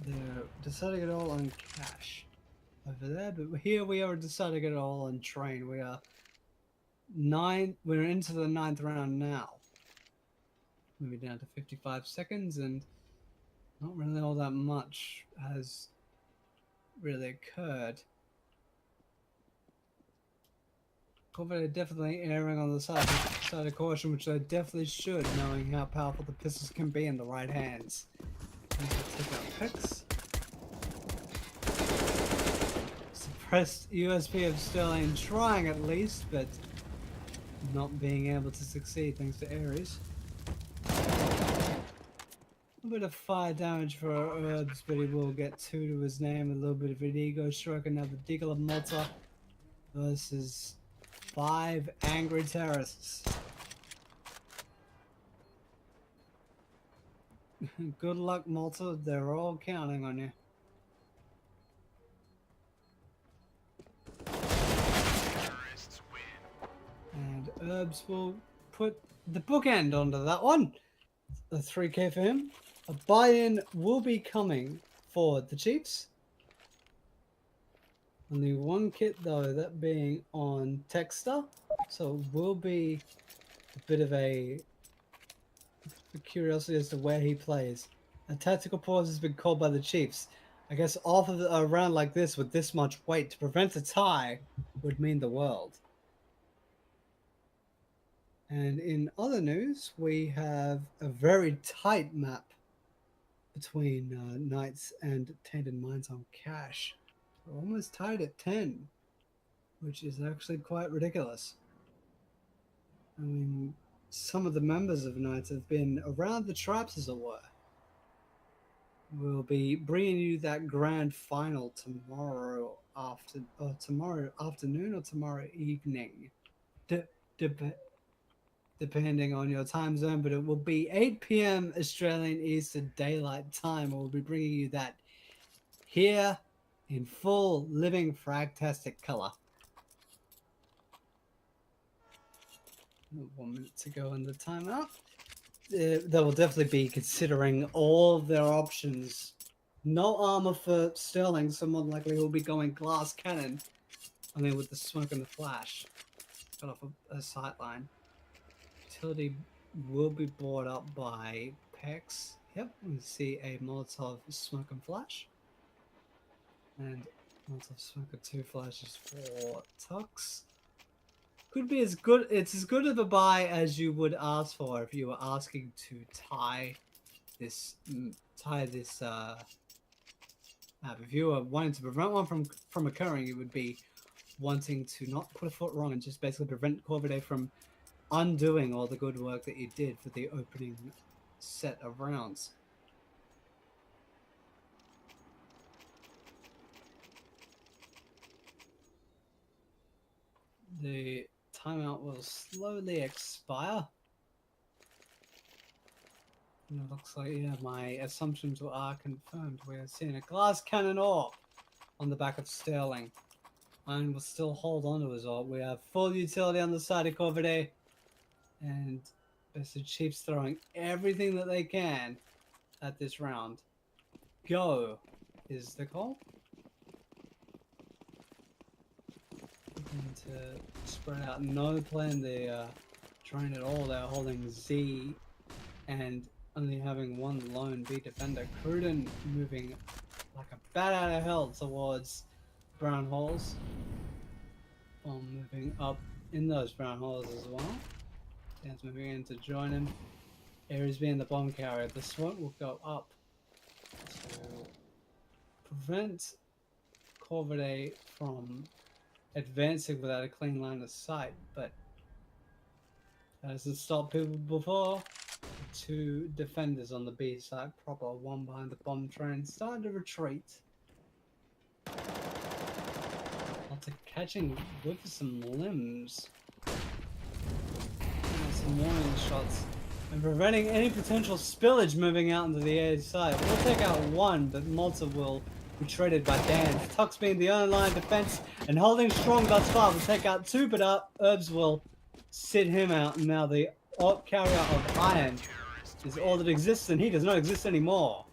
They're deciding it all on cash over there, but here we are deciding it all on train. We're into the 9th round now. Moving down to 55 seconds, and not really all that much has really occurred. Corvidae definitely erring on the side of caution, which they definitely should, knowing how powerful the pistols can be in the right hands. Take out picks. Suppressed USP of Sterling, trying at least, but not being able to succeed thanks to Ares. A bit of fire damage for Herbs, but he will get 2 to his name. A little bit of an ego stroke. Another Deagle of Malta versus 5 angry terrorists. Good luck, Malta. They're all counting on you. Terrorists win. And Herbs will put the bookend onto that one. A 3K for him. A buy-in will be coming for the Chiefs. Only 1 kit though, that being on Texter. So it will be a bit of a curiosity as to where he plays. A tactical pause has been called by the Chiefs. I guess off of a round like this with this much weight to prevent a tie would mean the world. And in other news, we have a very tight map between Knights and Tainted Minds on cash. We're almost tied at 10, which is actually quite ridiculous. I mean, some of the members of Knights have been around the traps, as it were. We'll be bringing you that grand final tomorrow afternoon or tomorrow evening, depending on your time zone. But it will be 8 p.m. Australian Eastern Daylight Time. We'll be bringing you that here in full living fragtastic color. 1 minute to go in the timeout. They will definitely be considering all of their options. No armor for Sterling, so more than likely he'll be going glass cannon. I mean, with the smoke and the flash. Got off a sight line. Utility will be brought up by Pex. Yep, we see a Molotov smoke and flash. And Molotov smoke and 2 flashes for Tux. Could be as good. It's as good of a buy as you would ask for if you were asking to tie this map. If you were wanting to prevent one from occurring, you would be wanting to not put a foot wrong and just basically prevent Corvidae from undoing all the good work that you did for the opening set of rounds. The timeout will slowly expire. And it looks like, yeah, my assumptions are confirmed. We are seeing a glass cannon orb on the back of Sterling. Iron will still hold on to his orb. We have full utility on the side of Corvidae. And basically Chiefs throwing everything that they can at this round. Go is the call. To spread out, no plan. They trying at all. They're holding Z and only having one lone B defender. Cruden moving like a bat out of hell towards brown holes. Bomb moving up in those brown holes as well. Dan's moving in to join him. Ares being the bomb carrier. The smoke will go up to prevent Corvidae from advancing without a clean line of sight, but that hasn't stopped people before. Two defenders on the B side proper, one behind the bomb train, starting to retreat. After catching with some limbs. And some warning shots. And preventing any potential spillage moving out into the A side. We'll take out one, but Malta will be traded by Dan. Tux being the only line of defense and holding strong thus far. We'll take out two, but Herbs will sit him out. And now the AWP carrier of Iron is all that exists, and he does not exist anymore.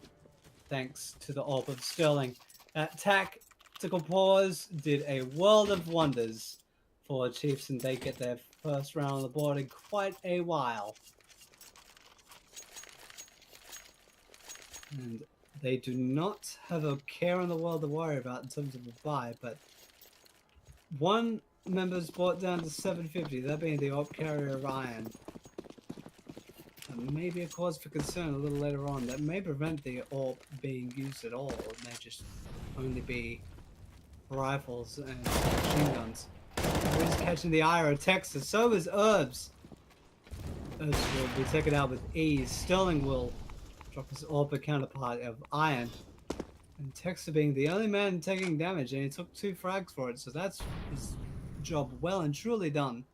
Thanks to the AWP of Sterling. That tactical pause did a world of wonders for Chiefs, and they get their first round on the board in quite a while. And they do not have a care in the world to worry about in terms of a buy, but one member's bought down to 750, that being the AWP carrier of Iron. That may be a cause for concern a little later on. That may prevent the AWP being used at all. It may just only be rifles and machine guns. He's catching the ire of Texas. So is Herbs. Herbs will be taken out with ease. Sterling will drop his AWP counterpart of Iron. And Texas being the only man taking damage, and he took 2 frags for it. So that's his job well and truly done.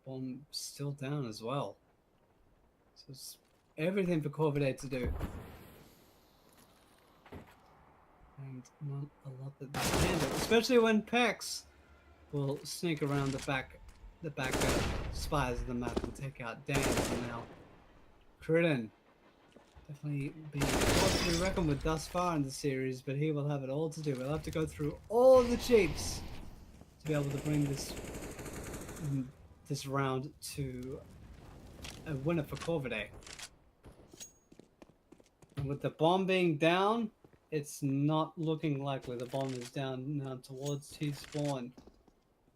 Bomb still down as well. So it's everything for Corvidae to do. And not a lot that they can do, especially when Pex will sneak around the back spires of the map and take out Dan for now. Cruden definitely being forced to be reckoned with thus far in the series, but he will have it all to do. We'll have to go through all the Chiefs to be able to bring this round to a winner for Corvidae. And with the bomb being down, it's not looking likely. The bomb is down now towards T-spawn.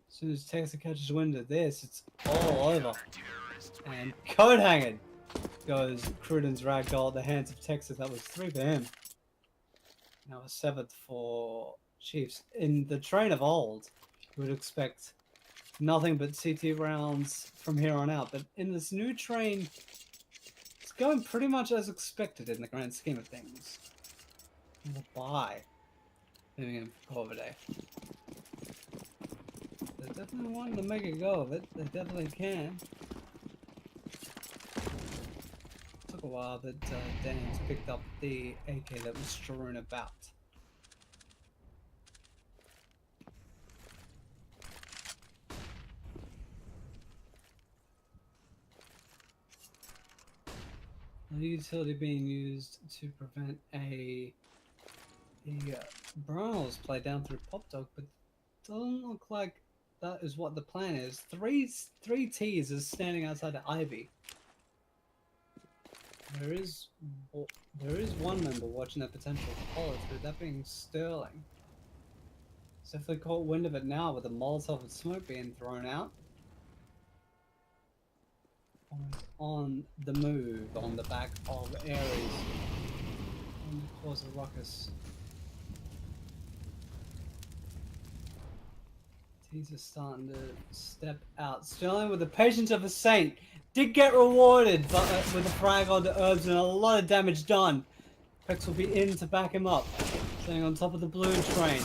As soon as Texas catches wind of this, it's all over. And coat hanging goes Cruden's ragdoll at the hands of Texas. That was 3 for him. Now a 7th for Chiefs. In the train of old, you would expect nothing but CT rounds from here on out. But in this new train, it's going pretty much as expected in the grand scheme of things. And a buy. Moving in for Corvidae. They definitely wanting to make a go of it. They definitely can. Took a while, but Dan's picked up the AK that was strewn about. The utility being used to prevent the Browns play down through Pop Dog, but doesn't look like that is what the plan is. Three T's is standing outside the Ivy. There is one member watching that potential follow through, that being Sterling. So if they caught wind of it now with the Molotov and smoke being thrown out, on the move on the back of Ares, and cause a ruckus. He's just starting to step out. Sterling, with the patience of a saint, did get rewarded, but with a frag on the Herbs and a lot of damage done. Pex will be in to back him up, staying on top of the blue train.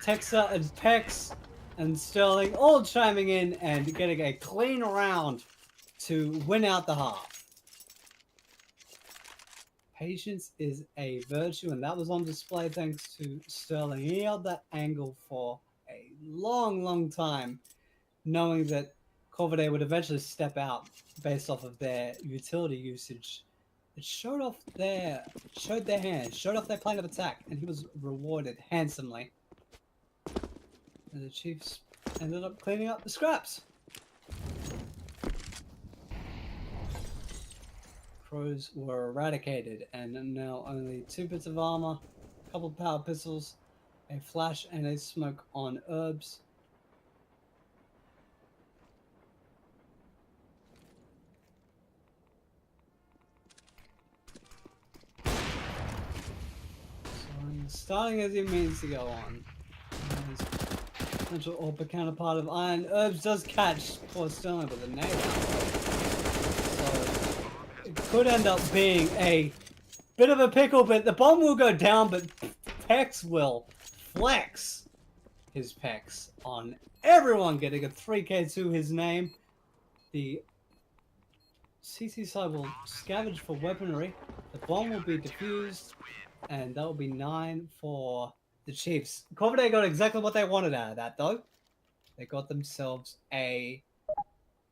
Texa and Pex and Sterling all chiming in and getting a clean round to win out the half. Patience is a virtue, and that was on display thanks to Sterling. He held that angle for a long time, knowing that Corvidae would eventually step out based off of their utility usage. It showed their hand, showed off their plan of attack, and he was rewarded handsomely. And the Chiefs ended up cleaning up the scraps. Crows were eradicated, and now only 2 bits of armor, a couple power pistols, a flash, and a smoke on herbs. Starting as he means to go on. His potential AWP counterpart of Iron Herbs does catch poor Sterling with a nade. So it could end up being a bit of a pickle, but the bomb will go down, but Pex will flex his pecs on everyone, getting a 3k to his name. The CC side will scavenge for weaponry. The bomb will be defused. And that will be 9 for the Chiefs. Corvidae got exactly what they wanted out of that, though. They got themselves a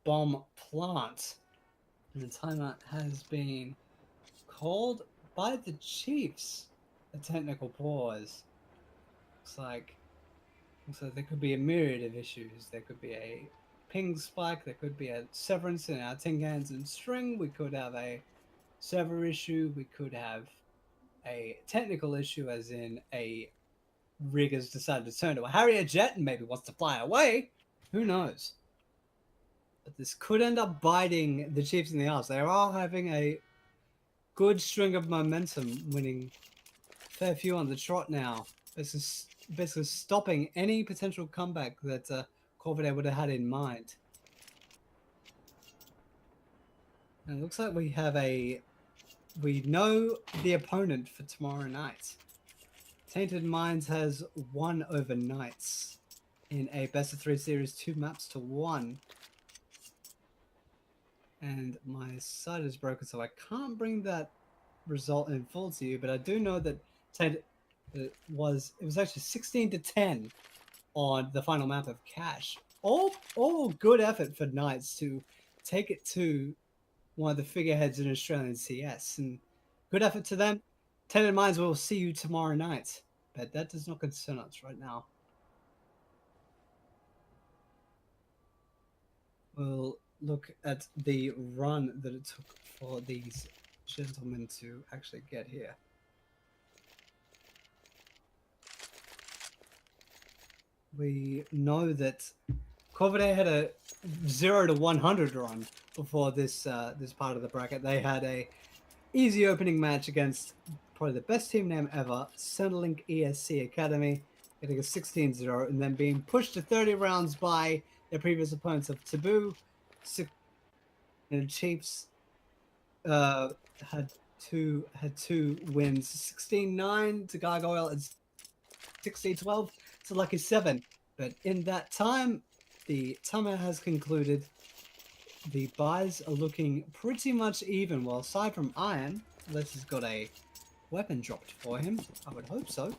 bomb plant. And the timeout has been called by the Chiefs. A technical pause. Looks like there could be a myriad of issues. There could be a ping spike. There could be a severance in our tin cans and string. We could have a server issue. We could have a technical issue, as in a rig has decided to turn to a Harrier jet and maybe wants to fly away. Who knows? But this could end up biting the Chiefs in the arse. They are having a good string of momentum, winning a fair few on the trot now. This is basically stopping any potential comeback that Corvidae would have had in mind. And it looks like we know the opponent for tomorrow night. Tainted Minds has won over Knights in a best of 3 series, 2 maps to 1. And my site is broken, so I can't bring that result in full to you, but I do know that it was actually 16-10 on the final map of Cash. All good effort for Knights to take it to one of the figureheads in Australian CS, and good effort to them. Tainted Minds will see you tomorrow night, but that does not concern us right now. We'll look at the run that it took for these gentlemen to actually get here. We know that Corvidae had a 0 to 100 run before this this part of the bracket. They had a easy opening match against probably the best team name ever, Centrelink ESC Academy, getting a 16-0 and then being pushed to 30 rounds by their previous opponents of Taboo. And the Chiefs had two wins, 16-9 to Gargoyle and 16-12 to Lucky 7. But in that time, the timer has concluded. The buys are looking pretty much even. Well, aside from Iron, unless he's got a weapon dropped for him. I would hope so.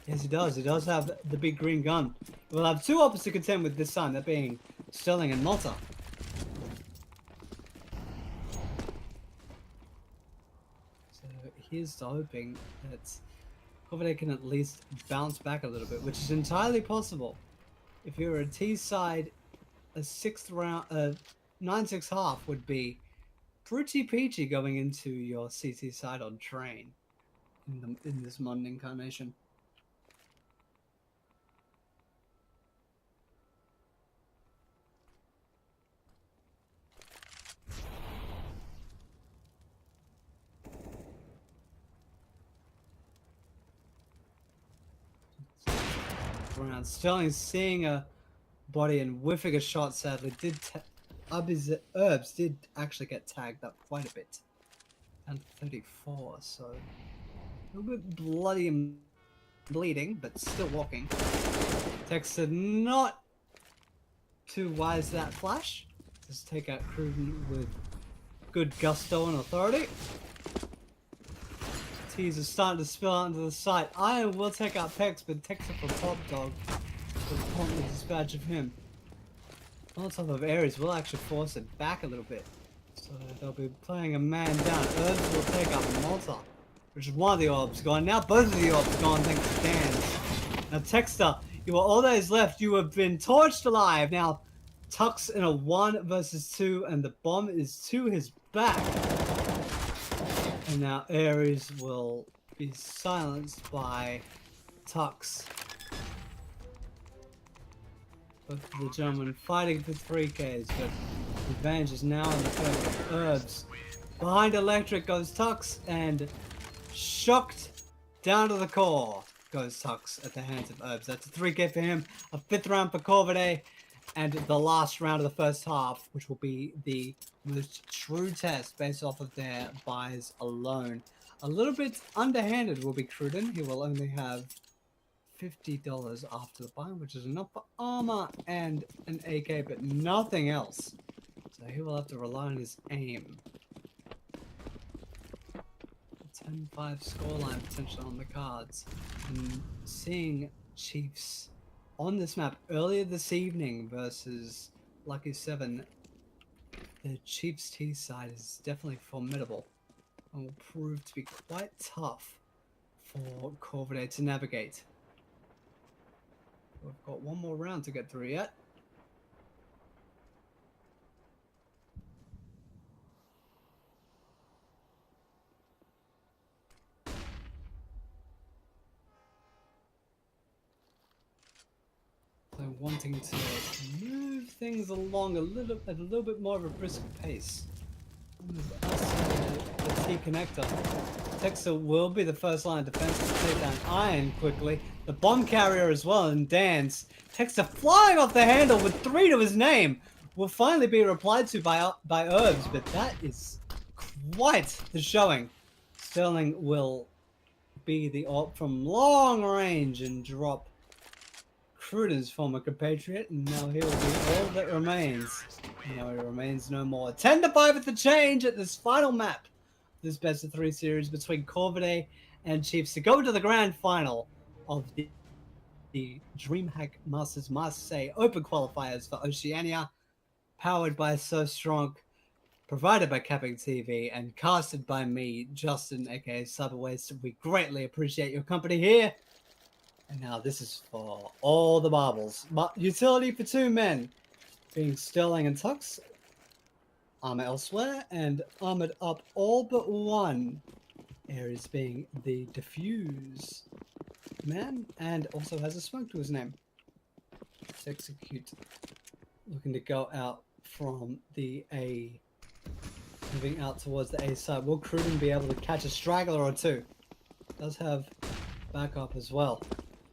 Yes, he does. He does have the big green gun. We'll have 2 options to contend with this time, that being Sterling and Malta. So here's to hoping that Corvidae can at least bounce back a little bit, which is entirely possible. If you're a T side, a 6th round, 9-6 half would be pretty peachy going into your CT side on train in this modern incarnation. Round. Sterling seeing a body and whiffing a shot, sadly. Herbs did actually get tagged up quite a bit. And 34, so a little bit bloody and bleeding, but still walking. Texter not too wise to that flash. Just take out Cruden with good gusto and authority. Teas are starting to spill out into the site. Iron will take out Pex, but Texter for Top Dog with a pointless dispatch of him. On top of Ares will actually force it back a little bit. So they'll be playing a man down. Herbs will take up Malta, which is one of the orbs gone. Now both of the orbs gone thanks to Dan. Now Texter, You are all that is left. You have been torched alive. Now, Tuck's in a 1 versus 2, and the bomb is to his back. And now Ares will be silenced by Tux. Both of the gentlemen fighting for 3Ks, but the advantage is now in the favor of Herbs. Behind Electric goes Tux, and shocked down to the core goes Tux at the hands of Herbs. That's a 3K for him, a 5th round for Corvidae, and the last round of the first half, which will be the most true test based off of their buys alone. A little bit underhanded will be Cruden. He will only have $50 after the buy, which is enough for armor and an AK, but nothing else. So he will have to rely on his aim. 10-5 scoreline potential on the cards. And seeing Chiefs on this map earlier this evening versus Lucky 7, the Chiefs T side is definitely formidable and will prove to be quite tough for Corvidae to navigate. We've got one more round to get through yet. So wanting to move things along at a little bit more of a brisk pace. The T connector. Texter will be the first line of defense to take down Iron quickly. The bomb carrier as well, and Dance. Texter flying off the handle with 3 to his name. Will finally be replied to by Herbs, but that is quite the showing. Sterling will be the op from long range and drop Cruden's former compatriot, and now he will be all that remains. Now he remains no more. 10-5 at the change at this final map. This best of 3 series between Corvidae and Chiefs to go to the grand final of the Dreamhack Masters Marseille Open Qualifiers for Oceania, powered by So Strong, provided by CappingTV, and casted by me, Justin, aka Cyberwaste. We greatly appreciate your company here. And now this is for all the marbles. Utility for 2 men, being Sterling and Tux. Armor elsewhere, and armored up all but 1. Ares being the diffuse man, and also has a smoke to his name. Let's execute. Looking to go out from the A. Moving out towards the A side. Will Cruden be able to catch a straggler or 2? Does have backup as well.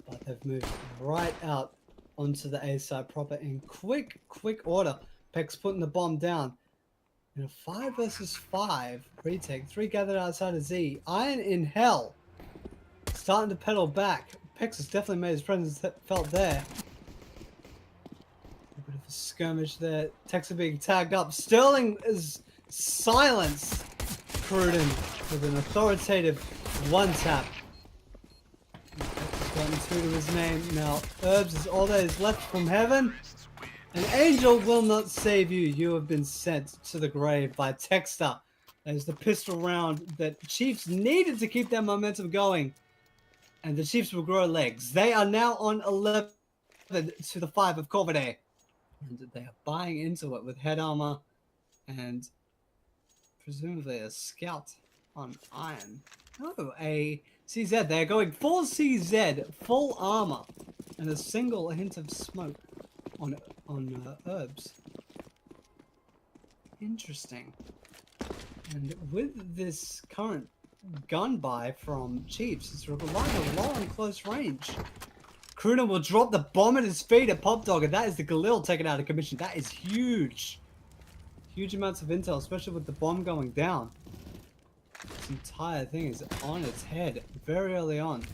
But they've moved right out onto the A side proper in quick order. Peck's putting the bomb down. In a 5 versus 5 retake, 3 gathered outside of Z. Iron in hell. Starting to pedal back. Pex has definitely made his presence felt there. A bit of a skirmish there. Texas being tagged up. Sterling is silenced. Cruden with an authoritative 1-tap. Gotten 2 to his name. Now, Herbs is all that is left from heaven. An angel will not save you. You have been sent to the grave by Texter. That is the pistol round that Chiefs needed to keep their momentum going. And the Chiefs will grow legs. They are now on 11 to the 5 of Corvidae. And they are buying into it with head armor and presumably a scout on Iron. Oh, a CZ. They're going full CZ, full armor, and a single hint of smoke on Herbs. Interesting. And with this current gun buy from Chiefs, it's relying on long and close range. Cruden will drop the bomb at his feet at Pop Dog, and that is the Galil taken out of commission. That is huge. Huge amounts of intel, especially with the bomb going down. This entire thing is on its head very early on.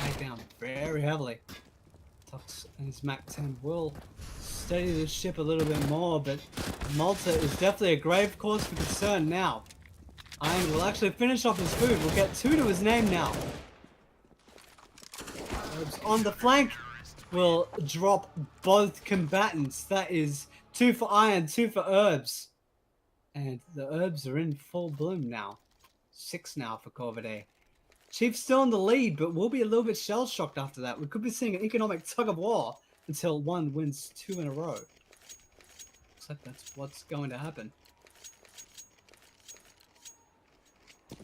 Take down very heavily. Tux and his Mac 10 will steady the ship a little bit more, but Malta is definitely a grave cause for concern now. Iron will actually finish off his food. We'll get 2 to his name now. Herbs on the flank will drop both combatants. That is 2 for Iron, 2 for Herbs. And the Herbs are in full bloom now. 6 now for Corvidae. Chiefs still in the lead, but we'll be a little bit shell-shocked after that. We could be seeing an economic tug-of-war until one wins 2 in a row. Looks like that's what's going to happen.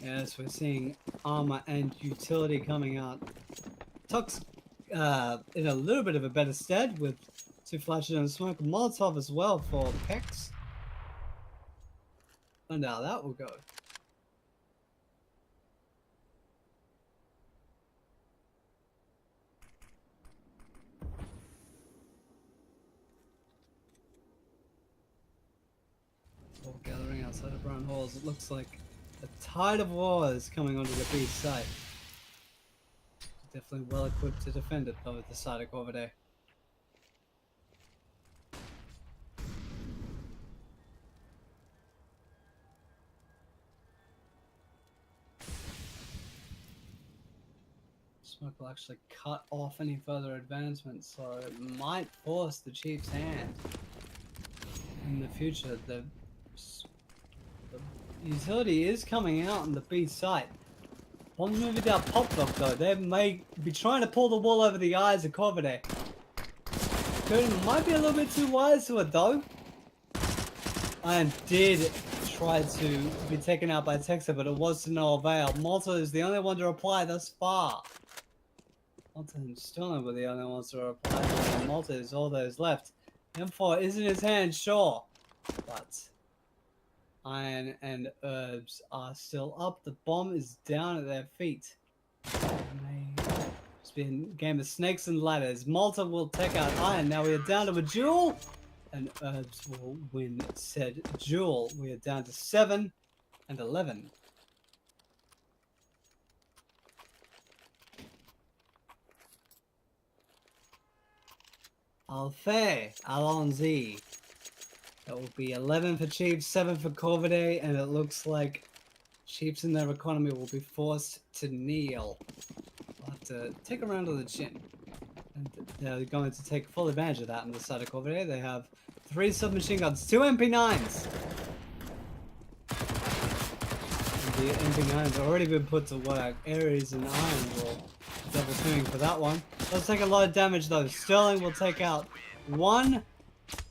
Yes, we're seeing armor and utility coming out. Tuck's in a little bit of a better stead with 2 flashes and smoke. Molotov as well for Pex. And how that will go. All gathering outside of Brown Halls. It looks like a tide of war is coming onto the B site. Definitely well equipped to defend it though at the side of Corvidae. Smoke will actually cut off any further advancement, so it might force the Chiefs' hand in the future. The utility is coming out on the B site. Bombs moving down Pop Dog though. They may be trying to pull the wool over the eyes of Corvidae. Curtin might be a little bit too wise to it though. And did try to be taken out by Texas, but it was to no avail. Malta is the only one to reply thus far. Malta and Sterling were the only ones to reply. And Malta is all those left. M4 is in his hand, sure. But Iron and Herbs are still up. The bomb is down at their feet. It's been a game of snakes and ladders. Malta will take out Iron. Now we are down to a duel. And Herbs will win said duel. We are down to 7 and 11. Alfe, Alonzi. That will be 11 for Chiefs, 7 for Corvidae, and it looks like Chiefs in their economy will be forced to kneel. We'll have to take a round of the chin. And they're going to take full advantage of that on the side of Corvidae. They have 3 submachine guns, 2 MP9s. And the MP9s have already been put to work. Ares and Iron will double teaming for that one. Does take a lot of damage though. Sterling will take out 1.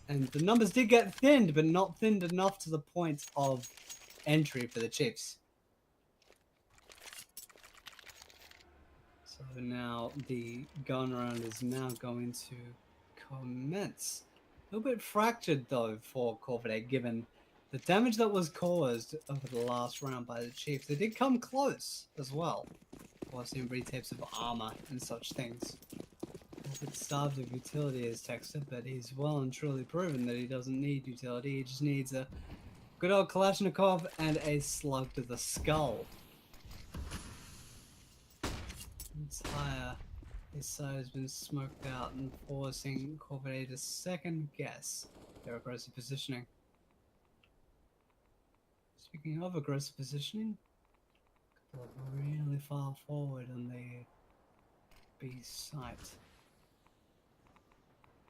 And the numbers did get thinned, but not thinned enough to the point of entry for the Chiefs. So now the gun round is now going to commence. A little bit fractured though for Corvidae, given the damage that was caused over the last round by the Chiefs. They did come close as well. While seeing retapes of armor and such things. A bit starved of utility as Texter, but he's well and truly proven that he doesn't need utility. He just needs a good old Kalashnikov and a slug to the skull. Entire this side has been smoked out and forcing Corvidae to second guess their aggressive positioning. Speaking of aggressive positioning, really far forward on the B site.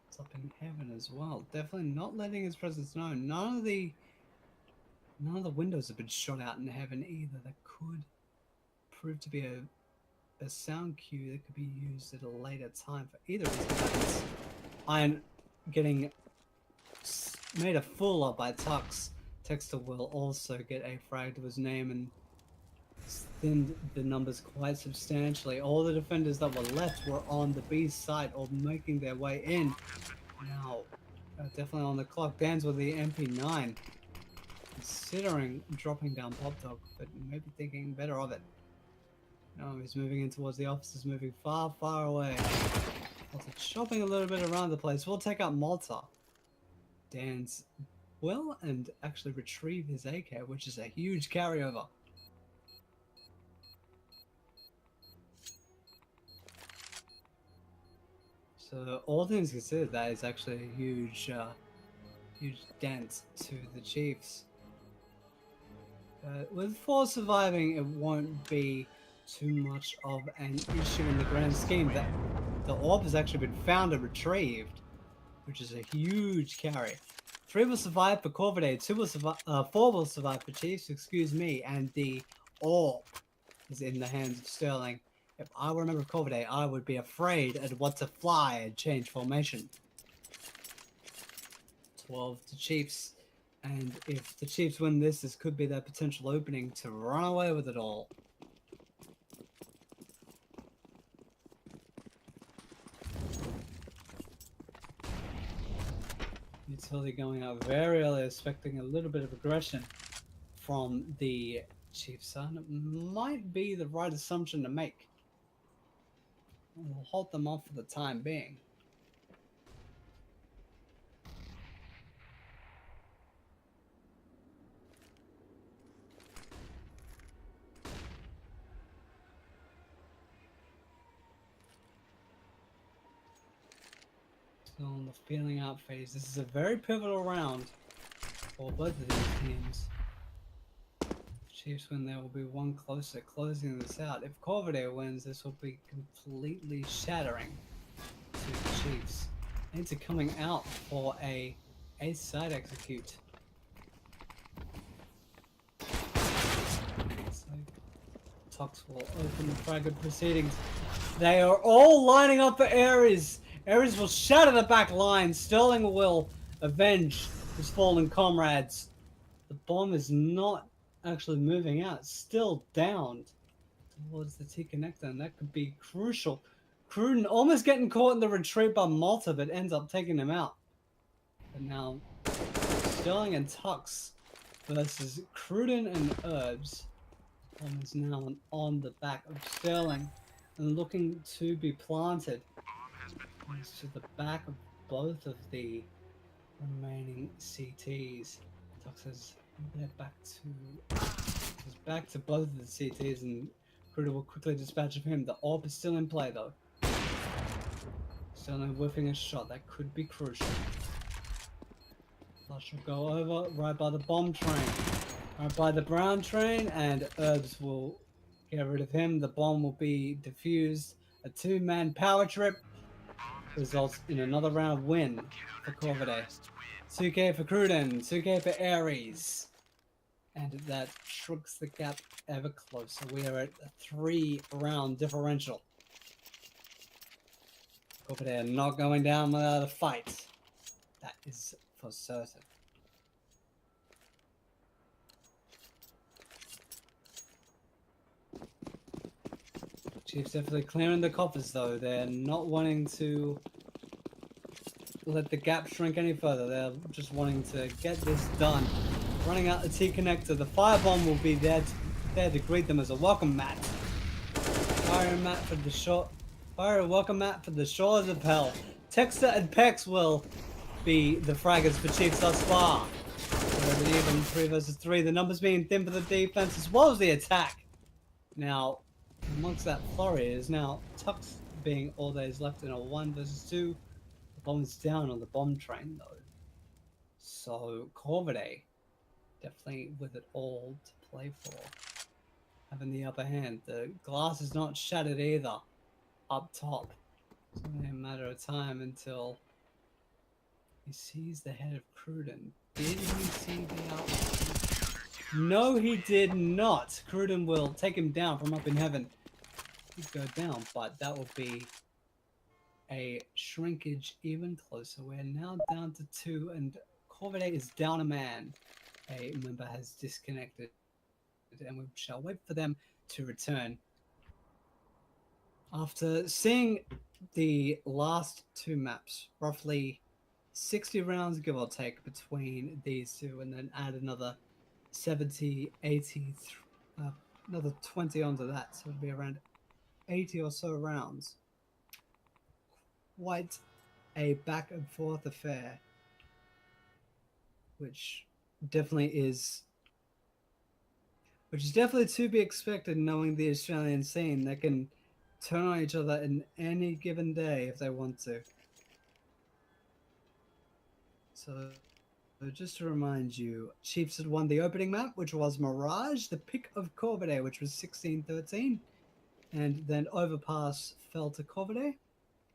It's up in heaven as well. Definitely not letting his presence known. None of the windows have been shot out in heaven either. That could prove to be a sound cue that could be used at a later time for either of these guys. Iron getting made a fool of by Tux. Texter will also get a frag to his name and thinned the numbers quite substantially. All the defenders that were left were on the B side or making their way in. Now, definitely on the clock. Dan's with the MP9. Considering dropping down Pop Dog, but maybe thinking better of it. No, he's moving in towards the officers, moving far, far away. Also chopping a little bit around the place. We'll take out Malta. Dan's will and actually retrieve his AK, which is a huge carryover. So all things considered, that is actually a huge, huge dent to the Chiefs. With 4 surviving, it won't be too much of an issue in the grand scheme. That the orb has actually been found and retrieved, which is a huge carry. 3 will survive for Corvidae, 4 will survive for Chiefs, excuse me, and the orb is in the hands of Sterling. If I were a member of Corvidae, I would be afraid and want to fly and change formation. 12 to Chiefs. And if the Chiefs win this could be their potential opening to run away with it all. Utility going out very early, expecting a little bit of aggression from the Chiefs. And it might be the right assumption to make. We'll hold them off for the time being. Still in the feeling out phase. This is a very pivotal round for both of these teams. Chiefs win, there will be one closer closing this out. If Corvidae wins, this will be completely shattering to the Chiefs. Into coming out for a ace side execute. So Tox will open the fragment proceedings. They are all lining up for Ares. Ares will shatter the back line. Sterling will avenge his fallen comrades. The bomb is not actually moving out, still downed towards the T connector, and that could be crucial. Cruden almost getting caught in the retreat by Malta, but ends up taking him out. But now Sterling and Tux versus Cruden and Herbs. Bomb is now on the back of Sterling and looking to be planted. It's to the back of both of the remaining CTs. Tux is back to both of the CTs, and Cruden will quickly dispatch of him. The orb is still in play though. Sterling whiffing a shot that could be crucial. Flush will go over right by the bomb train, right by the brown train, and Herbs will get rid of him. The bomb will be defused. A two-man power trip results in another round win for Corvidae. 2k for Cruden, 2k for Ares. And that shrinks the gap ever closer. We are at a 3-round differential. Corvidae are not going down without a fight. That is for certain. Chiefs definitely clearing the coffers though. They're not wanting to let the gap shrink any further. They're just wanting to get this done. Running out the T connector. The firebomb will be there to greet them as a welcome mat. Fire mat for the shore. Fire welcome mat for the shores of hell. Texter and Pex will be the fraggers for Chiefs thus far. They're even 3 versus 3. The numbers being thin for the defense as well as the attack. Now, amongst that flurry is now Tux being all that is left in a 1 versus 2. The bomb is down on the bomb train though. So Corvidae definitely with it all to play for. Having the upper hand. The glass is not shattered either up top. It's only a matter of time until he sees the head of Cruden. Did he see the outline? No, he did not. Cruden will take him down from up in heaven. He'd go down, but that will be a shrinkage even closer. We're now down to 2, and Corvidae is down a man. A member has disconnected, and we shall wait for them to return. After seeing the last 2 maps, roughly 60 rounds give or take between these two, and then add another 70, 80, another 20 onto that, so it'll be around 80 or so rounds. Quite a back and forth affair, which definitely is definitely to be expected, knowing the Australian scene. They can turn on each other in any given day if they want to. So just to remind you, Chiefs had won the opening map, which was Mirage, the pick of Corvidae, which was 16-13, and then Overpass fell to Corvidae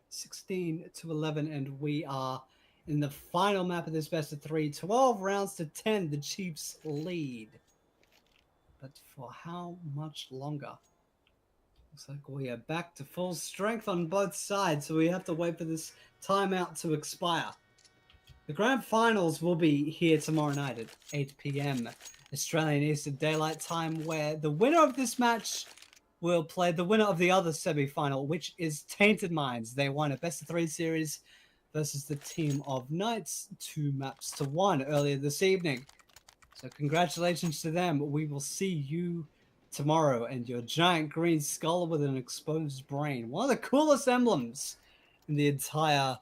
16-11, and we are in the final map of this best of 3, 12 rounds to 10. The Chiefs lead, but for how much longer? Looks like we are back to full strength on both sides, so we have to wait for this timeout to expire. The grand finals will be here tomorrow night at 8 p.m. Australian Eastern Daylight Time, where the winner of this match will play the winner of the other semi-final, which is Tainted Minds. They won a best-of-3 series versus the team of Knights, 2-1 earlier this evening. So congratulations to them. We will see you tomorrow and your giant green skull with an exposed brain. One of the coolest emblems in the entire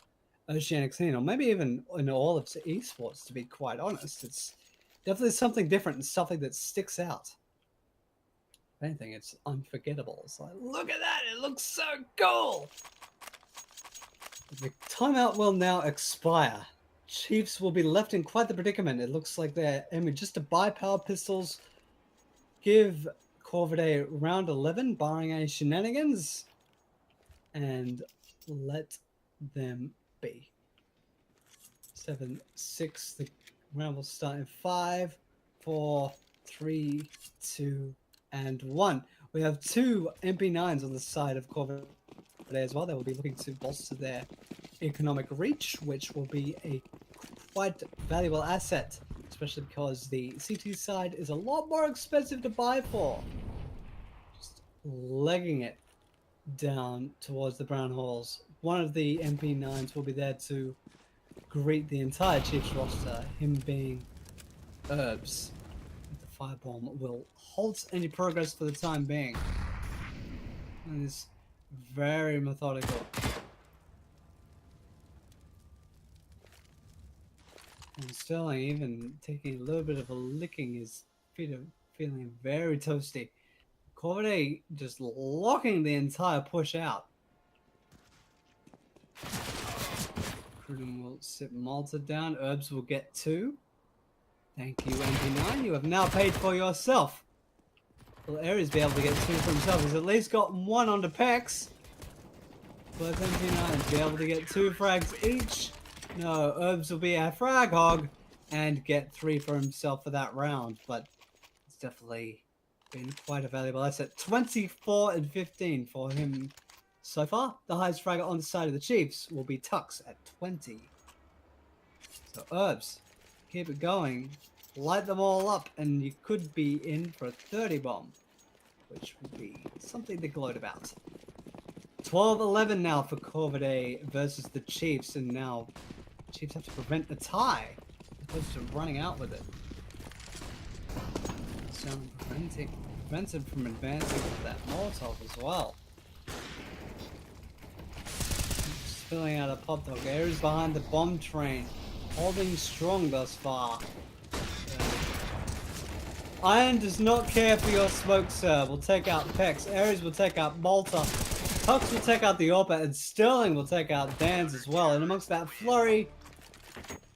Oceanic scene, or maybe even in all of esports, to be quite honest. It's definitely something different and something that sticks out. If anything, it's unforgettable. It's like, look at that, it looks so cool! The timeout will now expire. Chiefs will be left in quite the predicament. It looks like they're aiming just to buy power pistols, give Corvidae round 11, barring any shenanigans, and let them be. 7-6. The round will start in 5, 4, 3, 2, and 1. We have 2 MP9s on the side of Corvidae as well. They will be looking to bolster their economic reach, which will be a quite valuable asset, especially because the CT side is a lot more expensive to buy for. Just legging it down towards the brown halls. One of the MP9s will be there to greet the entire Chiefs roster, him being Herbs. The firebomb will halt any progress for the time being. And is very methodical. And Sterling, even taking a little bit of a licking, his feet are feeling very toasty. Corvidae just locking the entire push out. Cruden will sit Malta down. Herbs will get 2. Thank you, MP9. You have now paid for yourself. Will Ares be able to get 2 for himself? He's at least got 1 onto Pex. Both MP9s be able to get 2 frags each. No, Herbs will be a frag hog and get 3 for himself for that round, but it's definitely been quite a valuable asset. 24 and 15 for him so far. The highest fragger on the side of the Chiefs will be Tux at 20. So Herbs, keep it going. Light them all up, and you could be in for a 30 bomb, which would be something to gloat about. 12-11 now for Corvidae versus the Chiefs, and now Chiefs have to prevent a tie as opposed to running out with it. So prevents him from advancing with that Molotov as well. Spilling out a pop dog. Ares behind the bomb train, holding strong thus far. Iron does not care for your smoke, sir. We'll take out Pex. Ares will take out Malta. Tux will take out the Orpa, and Sterling will take out Dan's as well. And amongst that flurry,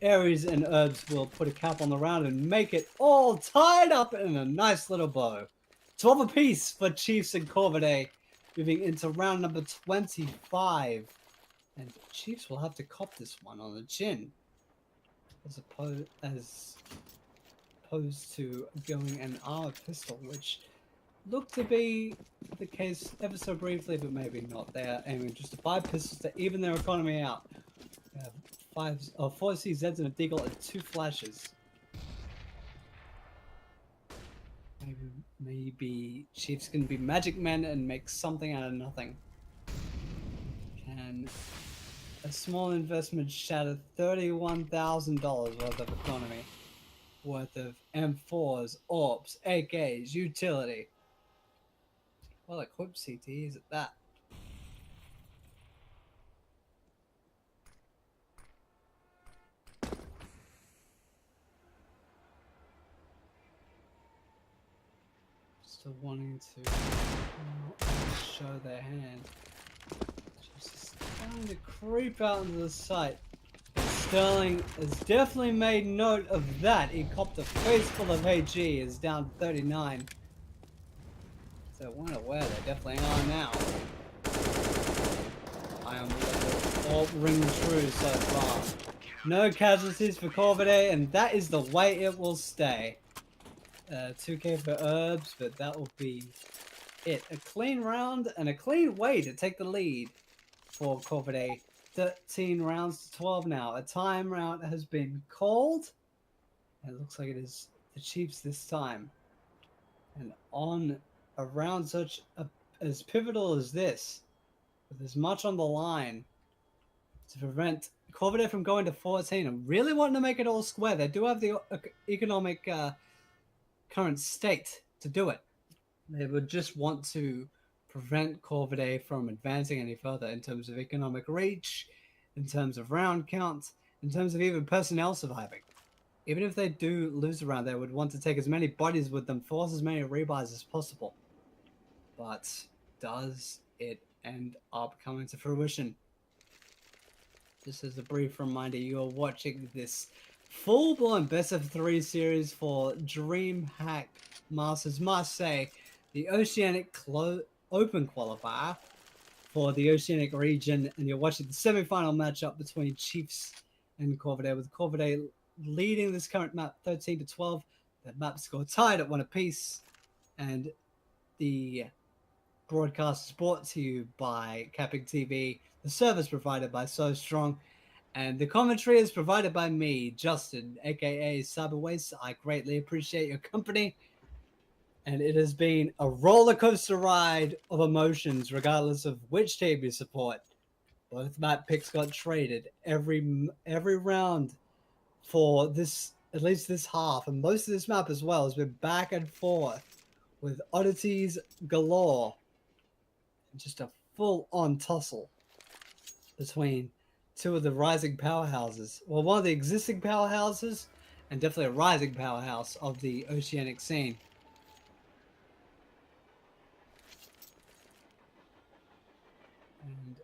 Ares and Herbs will put a cap on the round and make it all tied up in a nice little bow. 12 apiece for Chiefs and Corvidae, moving into round number 25. And Chiefs will have to cop this one on the chin, as opposed to going an armored pistol, which looked to be the case ever so briefly, but maybe not. They are aiming just to 5 pistols to even their economy out. They have 4 CZs and a deagle and 2 flashes. Maybe Chiefs can be magic men and make something out of nothing. Can a small investment shatter $31,000 worth of economy? Worth of M4s, AWPs, AKs, utility. Well equipped CTs at that. Still wanting to show their hand. Just starting to creep out into the sight. Sterling has definitely made note of that. He copped a face full of HE, is down 39. So weren't aware they definitely are now. I am all ring true so far. No casualties for Corvidae, and that is the way it will stay. 2k for Herbs, but that will be it. A clean round and a clean way to take the lead for Corvidae. 13 rounds to 12 now. A timeout has been called. And it looks like it is the Chiefs this time. And on a round such as pivotal as this, with as much on the line to prevent Corvidae from going to 14 and really wanting to make it all square, they do have the economic current state to do it. They would just want to prevent Corvidae from advancing any further in terms of economic reach, in terms of round count, in terms of even personnel surviving. Even if they do lose a round, they would want to take as many bodies with them, force as many rebuys as possible. But does it end up coming to fruition? Just as a brief reminder, you are watching this full-blown best-of-3 series for Dreamhack Masters Marseille, the Oceanic Open qualifier for the Oceanic region, and you're watching the semi-final matchup between Chiefs and Corvidae, with Corvidae leading this current map 13-12. The map score tied at 1 apiece, and the broadcast is brought to you by CappingTV, the service provided by So Strong, and the commentary is provided by me, Justin, aka Cyberwaste. I greatly appreciate your company, and it has been a roller coaster ride of emotions, regardless of which team you support. Both map picks got traded every round for this, at least this half, and most of this map as well has been back and forth with oddities galore. Just a full-on tussle between two of the rising powerhouses. Well, one of the existing powerhouses, and definitely a rising powerhouse of the oceanic scene. And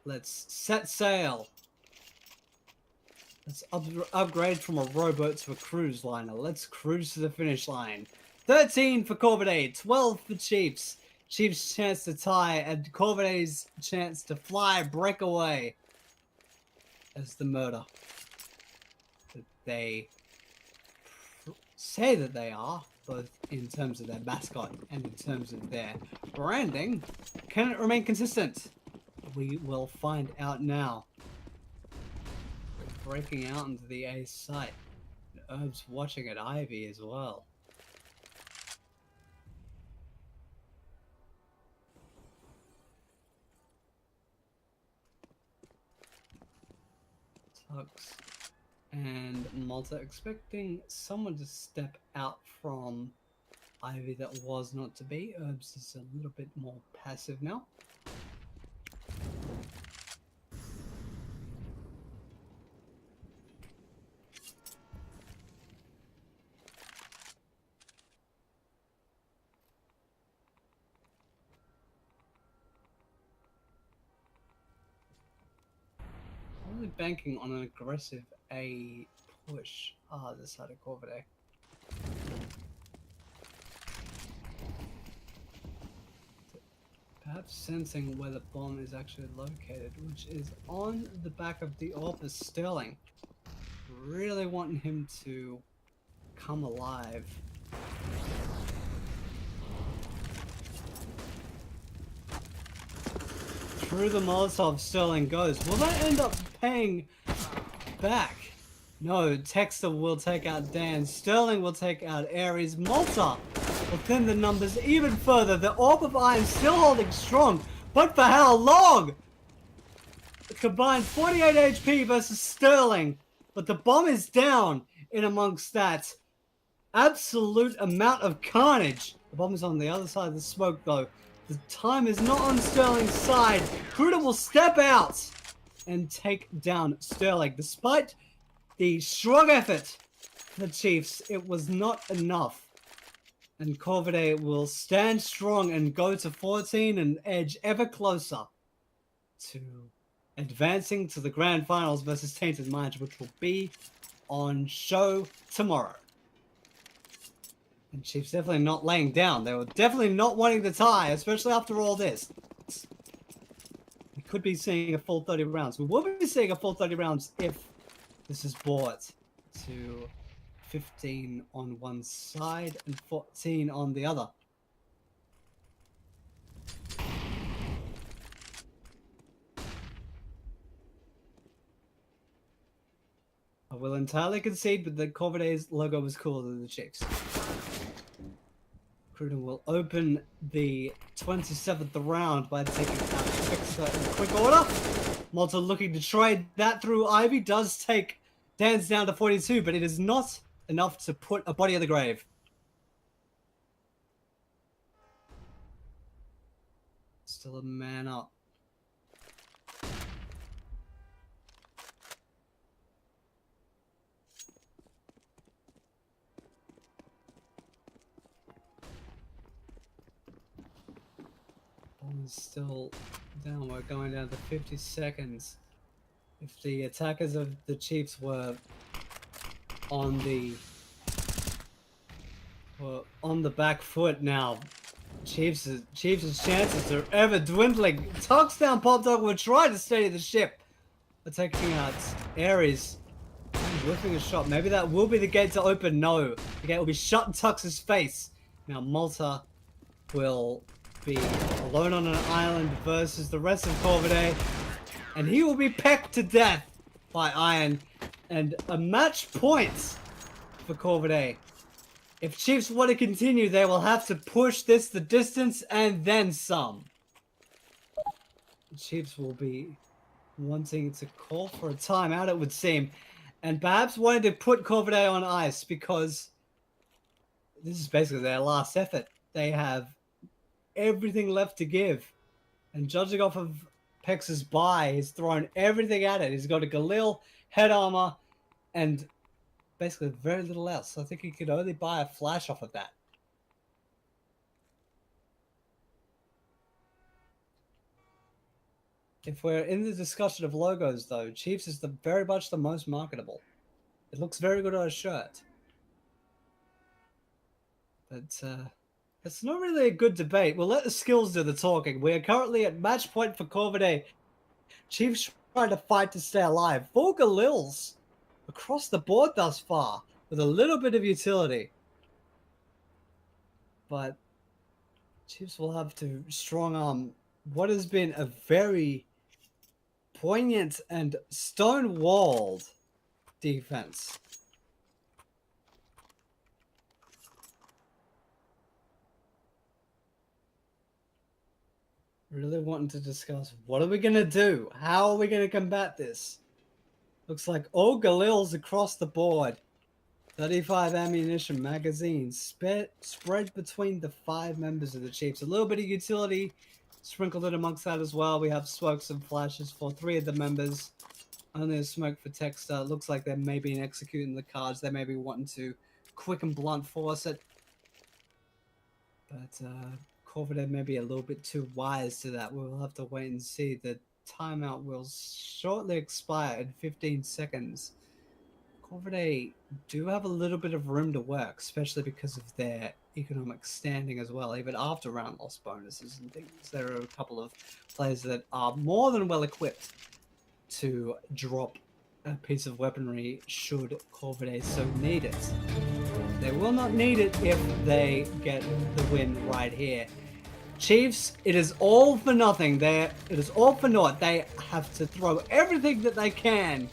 let's set sail. Let's upgrade from a rowboat to a cruise liner. Let's cruise to the finish line. 13 for Corvidae, 12 for Chiefs. Chiefs' chance to tie, and Corvidae's chance to fly, break away as the murder that they say that they are, both in terms of their mascot and in terms of their branding. Can it remain consistent? We will find out now. We're breaking out into the A site. And Herb's watching at Ivy as well. Tux and Malta expecting someone to step out from Ivy that was not to be. Herbs is a little bit more passive now. Really banking on an aggressive A push. This side of Corvidae. Perhaps sensing where the bomb is actually located, which is on the back of the AWP is Sterling. Really wanting him to come alive. Through the Molotov, Sterling goes. Will that end up paying back? No, Texter will take out Dan. Sterling will take out Ares. Malta will thin the numbers even further. The Orb of Iron still holding strong, but for how long? A combined 48 HP versus Sterling, but the bomb is down in amongst that absolute amount of carnage. The bomb is on the other side of the smoke though. The time is not on Sterling's side. Cruda will step out and take down Sterling. Despite the strong effort of the Chiefs, it was not enough. And Corvidae will stand strong and go to 14 and edge ever closer to advancing to the grand finals versus Tainted Minds, which will be on show tomorrow. And Chiefs definitely not laying down. They were definitely not wanting to tie, especially after all this. We could be seeing a full 30 rounds. We will be seeing a full 30 rounds if this is brought to 15 on one side and 14 on the other. I will entirely concede, but the Corvidae's logo was cooler than the Chiefs. Cruden will open the 27th round by taking out Fixer in quick order. Malta looking to trade that through. Ivy does take Dan's down to 42, but it is not enough to put a body in the grave. Still a man up. Ball's still down. We're going down to 50 seconds. If the attackers of the Chiefs were on the back foot now, Chiefs' chances are ever dwindling. Touchdown Pop Dog will try to steady the ship. We're taking out Ares. Whipping a shot. Maybe that will be the gate to open. No. The gate will be shut in Tux's face. Now Malta will be alone on an island versus the rest of Corvidae. And he will be pecked to death by Iron. And a match point for Corvidae. If Chiefs want to continue, they will have to push this the distance and then some. The Chiefs will be wanting to call for a timeout, it would seem. And perhaps wanting to put Corvidae on ice because this is basically their last effort. They have everything left to give. And judging off of Pex's buy, he's thrown everything at it. He's got a Galil, head armor, and basically very little else. I think he could only buy a flash off of that. If we're in the discussion of logos, though, Chiefs is very much the most marketable. It looks very good on a shirt. But it's not really a good debate. We'll let the skills do the talking. We are currently at match point for Corvidae. Chiefs trying to fight to stay alive. 4 Galils across the board thus far, with a little bit of utility. But Chiefs will have to strong arm what has been a very poignant and stone-walled defense. Really wanting to discuss what are we going to do? How are we going to combat this? Looks like all Galils across the board. 35 ammunition magazines spread between the 5 members of the Chiefs. A little bit of utility sprinkled in amongst that as well. We have smokes and flashes for 3 of the members. Only a smoke for Texter. Looks like they may be executing the cards. They may be wanting to quick and blunt force it. But Corvidae may be a little bit too wise to that. We'll have to wait and see. The timeout will shortly expire in 15 seconds. Corvidae do have a little bit of room to work, especially because of their economic standing as well, even after round loss bonuses and things. There are a couple of players that are more than well equipped to drop a piece of weaponry should Corvidae so need it. They will not need it if they get the win right here. Chiefs, it is all for nothing. It is all for naught. They have to throw everything that they can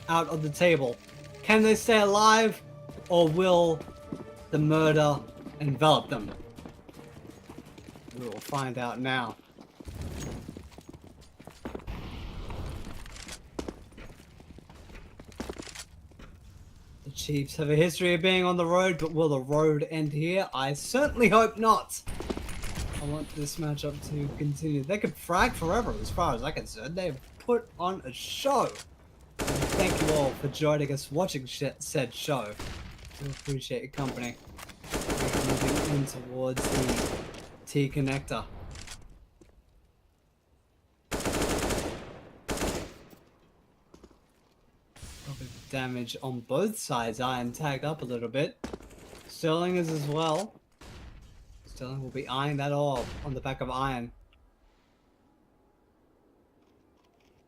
out on the table. Can they stay alive, or will the murder envelop them? We will find out now. The Chiefs have a history of being on the road, but will the road end here? I certainly hope not. I want this matchup to continue. They could frag forever, as far as I'm concerned. They've put on a show. And thank you all for joining us watching said show. We appreciate your company. We're moving in towards the T connector. Damage on both sides. Iron tagged up a little bit. Sterling is as well. Sterling will be eyeing that all on the back of Iron.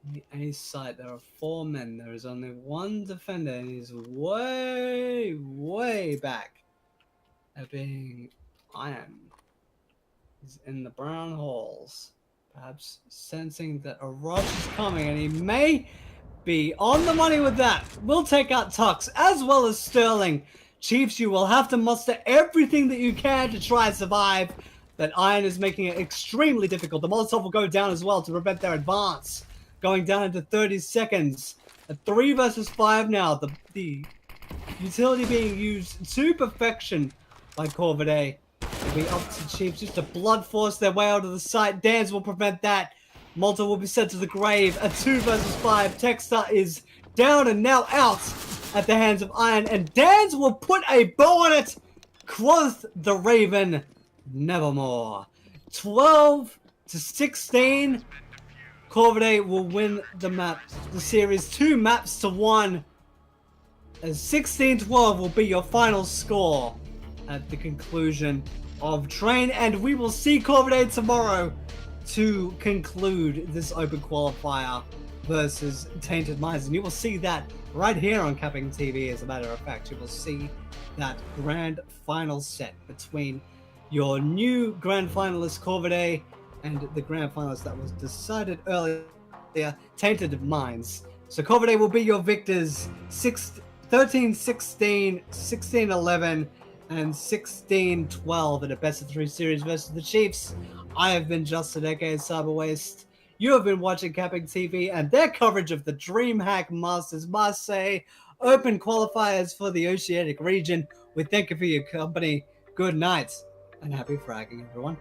On the A side, there are 4 men. There is only 1 defender, and he's way, way back. That being Iron. He's in the brown halls. Perhaps sensing that a rush is coming, and he may be on the money with that. We'll take out Tux as well as Sterling. Chiefs, you will have to muster everything that you can to try and survive. That Iron is making it extremely difficult. The Molotov will go down as well to prevent their advance. Going down into 30 seconds. A 3 versus 5 now. The utility being used to perfection by Corvidae. It'll be up to Chiefs just to blood force their way out of the site. Dans will prevent that. Malta will be sent to the grave. A 2 versus 5. Texter is down and now out at the hands of Iron. And Dans will put a bow on it. Quoth the Raven nevermore. 12 to 16. Corvidae will win the map. The series 2 maps to 1. As 16-12 will be your final score at the conclusion of Train. And we will see Corvidae tomorrow to conclude this open qualifier versus Tainted Minds. And you will see that right here on CappingTV, as a matter of fact. You will see that grand final set between your new grand finalist Corvidae and the grand finalist that was decided earlier, Tainted Minds. So Corvidae will be your victors 13-16, 16-11, and 16-12 in a best of 3 series versus the Chiefs. I have been Justin aka Cyber Waste. You have been watching CappingTV and their coverage of the Dreamhack Masters Marseille Open Qualifiers for the Oceanic region. We thank you for your company. Good night and happy fragging, everyone.